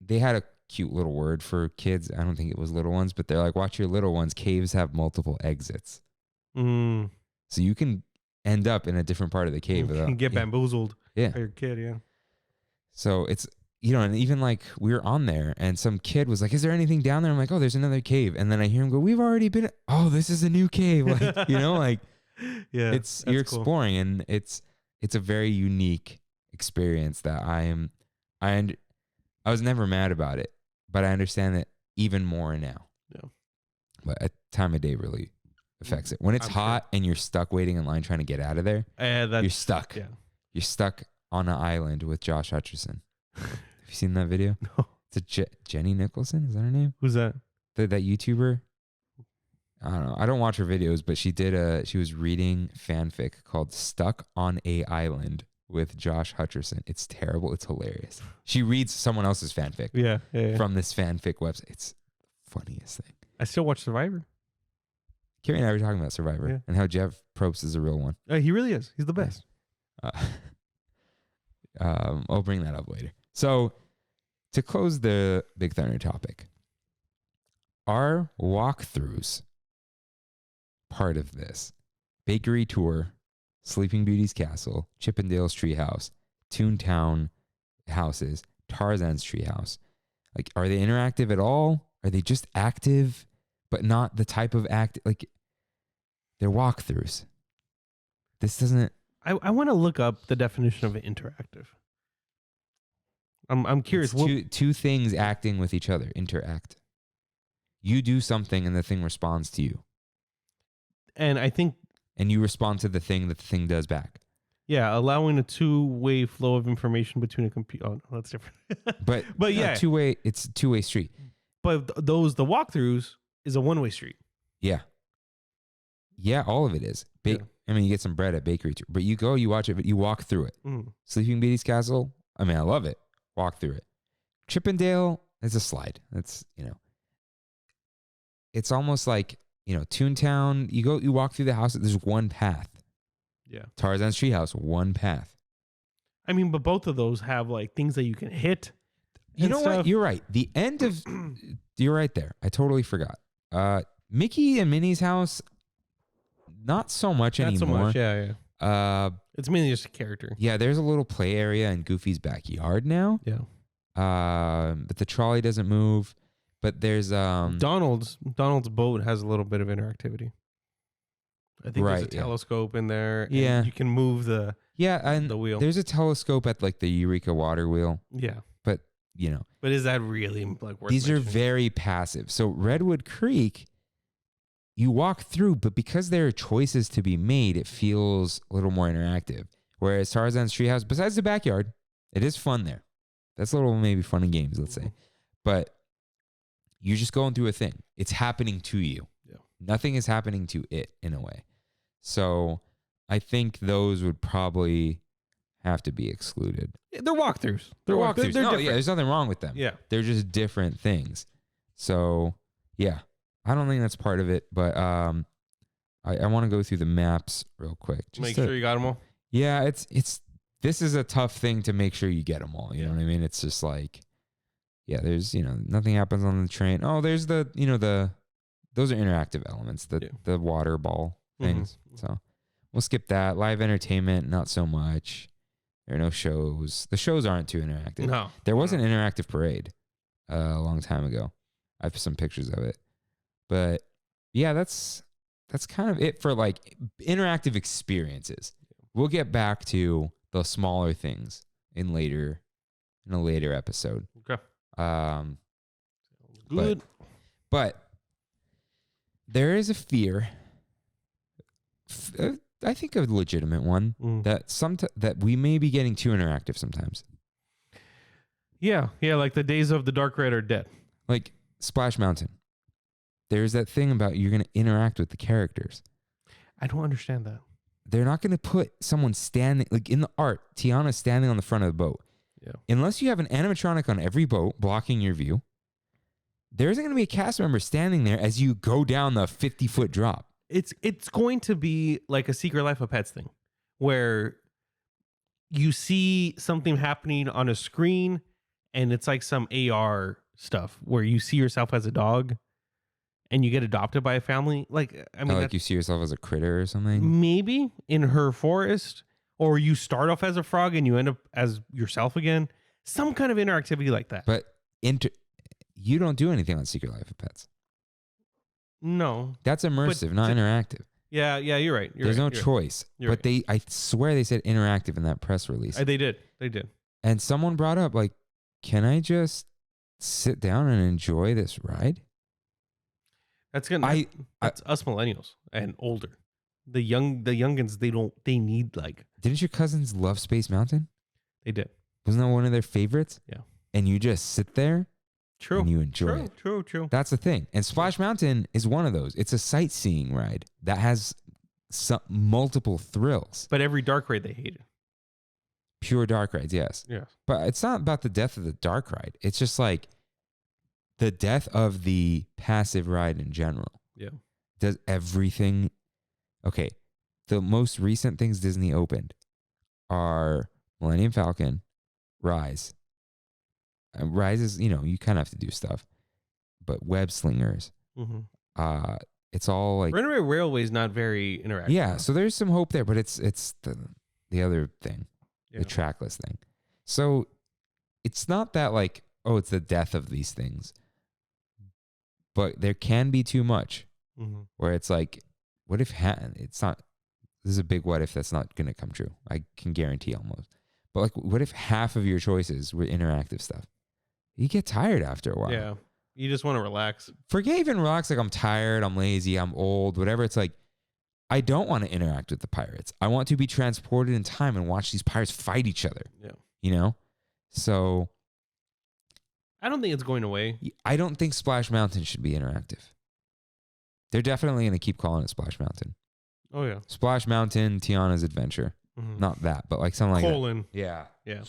they had a cute little word for kids. I don't think it was little ones, but they're like, watch your little ones. Caves have multiple exits. Mm. So you can end up in a different part of the cave. You without, can get bamboozled Yeah. by your kid, yeah. So it's, and even like we were on there and some kid was like, is there anything down there? I'm like, oh, there's another cave. And then I hear him go, we've already been, oh, this is a new cave. Like, like Yeah, you're cool. exploring and it's a very unique experience that I was never mad about it, but I understand it even more now. Yeah. But at time of day really affects it. When it's I'm hot and you're stuck waiting in line trying to get out of there, you're stuck. Yeah. You're stuck on an island with Josh Hutcherson. Have you seen that video? No. It's a Jenny Nicholson. Is that her name? Who's that? That YouTuber? I don't know. I don't watch her videos, but she was reading fanfic called Stuck on a Island with Josh Hutcherson. It's terrible. It's hilarious. She reads someone else's fanfic Yeah. from this fanfic website. It's the funniest thing. I still watch Survivor. Carrie and I were talking about Survivor and how Jeff Probst is a real one. He really is. He's the best. I'll bring that up later. So to close the Big Thunder topic, are walkthroughs part of this? Bakery Tour, Sleeping Beauty's Castle, Chippendale's Treehouse, Toontown houses, Tarzan's Treehouse. Like, are they interactive at all? Are they just active, but not the type of act? Like, they're walkthroughs. This doesn't. I want to look up the definition of interactive. I'm curious. It's two things acting with each other. Interact. You do something and the thing responds to you. And I think. And you respond to the thing that the thing does back. Yeah, allowing a two-way flow of information between a computer. Oh, no, that's different. But yeah, two-way. It's a two-way street. But the walkthroughs is a one-way street. Yeah. Yeah, all of it is. I mean, you get some bread at Bakery Tour, but you go, you watch it, but you walk through it. Mm. Sleeping Beauty's Castle. I mean, I love it. Walk through it. Chippendale is a slide. That's, it's almost like, Toontown. You walk through the house. There's one path. Yeah. Tarzan's Treehouse, one path. I mean, but both of those have like things that you can hit. You know what? You're right. The end of, you're right there. I totally forgot. Mickey and Minnie's house, not so much anymore. Not so much, yeah. It's mainly just a character. Yeah, there's a little play area in Goofy's backyard now. Yeah. But the trolley doesn't move. But there's Donald's boat has a little bit of interactivity. I think there's a telescope in there. And yeah, you can move the wheel. There's a telescope at like the Eureka water wheel. Yeah, but but is that really like worth these mentioning? are very passive. So Redwood Creek, you walk through, but because there are choices to be made, it feels a little more interactive. Whereas Tarzan's Treehouse, besides the backyard, it is fun there. That's a little maybe fun and games, let's say, but you're just going through a thing. It's happening to you. Yeah. Nothing is happening to it in a way. So I think those would probably have to be excluded. They're walkthroughs. They're walkthroughs. They're no, different. yeah, there's nothing wrong with them. Yeah. They're just different things. So yeah, I don't think that's part of it, but I want to go through the maps real quick. Make sure you got them all. Yeah, this is a tough thing to make sure you get them all. You know what I mean? It's just like, yeah, there's, nothing happens on the train. Oh, there's those are interactive elements, the water ball things. Mm-hmm. So we'll skip that. Live entertainment, not so much. There are no shows. The shows aren't too interactive. No. There was an interactive parade a long time ago. I have some pictures of it. But yeah, that's kind of it for like interactive experiences. We'll get back to the smaller things in a later episode. Okay. Good. But there is a fear, I think a legitimate one, that we may be getting too interactive sometimes. Yeah, like the days of the dark red are dead. Like Splash Mountain. There's that thing about you're going to interact with the characters. I don't understand that. They're not going to put someone standing, like in the art, Tiana standing on the front of the boat. Yeah. Unless you have an animatronic on every boat blocking your view, there isn't going to be a cast member standing there as you go down the 50-foot drop. It's going to be like a Secret Life of Pets thing, where you see something happening on a screen, and it's like some AR stuff where you see yourself as a dog, and you get adopted by a family. Like, I mean, like you see yourself as a critter or something. maybe in her forest, or you start off as a frog and you end up as yourself again. Some kind of interactivity like that. But you don't do anything on Secret Life of Pets. No. That's immersive, not interactive. Yeah, you're right. There's no choice. You're But I swear they said interactive in that press release. They did. And someone brought up, like, can I just sit down and enjoy this ride? That's that's us millennials and older. The youngins, they need like. Didn't your cousins love Space Mountain? They did. Wasn't that one of their favorites? Yeah. And you just sit there True. and you enjoy it. True. That's the thing. And Splash Mountain is one of those. It's a sightseeing ride that has multiple thrills. But every dark ride they hated. Pure dark rides, yes. Yeah. But it's not about the death of the dark ride. It's just like the death of the passive ride in general. Yeah. Does everything. Okay. The most recent things Disney opened are Millennium Falcon, Rise. Rise is, you kind of have to do stuff. But Web Slingers. Mm-hmm. It's all like. Runaway Railway is not very interactive. Yeah. So there's some hope there, but it's the other thing. Yeah. The trackless thing. So it's not that like, oh, it's the death of these things. But there can be too much where it's like, what if it's not, this is a big what if that's not going to come true. I can guarantee almost. But like, what if half of your choices were interactive stuff? You get tired after a while. Yeah. You just want to relax. Forget even relax. Like I'm tired, I'm lazy, I'm old, whatever. It's like, I don't want to interact with the pirates. I want to be transported in time and watch these pirates fight each other. Yeah. So I don't think it's going away. I don't think Splash Mountain should be interactive. They're definitely going to keep calling it Splash Mountain. Oh, yeah. Splash Mountain, Tiana's Adventure. Mm-hmm. Not that, but like something like Colon. that. Yeah. Yeah.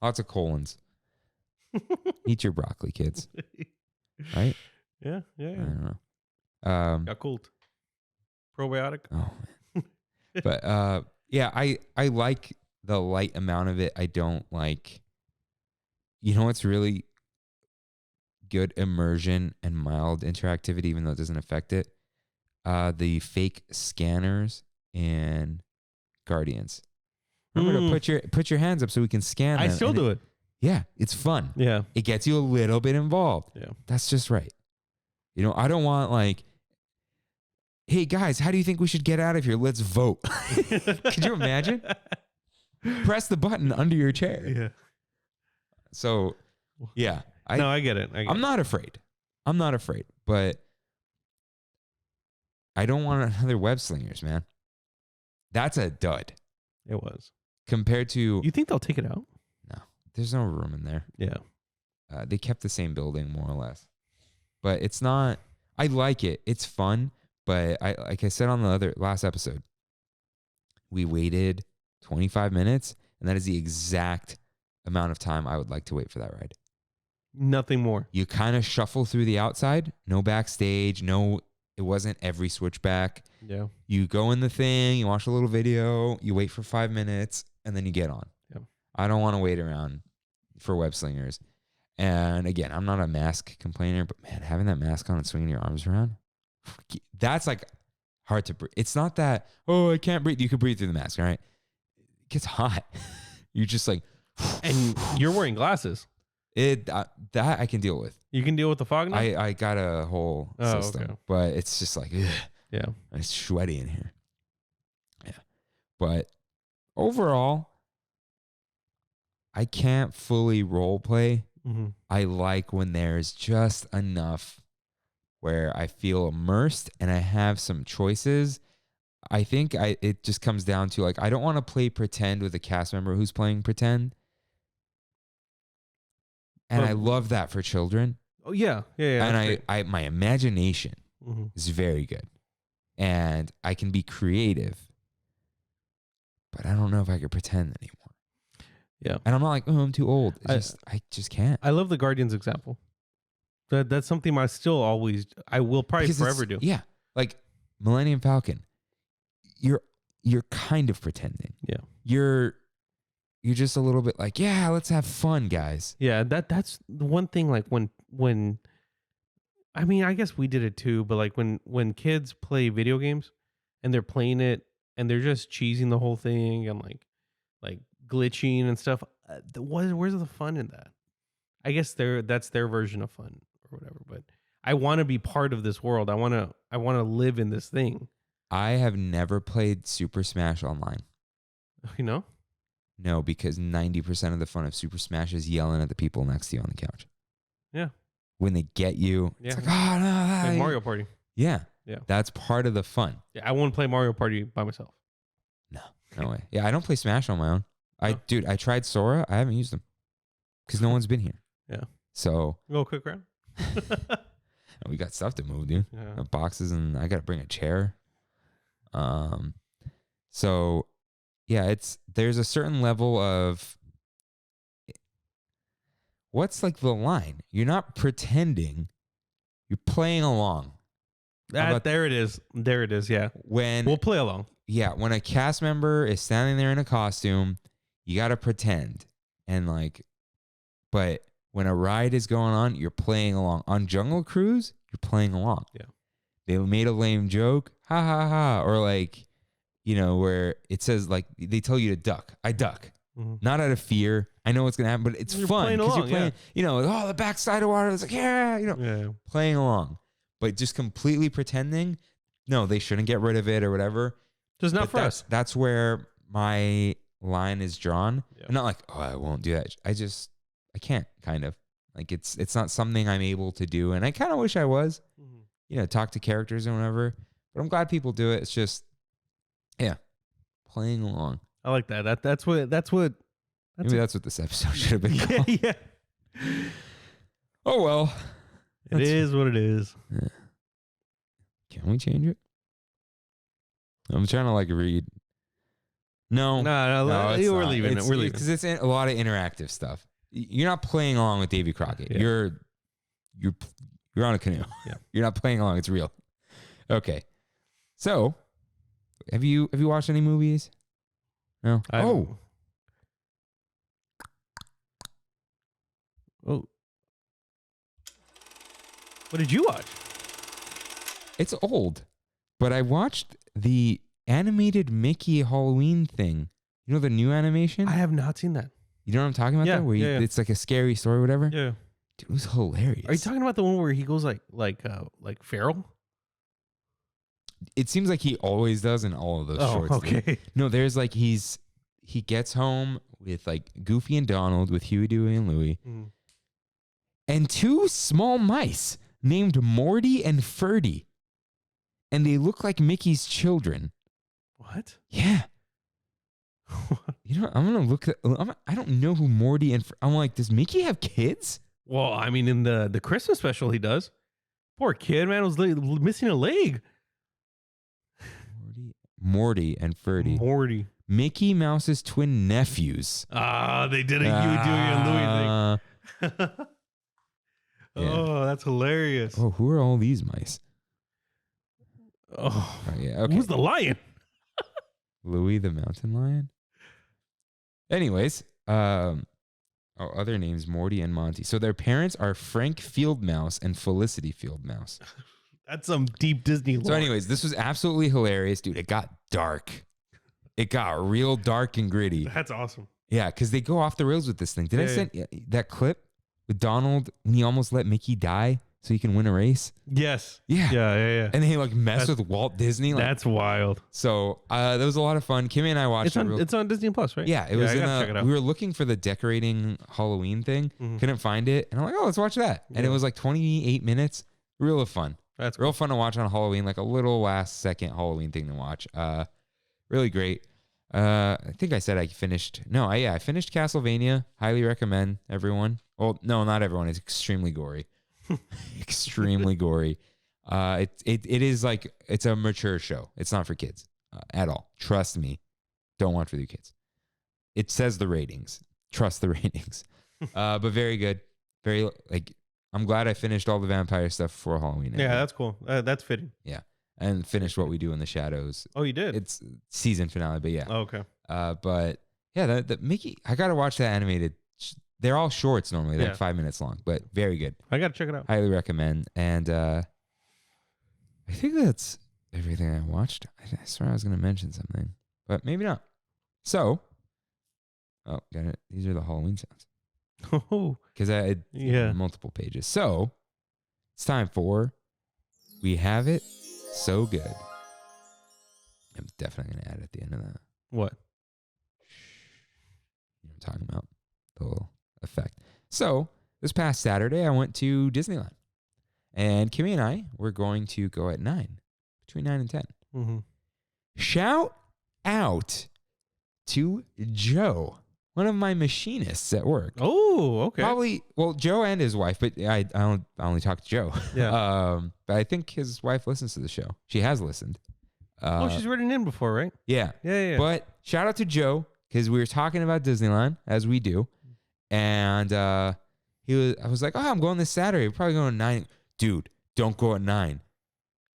Lots of colons. Eat your broccoli, kids. Right? Yeah. I don't know. Yakult. Probiotic. Oh, man. But yeah, I like the light amount of it. I don't like, what's really good immersion and mild interactivity, even though it doesn't affect it? The fake scanners and Guardians. Remember to put your hands up so we can scan them. I still do it. Yeah, it's fun. Yeah. It gets you a little bit involved. Yeah. That's just right. I don't want like, hey guys, how do you think we should get out of here? Let's vote. Could you imagine? Press the button under your chair. Yeah. So, yeah. I get it. I'm not afraid. But I don't want another Web Slingers, man. That's a dud. It was. Compared to... You think they'll take it out? No. There's no room in there. Yeah. They kept the same building, more or less. But it's not... I like it. It's fun. But like I said on the last episode, we waited 25 minutes, and that is the exact amount of time I would like to wait for that ride. Nothing more. You kind of shuffle through the outside, no backstage, it wasn't every switchback. Yeah. You go in the thing, you watch a little video, you wait for 5 minutes, and then you get on. Yeah. I don't want to wait around for Web Slingers. And again, I'm not a mask complainer, but man, having that mask on and swinging your arms around, that's like hard to breathe. It's not that, oh, I can't breathe. You can breathe through the mask, all right? It gets hot. You're just like... And you're wearing glasses. That I can deal with. You can deal with the fog now? I got a whole system, okay. but it's just like, ugh, Yeah. it's sweaty in here. Yeah. But overall, I can't fully role play. Mm-hmm. I like when there's just enough where I feel immersed and I have some choices. I think it just comes down to like, I don't want to play pretend with a cast member who's playing pretend. And I love that for children. Oh yeah. And I my imagination is very good. And I can be creative. But I don't know if I could pretend anymore. Yeah. And I'm not like, oh, I'm too old. I just can't. I love the Guardians example. That's something I will probably forever do. Yeah. Like Millennium Falcon, you're kind of pretending. Yeah. You're just a little bit like, yeah, let's have fun, guys. Yeah, that's the one thing. Like when I mean, I guess we did it too, but like when kids play video games and they're playing it and they're just cheesing the whole thing and like glitching and stuff. Where's the fun in that? I guess that's their version of fun or whatever. But I want to be part of this world. I want to live in this thing. I have never played Super Smash Online. You know? No, because 90% of the fun of Super Smash is yelling at the people next to you on the couch. Yeah. When they get you, it's like, oh, no. Like Mario Party. Yeah. Yeah. That's part of the fun. Yeah, I won't play Mario Party by myself. No way. Yeah, I don't play Smash on my own. Dude, I tried Sora. I haven't used them because no one's been here. Yeah. So. Go quick round. We got stuff to move, dude. Yeah. Boxes, and I got to bring a chair. So yeah, there's a certain level of what's like the line? You're not pretending. You're playing along. There it is. There it is. Yeah. We'll play along. Yeah, when a cast member is standing there in a costume, you got to pretend. And but when a ride is going on, you're playing along. On Jungle Cruise, you're playing along. Yeah. They made a lame joke, ha ha ha, or where it says they tell you to duck. I duck. Mm-hmm. Not out of fear. I know what's going to happen, but it's fun because you're playing, the backside of water. It's like, playing along. But just completely pretending, no, they shouldn't get rid of it or whatever. Just not for us. That's where my line is drawn. Yeah. I'm not like, oh, I won't do that. I can't, kind of. Like, it's not something I'm able to do. And I kind of wish I was, talk to characters and whatever. But I'm glad people do it. It's just, playing along. I like that. That's what. Maybe that's what this episode should have been called. Yeah. Oh, well. It is what it is. Yeah. Can we change it? I'm trying to read. No, we're leaving it. We're leaving because it's a lot of interactive stuff. You're not playing along with Davy Crockett. Yeah. You're on a canoe. Yeah. You're not playing along. It's real. Okay. So, have you watched any movies? No. Oh. What did you watch? It's old, but I watched the animated Mickey Halloween thing. You know the new animation? I have not seen that. You know what I'm talking about? Yeah, though? Where it's like a scary story or whatever? Yeah. Dude, it was hilarious. Are you talking about the one where he goes like feral? It seems like he always does in all of those shorts. Okay. Dude. No, there's he gets home with Goofy and Donald with Huey, Dewey, and Louie. Mm. And two small mice named Morty and Ferdy. And they look like Mickey's children. What? Yeah. I'm going to look at... I don't know who Morty and... I'm like, does Mickey have kids? Well, I mean, in the Christmas special, he does. Poor kid, man, was missing a leg. Morty and Ferdy. Morty. Mickey Mouse's twin nephews. They did a Huey, Dewey, and Louie thing. Oh, that's hilarious. Oh, who are all these mice? Oh, yeah. Okay. Who's the lion? Louie the mountain lion. Anyways, other names, Morty and Monty. So their parents are Frank Fieldmouse and Felicity Fieldmouse. That's some deep Disney lore. So anyways, this was absolutely hilarious, dude. It got dark. It got real dark and gritty. That's awesome. Yeah, because they go off the rails with this thing. Did I send that clip with Donald when he almost let Mickey die so he can win a race? Yes. Yeah. Yeah. And they mess with Walt Disney. That's wild. So that was a lot of fun. Kimmy and I watched it. It's on Disney Plus, right? Yeah, it was. Check it out. We were looking for the decorating Halloween thing. Mm-hmm. Couldn't find it, and I'm like, oh, let's watch that. And it was 28 minutes. Real fun. That's real fun to watch on Halloween. Like a little last second Halloween thing to watch. Really great. I think I said I finished. No, I finished Castlevania. Highly recommend everyone. Well, no, not everyone. It's extremely gory. Extremely gory. It is it's a mature show. It's not for kids at all. Trust me. Don't watch with your kids. It says the ratings. Trust the ratings. But very good. Very I'm glad I finished all the vampire stuff before Halloween. Yeah, that's cool. That's fitting. Yeah. and finished What We Do in the Shadows. Oh, you did? It's season finale, but yeah. Oh, okay. But yeah, the Mickey, I got to watch that animated. They're all shorts normally, like 5 minutes long, but very good. I got to check it out. Highly recommend. And I think that's everything I watched. I swear I was going to mention something, but maybe not. So, got it. These are the Halloween sounds. Oh, because I had multiple pages. So it's time for We Have It So Good. I'm definitely going to add at the end of that. What? You know what I'm talking about? The little effect. So this past Saturday, I went to Disneyland. And Kimmy and I were going to go at 9, between 9 and 10. Mm-hmm. Shout out to Joe, one of my machinists at work. Oh, okay. Probably, well, Joe and his wife, but I only talk to Joe. Yeah. But I think his wife listens to the show. She has listened. She's written in before, right? Yeah. Yeah. But shout out to Joe, because we were talking about Disneyland, as we do. And I was like, I'm going this Saturday. We're probably going at 9. Dude, don't go at 9. I'm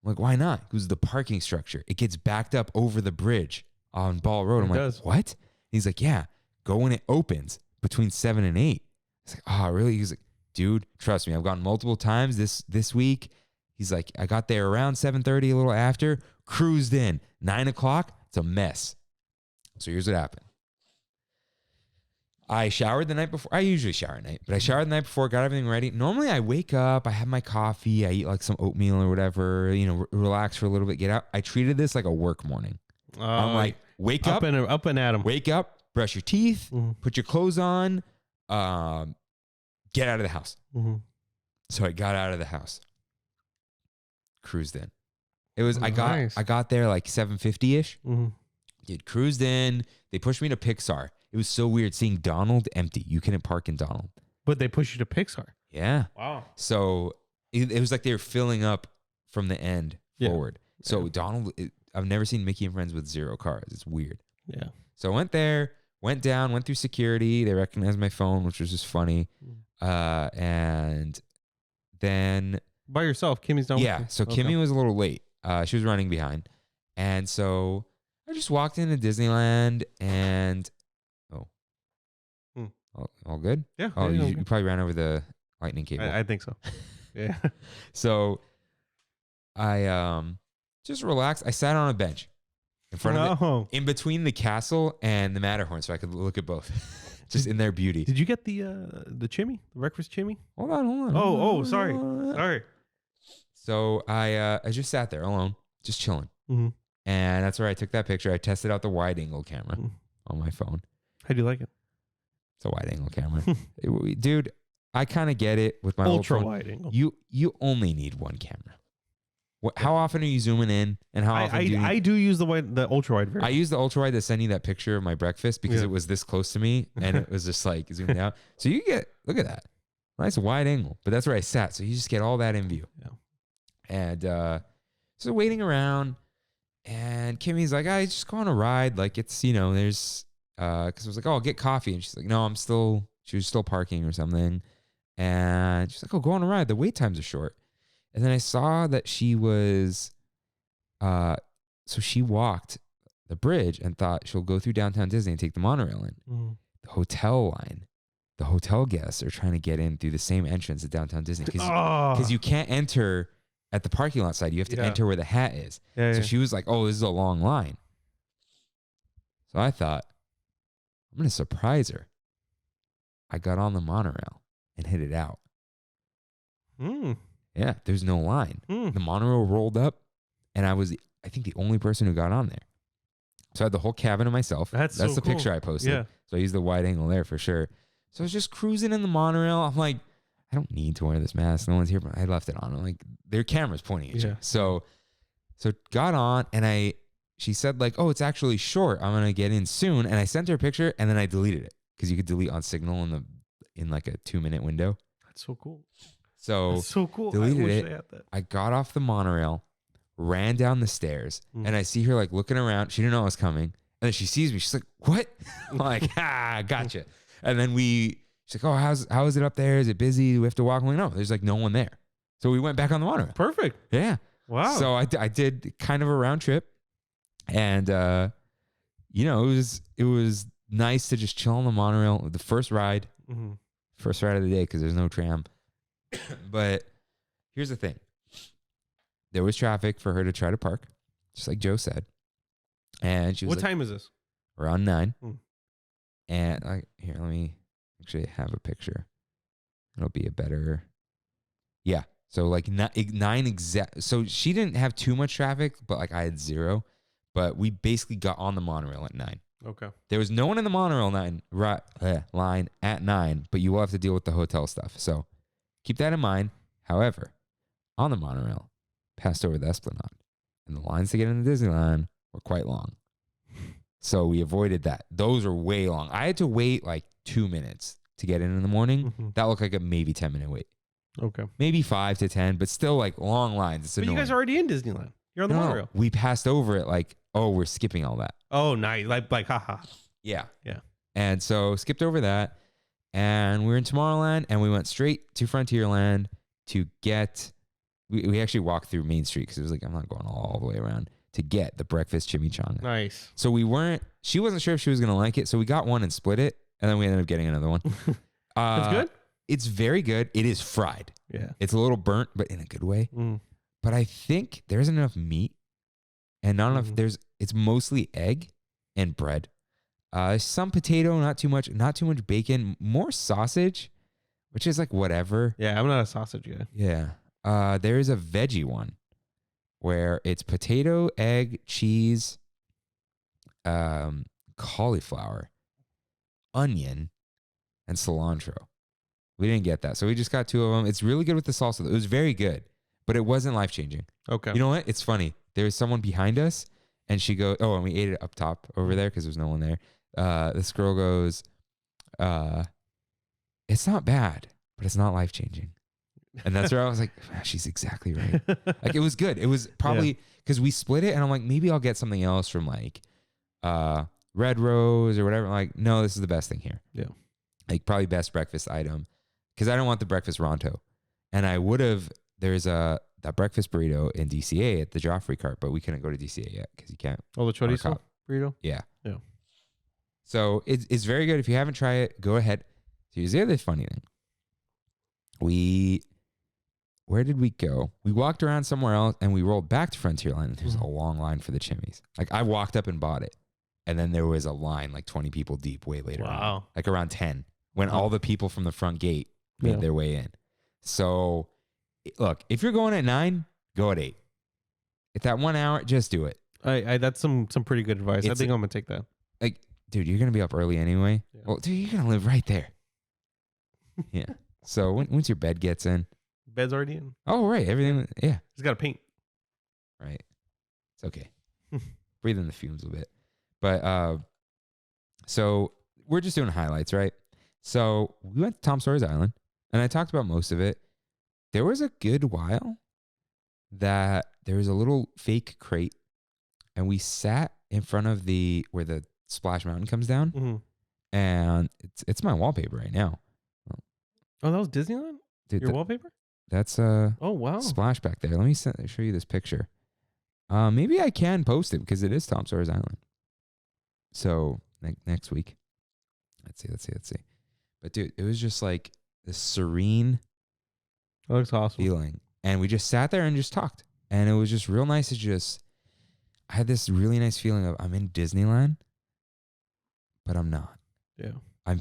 like, why not? Because the parking structure, it gets backed up over the bridge on Ball Road. I'm like, what? He's like, yeah, go when it opens between 7 and 8. It's like, oh, really? He's like, dude, trust me, I've gone multiple times this week. He's like, I got there around 7:30, a little after, cruised in. 9 o'clock, it's a mess. So here's what happened. I showered the night before. I usually shower at night, but I showered the night before, got everything ready. Normally I wake up, I have my coffee, I eat like some oatmeal or whatever, relax for a little bit, get out. I treated this like a work morning. I'm like, wake up and at 'em. Wake up, brush your teeth, put your clothes on, get out of the house. Mm-hmm. So I got out of the house, cruised in. It was Nice. I got there like 7:50ish. Mm-hmm. Dude, cruised in. They pushed me to Pixar. It was so weird seeing Donald empty. You couldn't park in Donald. But they push you to Pixar. Yeah. Wow. So it was like they were filling up from the end forward. So Donald, I've never seen Mickey and Friends with 0 cars. It's weird. Yeah. So I went there, went down, went through security. They recognized my phone, which was just funny. And then By yourself, Kimmy's done. yeah. So Kimmy was a little late. She was running behind. And so I just walked into Disneyland and all good? Yeah. Oh, yeah, you probably ran over the lightning cable. I think so. Yeah. So I just relaxed. I sat on a bench in front of in between the castle and the Matterhorn so I could look at both. Just in their beauty. Did you get the chimney? The breakfast chimney? Hold on. Oh, sorry. Sorry. So I just sat there alone, just chilling. Mm-hmm. And that's where I took that picture. I tested out the wide angle camera on my phone. How do you like it? It's a wide angle camera. Dude, I kind of get it with my ultra old phone. wide angle. You only need one camera. How often are you zooming in? And how often I do use the ultra wide version. I use the ultra wide to send you that picture of my breakfast because Yeah. it was this close to me and it was just like zoomed out. So you get, look at that. Nice wide angle. But that's where I sat. So you just get all that in view. Yeah. And so waiting around and Kimmy's like, I just go on a ride. Like it's, there's, because I was like, oh, I'll get coffee. And she's like, no, she was still parking or something. And she's like, oh, go on a ride. The wait times are short. And then I saw that she was, so she walked the bridge and thought she'll go through downtown Disney and take the monorail in. Mhm. The hotel line, the hotel guests are trying to get in through the same entrance at downtown Disney because you can't enter at the parking lot side. You have to enter where the hat is. Yeah, So yeah. she was like, oh, this is a long line. So I thought, I'm going to surprise her. I got on the monorail and hit it out. Mm. Yeah, there's no line. Mm. The monorail rolled up, and I was, I think, the only person who got on there. So I had the whole cabin to myself. That's so the cool. picture I posted. Yeah. So I used the wide angle there for sure. So I was just cruising in the monorail. I'm like, I don't need to wear this mask. No one's here, but I left it on. I'm like, their camera's pointing at you. Yeah. So got on, and she said like, oh, it's actually short. I'm gonna get in soon. And I sent her a picture, and then I deleted it because you could delete on Signal in like a 2-minute window. That's so cool. So That's so cool. deleted I wish it. I had that. I got off the monorail, ran down the stairs, and I see her like looking around. She didn't know I was coming. And then she sees me. She's like, what? I'm like, gotcha. And then she's like, oh, how is it up there? Is it busy? Do we have to walk? I'm like, no, there's like no one there. So we went back on the monorail. Perfect. Yeah. Wow. So I did kind of a round trip, and it was nice to just chill on the monorail. The first ride of the day because there's no tram. But here's the thing: there was traffic for her to try to park, just like Joe said, and she was. What time is this? Around 9. And here, let me actually have a picture. It'll be a better. Yeah. So like 9 exact. So she didn't have too much traffic, but like I had 0. But we basically got on the monorail at 9. Okay. There was no one in the monorail line at 9, but you will have to deal with the hotel stuff. So keep that in mind. However, on the monorail, passed over the Esplanade, and the lines to get into Disneyland were quite long. So we avoided that. Those are way long. I had to wait like 2 minutes to get in the morning. That looked like a maybe 10-minute wait. Okay. Maybe 5 to 10, but still like long lines. It's but annoying. You guys are already in Disneyland. You're on the monorail. We passed over it like, we're skipping all that. Oh, nice. Like haha. Yeah. Yeah. And so skipped over that. And we were in Tomorrowland, and we went straight to Frontierland to get, we actually walked through Main Street because it was like, I'm not going all the way around to get the breakfast chimichanga. Nice. So she wasn't sure if she was going to like it. So we got one and split it. And then we ended up getting another one. It's good? It's very good. It is fried. Yeah. It's a little burnt, but in a good way. But I think there's enough meat and not enough. It's mostly egg and bread. Some potato, not too much bacon, more sausage, which is like whatever. Yeah, I'm not a sausage guy. Yeah. There is a veggie one where it's potato, egg, cheese, cauliflower, onion, and cilantro. We didn't get that. So we just got 2 of them. It's really good with the salsa. It was very good, but it wasn't life-changing. Okay. You know what? It's funny. There was someone behind us, and she goes, and we ate it up top over there because there's no one there. This girl goes, it's not bad, but it's not life-changing. And that's where I was like, she's exactly right. Like, it was good. It was probably because we split it, and I'm like, maybe I'll get something else from like Red Rose or whatever. I'm like, no, this is the best thing here. Yeah. Like, probably best breakfast item because I don't want the breakfast Ronto. And I would have, there's that breakfast burrito in DCA at the Joffrey cart, but we couldn't go to DCA yet because you can't. Oh, the chorizo burrito? Yeah. Yeah. So it's very good. If you haven't tried it, go ahead. So here's the other funny thing. Where did we go? We walked around somewhere else and we rolled back to Frontierland. And there's a long line for the chimneys. Like, I walked up and bought it. And then there was a line like 20 people deep way later. Wow. Like around 10 when all the people from the front gate made their way in. So look, if you're going at 9, go at 8. If that 1 hour, just do it. That's some pretty good advice. I think I'm going to take that. Like, dude, you're going to be up early anyway. Yeah. Well, dude, you're going to live right there. Yeah. So once your bed gets in. Bed's already in. Oh, right. Everything. Yeah. He's got to paint. Right. It's okay. Breathe in the fumes a bit. But so we're just doing highlights, right? So we went to Tom Sawyer's Island, and I talked about most of it. There was a good while that there was a little fake crate, and we sat in front of where the Splash Mountain comes down, and it's my wallpaper right now. Oh, that was Disneyland? Dude, your wallpaper? That's oh wow, Splash back there. Let me show you this picture. Maybe I can post it because it is Tom Sawyer's Island. So next week, let's see. But dude, it was just like this serene, that looks awesome feeling, and we just sat there and just talked, and it was just real nice to just. I had this really nice feeling of I'm in Disneyland, but I'm not. Yeah, I'm.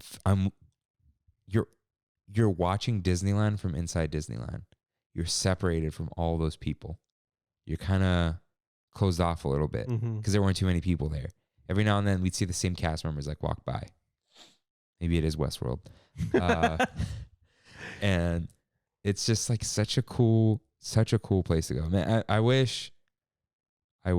You're watching Disneyland from inside Disneyland. You're separated from all those people. You're kind of closed off a little bit because there weren't too many people there. Every now and then we'd see the same cast members like walk by. Maybe it is Westworld. And it's just like such a cool place to go. Man, I wish I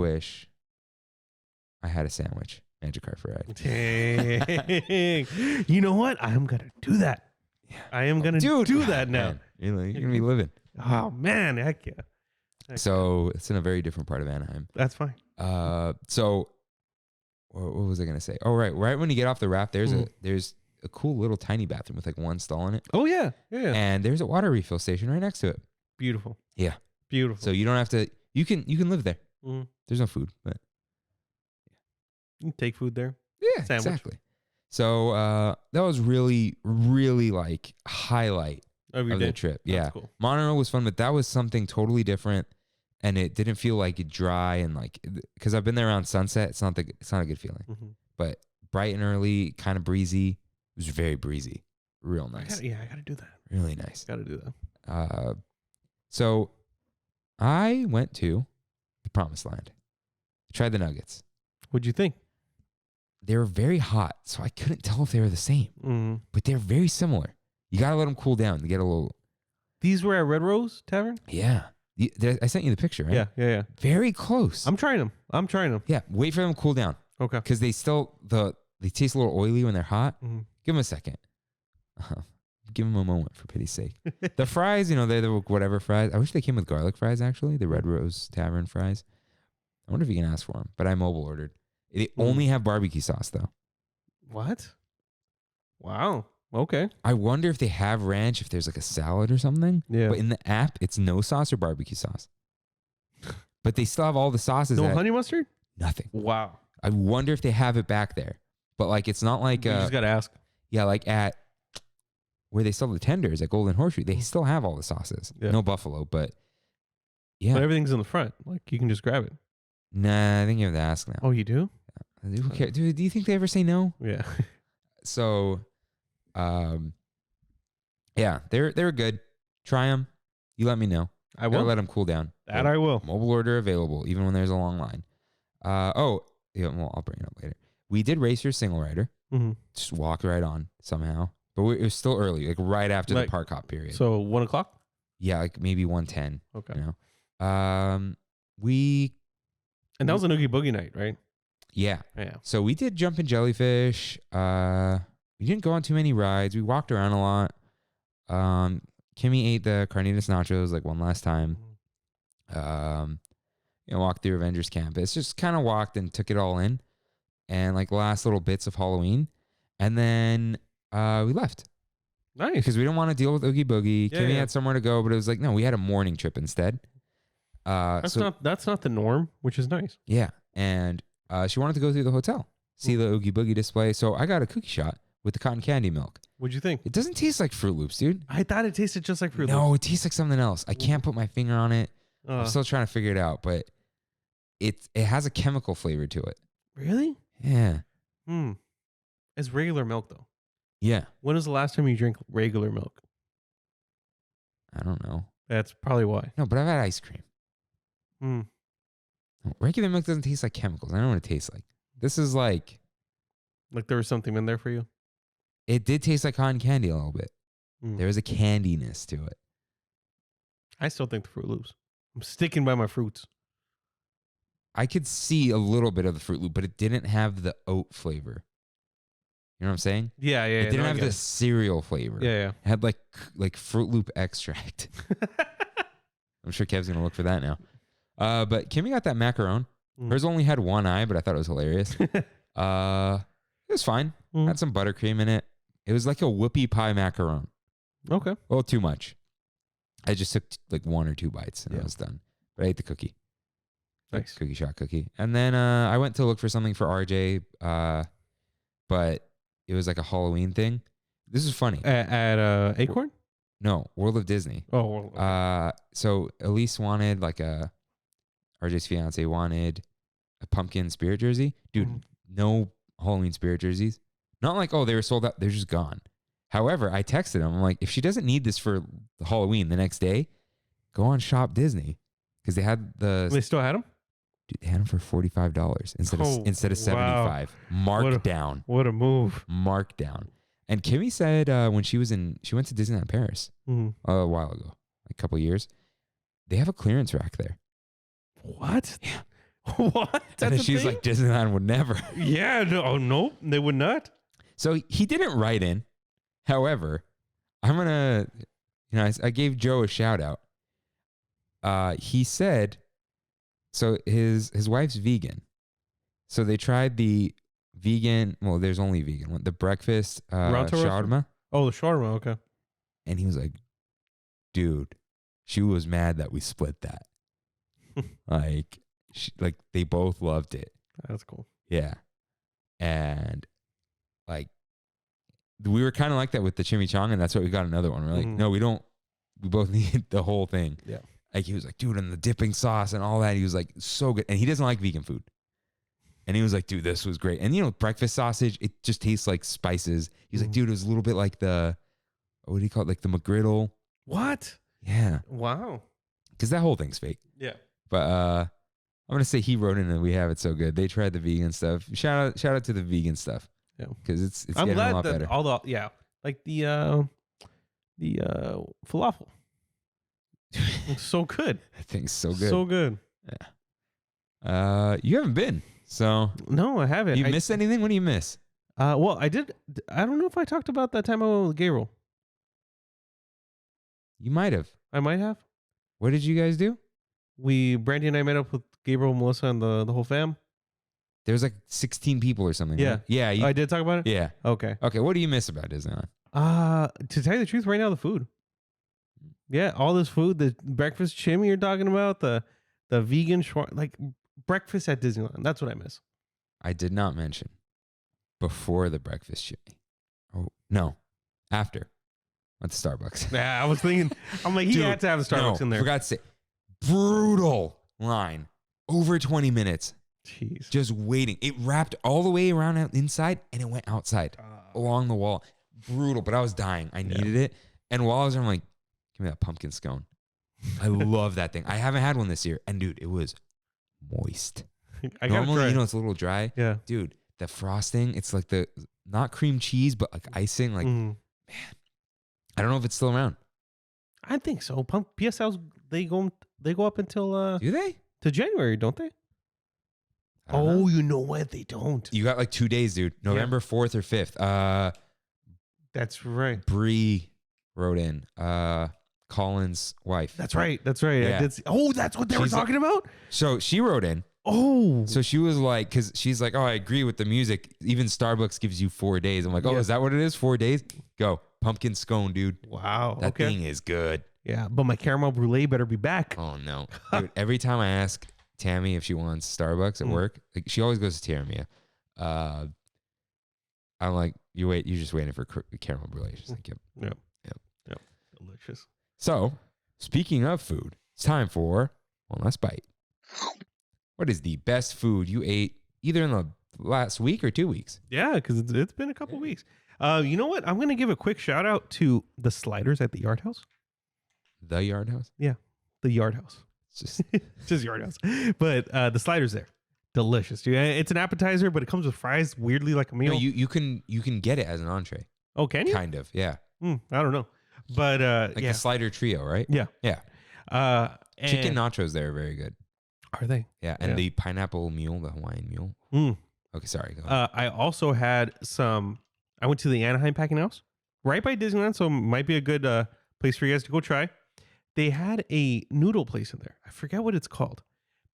had a sandwich. Magic Carpet Ride. Dang. You know what? I'm going to do that. Yeah. I am going to do that now. You're going to be living. Oh, man. Heck yeah. So it's in a very different part of Anaheim. That's fine. So what was I going to say? Oh, right. Right when you get off the raft, there's a cool little tiny bathroom with like one stall in it. Oh, yeah. Yeah. And there's a water refill station right next to it. Beautiful. Yeah. Beautiful. So you don't have to, You can live there. Mhm. There's no food, but You can take food there. yeah, Sandwich. exactly. So that was really, really like highlight Every of day. the trip. That's Yeah, cool. monorail was fun, but that was something totally different, and it didn't feel like dry and like because I've been there around sunset. It's not a good feeling, Mhm. but bright and early, kind of breezy. It was very breezy, real I nice, gotta do that. really nice. Gotta do that. So I went to the Promised Land. Tried the nuggets. What'd you think? They were very hot, so I couldn't tell if they were the same, but they're very similar. You gotta let them cool down to get a little. These were at Red Rose Tavern? Yeah. I sent you the picture, right? Yeah. Very close. I'm trying them. Yeah. Wait for them to cool down Okay. because they taste a little oily when they're hot. Mhm. Give them a second. Give them a moment, for pity's sake. The fries, they're the whatever fries. I wish they came with garlic fries, actually. The Red Rose Tavern fries. I wonder if you can ask for them, but I mobile ordered. They only have barbecue sauce, though. What? Wow. Okay. I wonder if they have ranch, if there's like a salad or something. Yeah. But in the app, it's no sauce or barbecue sauce. But they still have all the sauces. No honey mustard? Nothing. Wow. I wonder if they have it back there. But like, it's not like You just gotta ask. yeah, like at where they sell the tenders at Golden Horseshoe, they still have all the sauces. Yeah. No buffalo, but yeah. But everything's in the front. Like you can just grab it. Nah, I think you have to ask now. Oh, you do? Who cares? Dude, do you think they ever say no? Yeah. So, yeah, they were good. Try them. You let me know. I Gotta will. let them cool down. That I will. Mobile order available, even when there's a long line. Yeah, well, I'll bring it up later. We did Racer Single Rider. Mm-hmm. Just walked right on somehow. But it was still early, like right after Like, the park hop period. So 1 o'clock? Yeah, like maybe 1:10. Okay. You know, we And that was an Oogie Boogie night, right? yeah. Yeah. So we did Jumpin' Jellyfish. We didn't go on too many rides. We walked around a lot. Kimmy ate the carnitas nachos like one last time. Walked through Avengers Campus. Just kind of walked and took it all in, and like last little bits of Halloween, and then we left Nice. because we didn't want to deal with Oogie Boogie. Yeah, Kimmy yeah. had somewhere to go, but it was like no, we had a morning trip instead. That's not the norm, which is nice. Yeah, and she wanted to go through the hotel, see the Oogie Boogie display. So I got a cookie shot with the cotton candy milk. What'd you think? It doesn't taste like Fruit Loops, dude. I thought it tasted just like Fruit No, Loops. it tastes like something else. I can't put my finger on it. I'm still trying to figure it out, but it has a chemical flavor to it. Really? Yeah. It's regular milk though. Yeah. When was the last time you drank regular milk? I don't know. That's probably why. No, but I've had ice cream. Hmm. No, regular milk doesn't taste like chemicals. I don't know what it tastes like. This is like, Like there was something in there for you. it did taste like cotton candy a little bit. Mm. There was a candiness to it. I still think the Fruit Loops. I'm sticking by my fruits. I could see a little bit of the Fruit Loop, but it didn't have the oat flavor. You know what I'm saying? Yeah. It didn't have the cereal flavor. Yeah. It had like Fruit Loop extract. I'm sure Kev's gonna look for that now. But Kimmy got that macaron. Hers only had one eye, but I thought it was hilarious. It was fine. Had some buttercream in it. It was like a whoopie pie macaron. Okay. Well, too much. I just took like 1 or 2 bites and I was done. But I ate the cookie. Nice. Cookie shot cookie. And then I went to look for something for RJ, but it was like a Halloween thing. This is funny. At Acorn? No, World of Disney. Oh. Well, So Elise wanted RJ's fiance wanted a pumpkin spirit jersey. Dude, no Halloween spirit jerseys. Not like, oh, they were sold out. They're just gone. However, I texted him. I'm like, if she doesn't need this for Halloween the next day, go on Shop Disney. Because they had they still had them? Dude, they had them for $45 instead of $75. Markdown. What a move. Markdown. And Kimmy said when she went to Disneyland Paris a while ago, like a couple of years, they have a clearance rack there. What? Yeah. What? And then she's like, Disneyland would never. Yeah. No, they would not. So he didn't write in. However, I'm going to, I gave Joe a shout out. He said, so his wife's vegan. So they tried the vegan, well, there's only vegan one, the breakfast shawarma. Oh, the shawarma. Okay. And he was like, dude, she was mad that we split that. Like, like they both loved it. That's cool. Yeah. And like, we were kind of like that with the chimichanga, and that's why we got another one. We're like, no, we don't. We both need the whole thing. Yeah. Like, he was like, dude, and the dipping sauce and all that. He was like, so good. And he doesn't like vegan food. And he was like, dude, this was great. And breakfast sausage, it just tastes like spices. He's like, dude, it was a little bit like what do you call it? Like the McGriddle. What? Yeah. Wow. Because that whole thing's fake. Yeah. But I'm gonna say he wrote in and we have it so good. They tried the vegan stuff. Shout out to the vegan stuff. Yeah. Because it's I'm getting glad a lot that better. all like the falafel. It's so good. That thing's so good. So good. Yeah. You haven't been, so No, I haven't. you miss anything? What do you miss? Well, I did. I don't know if I talked about that time I went with Gabriel. You might have. I might have. What did you guys do? Brandy and I met up with Gabriel, Melissa, and the whole fam. There was like 16 people or something. Yeah. Right? Yeah. I did talk about it? Yeah. Okay. Okay. What do you miss about Disneyland? To tell you the truth, right now, the food. Yeah, all this food, the breakfast chimney you're talking about, the vegan like breakfast at Disneyland. That's what I miss. I did not mention before the breakfast chimney. Oh, no. After. Went to Starbucks. Yeah, I was thinking, I'm like, he Dude, had to have a Starbucks in there. Forgot to say, brutal line. Over 20 minutes. Jeez. Just waiting. It wrapped all the way around inside and it went outside along the wall. Brutal, but I was dying. I needed it. And while I was there, I'm like, give me that pumpkin scone. I love that thing. I haven't had one this year. And dude, it was moist. I gotta Normally, try. it's a little dry. Yeah. Dude, the frosting, it's like not cream cheese, but like icing. Like, man, I don't know if it's still around. I think so. PSLs, they go up until Do they? to January, don't they? I don't know. You know what? They don't. You got like 2 days, dude. November 4th or 5th. That's right. Bree wrote in. Colin's wife. That's right. That's right. Yeah. I did see. That's what they were She's talking about? So she wrote in. Oh. So she was like, because she's like, oh, I agree with the music. Even Starbucks gives you 4 days. I'm like, oh, is that what it is? 4 days? Go. Pumpkin scone, dude. Wow. That thing is good. Yeah, but my caramel brulee better be back. Oh, no. Dude, every time I ask Tammy if she wants Starbucks at work, like she always goes to Tiramia. I'm like, you just waiting for caramel brulee. She's like, yep. Delicious. So, speaking of food, it's time for one last bite. What is the best food you ate either in the last week or 2 weeks? Yeah, because it's been a couple weeks. You know what? I'm going to give a quick shout out to the sliders at the Yard House. The Yard House? Yeah, the Yard House. It's just It's just Yard House. But the sliders there, delicious, dude. It's an appetizer, but it comes with fries, weirdly like a meal. no, you can get it as an entree. Oh, can you? Kind of, yeah. I don't know. But Like the slider trio, right? Yeah. Yeah. Chicken and nachos there are very good. are they? Yeah, and Yeah. the pineapple mule, the Hawaiian mule. Mm. Okay, sorry. Go ahead. I also had I went to the Anaheim Packing House right by Disneyland, so it might be a good place for you guys to go try. They had a noodle place in there. I forget what it's called,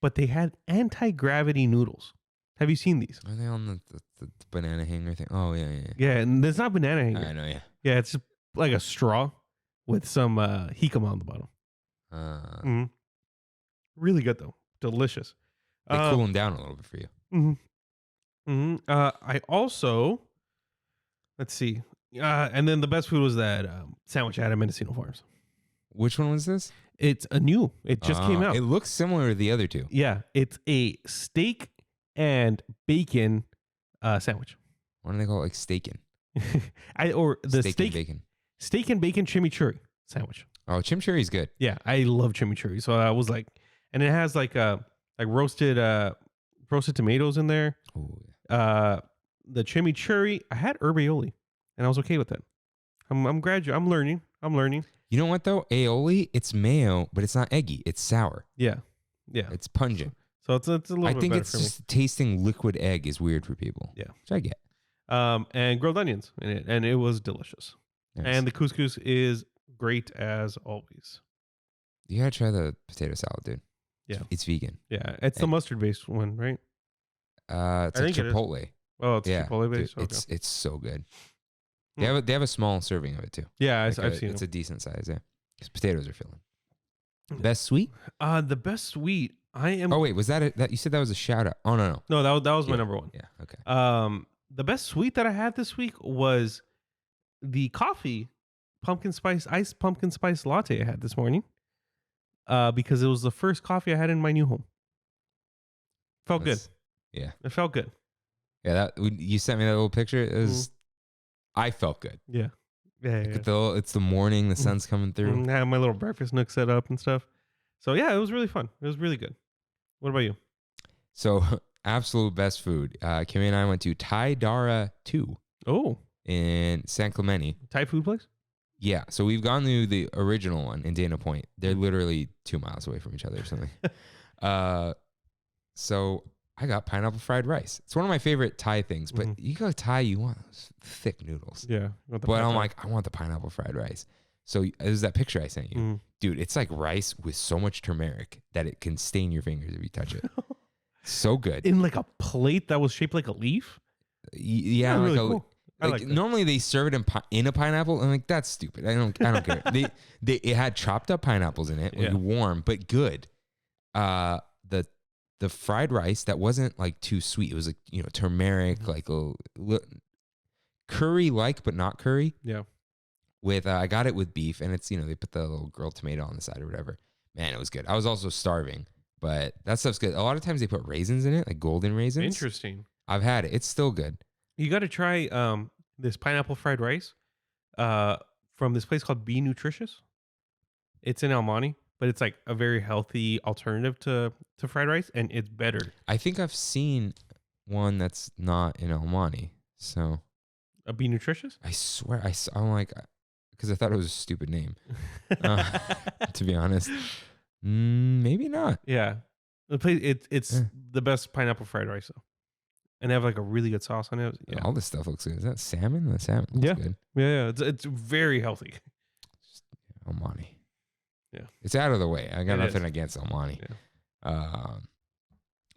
but they had anti-gravity noodles. Have you seen these? Are they on the banana hanger thing? Oh, yeah. Yeah, and there's not banana hanger. I know, yeah. Yeah, it's just like a straw with some jicama on the bottom. Really good though, delicious. They cool them down a little bit for you. I also, let's see, and then the best food was that sandwich at Mendocino Farms. Which one was this? It just came out. It looks similar to the other two. Yeah, it's a steak and bacon sandwich. Why do they call it like steakin'? Or the Steak and bacon. steak and bacon chimichurri sandwich. Oh, chimichurri's good. Yeah, I love chimichurri. So I was like, and it has like roasted tomatoes in there. Oh, The chimichurri. I had herb aioli, and I was okay with that. I'm learning. you know what though? Aioli, it's mayo, but it's not eggy. It's sour. Yeah. It's pungent. So it's a little I bit think better it's for me. just tasting liquid egg is weird for people. Yeah. Which I get. And grilled onions in it, and it was delicious. Nice. And the couscous is great as always. You gotta try the potato salad, dude. Yeah. It's vegan. Yeah, it's the mustard based one, right? It's I like think it is. Chipotle. Oh, it's Yeah, Chipotle dude, based. Okay. it's so good. Hmm. They have a small serving of it too. Yeah, Like I've seen it's it. a decent size. Yeah, because potatoes are filling. Best sweet? The best sweet. I am. Oh wait, was that you said that was a shout out? Oh no. No, that was my Yeah. number one. Yeah. Okay. The best sweet that I had this week was the coffee iced pumpkin spice latte I had this morning. Because it was the first coffee I had in my new home. Felt good. Yeah. It felt good. Yeah. You sent me that little picture. It was. I felt good. Yeah. Yeah. It's the morning. The sun's coming through. I had my little breakfast nook set up and stuff. So yeah, it was really fun. It was really good. What about you? So absolute best food. Kimmy and I went to Thai Dara 2 in San Clemente. Thai food place? Yeah. So we've gone to the original one in Dana Point. They're literally 2 miles away from each other or something. So I got pineapple fried rice. It's one of my favorite Thai things, but you go Thai, you want thick noodles. Yeah. But I'm like, I want the pineapple fried rice. So there's that picture I sent you. Dude, it's like rice with so much turmeric that it can stain your fingers if you touch it. So good. In like a plate that was shaped like a leaf? Yeah, like really a, cool. like normally they serve it in a pineapple. I'm like, that's stupid. I don't care. It had chopped up pineapples in it, like warm but good. The fried rice that wasn't like too sweet. It was like turmeric, like a curry like, but not curry. Yeah. With I got it with beef, and it's they put the little grilled tomato on the side or whatever. Man, it was good. I was also starving, but that stuff's good. A lot of times they put raisins in it, like golden raisins. Interesting. I've had it. It's still good. You got to try this pineapple fried rice from this place called Be Nutritious. It's in El Monte, but it's like a very healthy alternative to fried rice, and it's better. I think I've seen one that's not in El Monte. So Be Nutritious? I swear I'm like, because I thought it was a stupid name. To be honest, maybe not. Yeah, the place it's the best pineapple fried rice though, and they have like a really good sauce on it. Yeah, all this stuff looks good. Is that salmon? The salmon looks good. Yeah. It's very healthy. El Monte. Yeah, it's out of the way. I got nothing against El Monte. Yeah.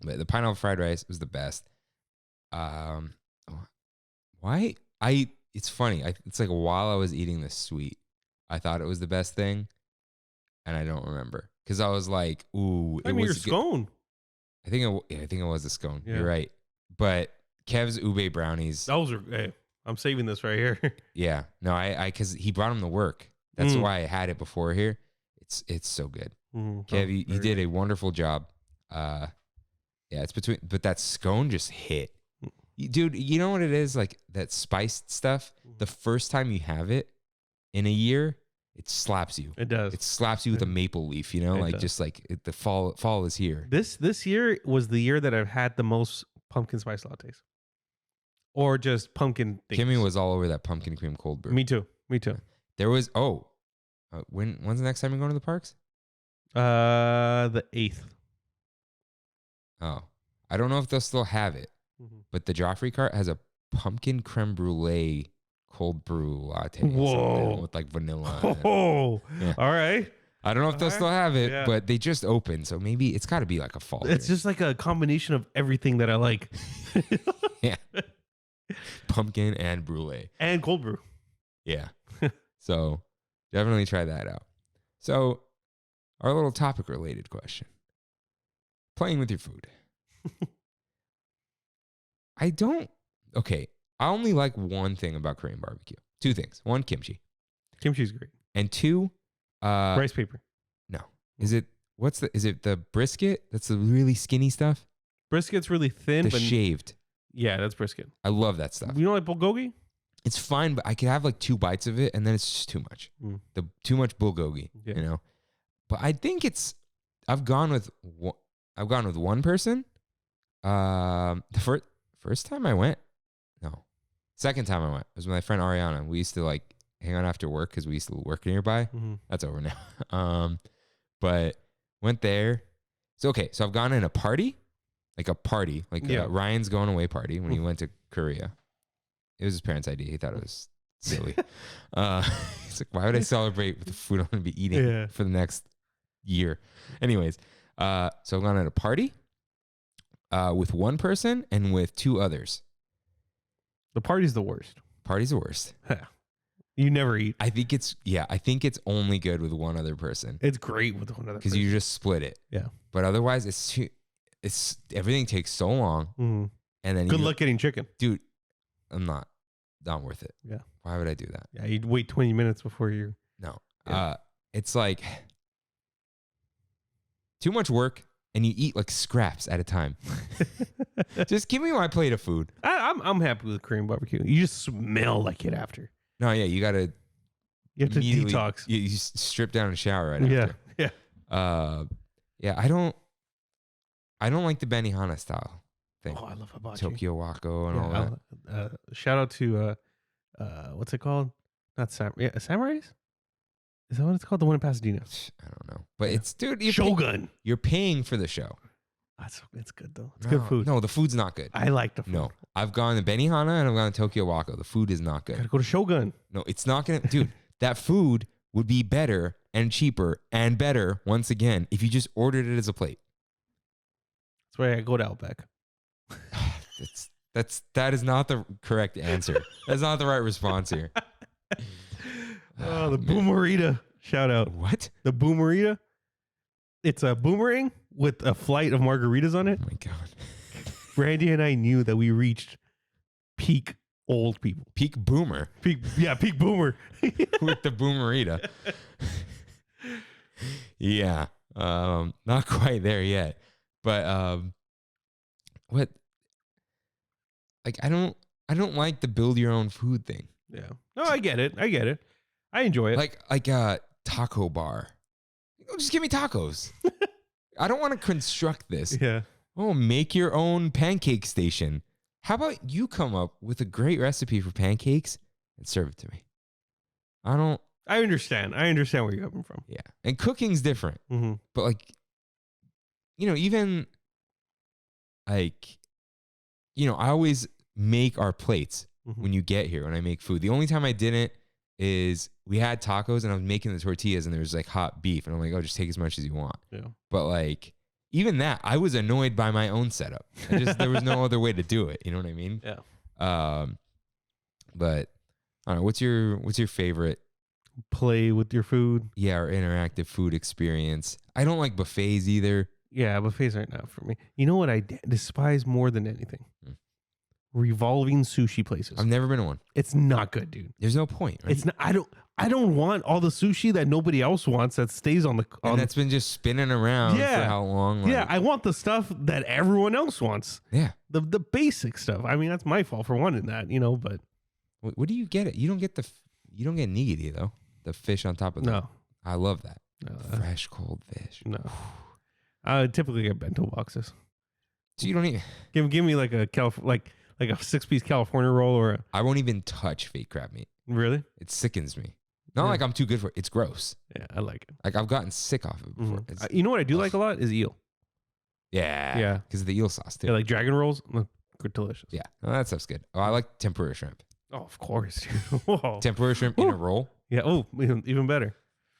But the pineapple fried rice was the best. Why? It's funny. It's like while I was eating this sweet, I thought it was the best thing, and I don't remember because I was like, "Ooh, it was your scone." I think it was a scone. Yeah. You're right. But Kev's ube brownies. Those are. Hey, I'm saving this right here. Yeah. No, I because he brought them to work. That's why I had it before here. It's so good. Kev, you did a wonderful job. Yeah, it's but that scone just hit. Dude, you know what it is? Like that spiced stuff, the first time you have it in a year, it slaps you. It does. It slaps you with a maple leaf, like does. Just like the fall is here. This year was the year that I've had the most pumpkin spice lattes. Or just pumpkin things. Kimmy was all over that pumpkin cream cold brew. Me too. There was, when's the next time you're going to the parks? The 8th. Oh, I don't know if they'll still have it. But the Joffrey cart has a pumpkin creme brulee cold brew latte. Whoa. With like vanilla. Oh, yeah. All right. I don't know if they'll still have it, but they just opened. So maybe it's got to be like a fall. It's just like a combination of everything that I like. Yeah. Pumpkin and brulee. And cold brew. Yeah. So definitely try that out. So our little topic related question. Playing with your food. I only like one thing about Korean barbecue. Two things. One, kimchi. Kimchi's great. And two, rice paper. No. Is it the brisket? That's the really skinny stuff? Brisket's really thin. The but shaved. Yeah, that's brisket. I love that stuff. You know like bulgogi? It's fine, but I could have like 2 bites of it and then it's just too much. Too much bulgogi, But I think I've gone with one person. The first time I went, second time I went was with my friend Ariana. We used to like hang out after work because we used to work nearby. That's over now. But went there. It's okay. So I've gone in a party, Ryan's going away party when he went to Korea. It was his parents' idea. He thought it was silly. He's like, why would I celebrate with the food I'm going to be eating for the next year? Anyways, so I've gone at a party with one person and with 2 others. The party's the worst. Party's the worst. You never eat. I think it's only good with one other person. It's great with one other because person. you just split it. Yeah. But otherwise, it's everything takes so long, and then good luck getting chicken, dude. I'm not worth it. Yeah. Why would I do that? Yeah, you'd wait 20 minutes before you. No. Yeah. It's like too much work, and you eat like scraps at a time. Just give me my plate of food. I'm happy with Korean barbecue. You just smell like it after. No, yeah, you have to detox. You strip down and shower right after. Yeah. Yeah. I don't like the Benihana style thing. Oh, I love hibachi. Tokyo Wako and all that. Shout out to what's it called? Not Samurai's. Is that what it's called? The one in Pasadena. I don't know, but it's dude. Shogun. You're paying for the show. It's good though. It's good food. No, the food's not good. I like the food. No, I've gone to Benihana and I've gone to Tokyo Wako. The food is not good. Gotta go to Shogun. No, it's not gonna, dude. That food would be better and cheaper and better once again if you just ordered it as a plate. That's why I go to Outback. That is not the correct answer. That's not the right response here. Oh, the Boomerita. Shout out. What? The Boomerita. It's a boomerang with a flight of margaritas on it. Oh my God. Randy and I knew that we reached peak old people. Peak boomer. Peak boomer. With the Boomerita. Yeah. Not quite there yet. But what? Like I don't like the build your own food thing. Yeah. No, I get it. I enjoy it. Like a taco bar. Just give me tacos. I don't want to construct this. Yeah. Oh, make your own pancake station. How about you come up with a great recipe for pancakes and serve it to me? I understand. I understand where you're coming from. Yeah. And cooking's different. Mm-hmm. But like, even like, I always make our plates when you get here, when I make food. The only time I didn't is we had tacos and I was making the tortillas and there was like hot beef. And I'm like, oh, just take as much as you want. Yeah. But like, even that, I was annoyed by my own setup. There was no other way to do it. You know what I mean? Yeah. But I don't know. What's your favorite play with your food? Yeah, or interactive food experience. I don't like buffets either. Yeah, buffets aren't not for me. You know what I despise more than anything? Revolving sushi places. I've never been to one. It's not good, dude. There's no point. Right? It's not. I don't want all the sushi that nobody else wants that stays on the. And that's been just spinning around for how long? Yeah, I want the stuff that everyone else wants. Yeah, the basic stuff. I mean, that's my fault for wanting that, But what do you get? It you don't get nigiri though. The fish on top of no. I love that. No, fresh cold fish. No, I typically get bento boxes. So you don't even give me like a like a 6-piece California roll or I won't even touch fake crab meat. Really? It sickens me. Not like I'm too good for it. It's gross. Yeah, I like it. Like I've gotten sick off of it before. You know what I do like a lot is eel. Yeah. Yeah. Because of the eel sauce too. Yeah, like dragon rolls. Good, delicious. Yeah. Oh, that stuff's good. Oh, I like tempura shrimp. Oh, of course. Whoa. Tempura shrimp in a roll. Yeah. Oh, even better.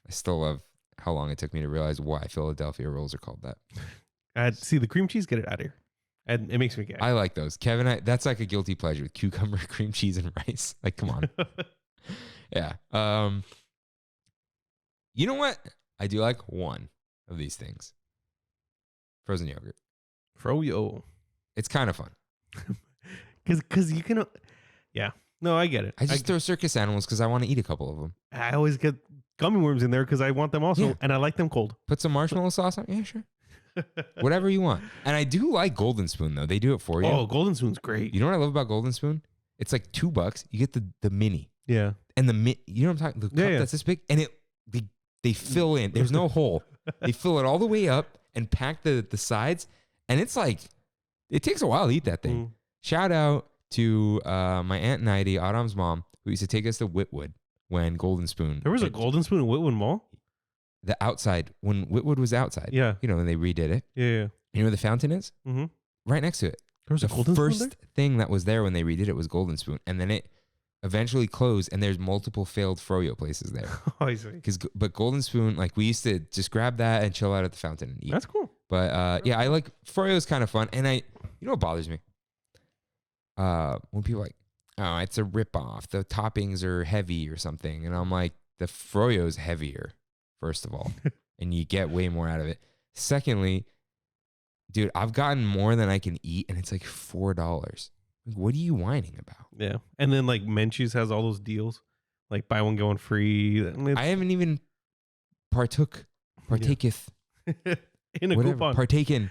I still love how long it took me to realize why Philadelphia rolls are called that. See the cream cheese, get it out of here. And it makes me gag. I like those. Kevin, that's like a guilty pleasure with cucumber, cream cheese, and rice. Like, come on. Yeah. You know what? I do like one of these things. Frozen yogurt. Froyo. It's kind of fun. Because you can... Yeah. No, I get it. I just throw circus animals because I want to eat a couple of them. I always get gummy worms in there because I want them also. Yeah. And I like them cold. Put some marshmallow sauce on? Yeah, sure. Whatever you want. And I do like Golden Spoon, though. They do it for you. Oh, Golden Spoon's great. You know what I love about Golden Spoon? It's like $2. You get the mini. Yeah. And you know what I'm talking? The cup that's this big. And they fill in. There's no hole. They fill it all the way up and pack the sides. And it's like, it takes a while to eat that thing. Shout out to my Aunt Nighty, Autumn's mom, who used to take us to Whitwood when Golden Spoon. There was a Golden Spoon in Whitwood Mall? The outside, when Whitwood was outside. Yeah. When they redid it. Yeah. You know where the fountain is? Mm-hmm. Right next to it. There was a Golden Spoon there? First thing that was there when they redid it was Golden Spoon. And then it eventually closed and there's multiple failed froyo places there. Oh, I see. But Golden Spoon, like we used to just grab that and chill out at the fountain and eat. That's cool. But yeah, I like froyo is kind of fun. And you know what bothers me? When people oh, it's a ripoff. The toppings are heavy or something. And I'm like, the froyo's heavier, first of all, and you get way more out of it. Secondly, dude, I've gotten more than I can eat, and it's like $4. What are you whining about? Yeah. And then like Menchie's has all those deals, like buy one, go one free. I haven't even partaketh. In a Whatever, coupon. partaken,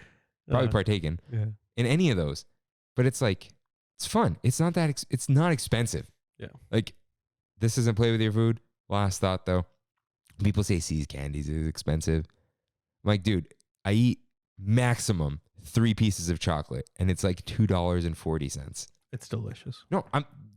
probably partaken Yeah. in any of those. But it's like, it's fun. It's not that, it's not expensive. Yeah. Like, this doesn't play with your food. Last thought though, people say See's Candies is expensive. I'm like, dude, I eat maximum 3 pieces of chocolate and it's like $2.40. It's delicious. No,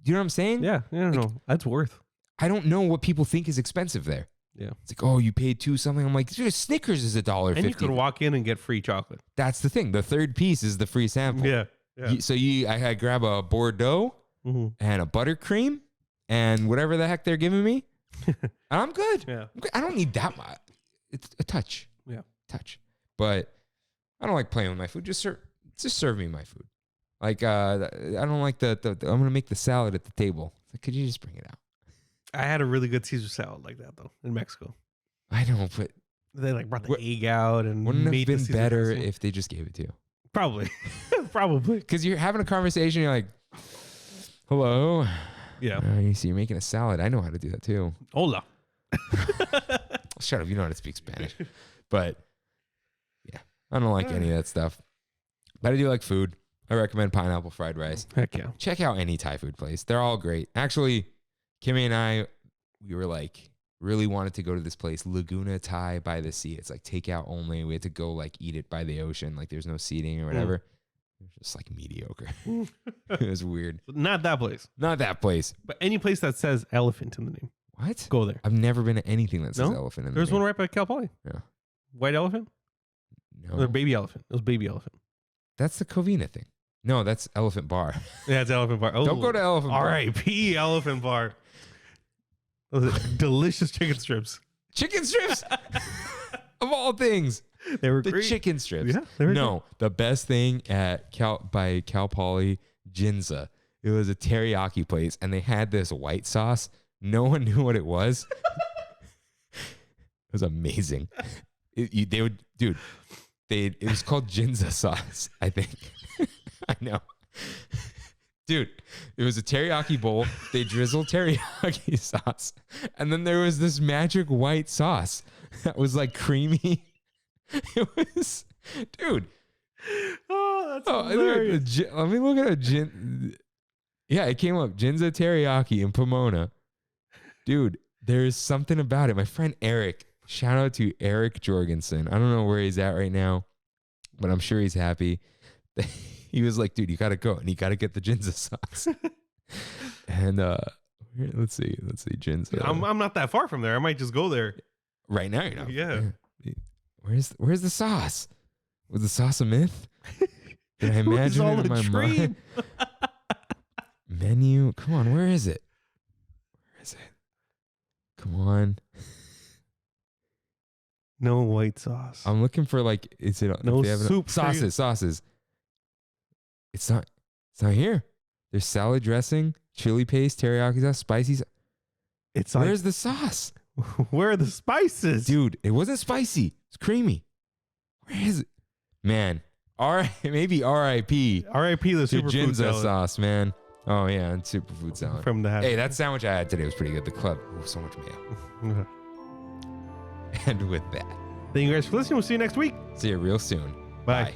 you know what I'm saying? Yeah. Yeah. Like, No, that's worth. I don't know what people think is expensive there. Yeah. It's like, oh, you paid $2 something. I'm like, dude, Snickers is $1.50. And you could walk in and get free chocolate. That's the thing. The third piece is the free sample. Yeah. Yeah. I grab a Bordeaux and a buttercream and whatever the heck they're giving me, and I'm good. Yeah. I don't need that much. It's a touch. Yeah. Touch. But I don't like playing with my food. Just serve me my food. Like I don't like I'm gonna make the salad at the table. It's like, could you just bring it out? I had a really good Caesar salad like that though in Mexico. I know, but They like brought the egg out and wouldn't made have the been Caesar better dressing. if they just gave it to you. Probably. Probably. Because you're having a conversation, you're like, hello. Yeah. You see, you're making a salad. I know how to do that too. Hola. Shut up. You know how to speak Spanish. But yeah, I don't like any of that stuff. But I do like food. I recommend pineapple fried rice. Heck yeah. Check out any Thai food place. They're all great. Actually, Kimmy and I, we were like, really wanted to go to this place, Laguna Thai by the sea. It's like takeout only. We had to go like eat it by the ocean. Like there's no seating or whatever. It was just like mediocre. It was weird. Not that place. Not that place. But any place that says elephant in the name. What? Go there. I've never been to anything that says No? elephant in the There's name. one right by Cal Poly. Yeah. White elephant? No. Or baby elephant. It was baby elephant. That's the Covina thing. No, that's Elephant Bar. Yeah, it's elephant bar. Oh, Don't go to Elephant Bar. R.I.P. elephant bar. Those are delicious chicken strips. Chicken strips? Of all things. They were The great. chicken strips. Yeah, they were No, the best thing at Cal Poly, Ginza. It was a teriyaki place, and they had this white sauce. No one knew what it was. It was amazing. It was called Ginza sauce, I think. I know. Dude, it was a teriyaki bowl. They drizzled teriyaki sauce. And then there was this magic white sauce that was like creamy. It was, dude. Oh, that's hilarious. Let me look at a yeah, it came up. Ginza teriyaki in Pomona. Dude, there's something about it. My friend Eric, shout out to Eric Jorgensen. I don't know where he's at right now, but I'm sure he's happy. He was like, dude, you got to go and you got to get the Ginza sauce. And let's see, Ginza. I'm not that far from there. I might just go there. Right now, you're not. Yeah. Where's the sauce? Was the sauce a myth? Did I It was imagine all it in a my dream. mind? Menu. Come on, where is it? Where is it? Come on. No white sauce. I'm looking for like, is it No if they have soup for you. sauces. It's not here. There's salad dressing, chili paste, teriyaki sauce, spicy. It's like, Where's the sauce? where are the spices? Dude, it wasn't spicy. It's creamy. Where is it? Man, maybe R.I.P. R.I.P. the to superfood Ginza salad sauce, man. Oh yeah, and superfood salad. from the house. Hey, that sandwich I had today was pretty good. The club. Oh, so much mayo. And with that, Thank you guys for listening. We'll see you next week. see you real soon. Bye. Bye.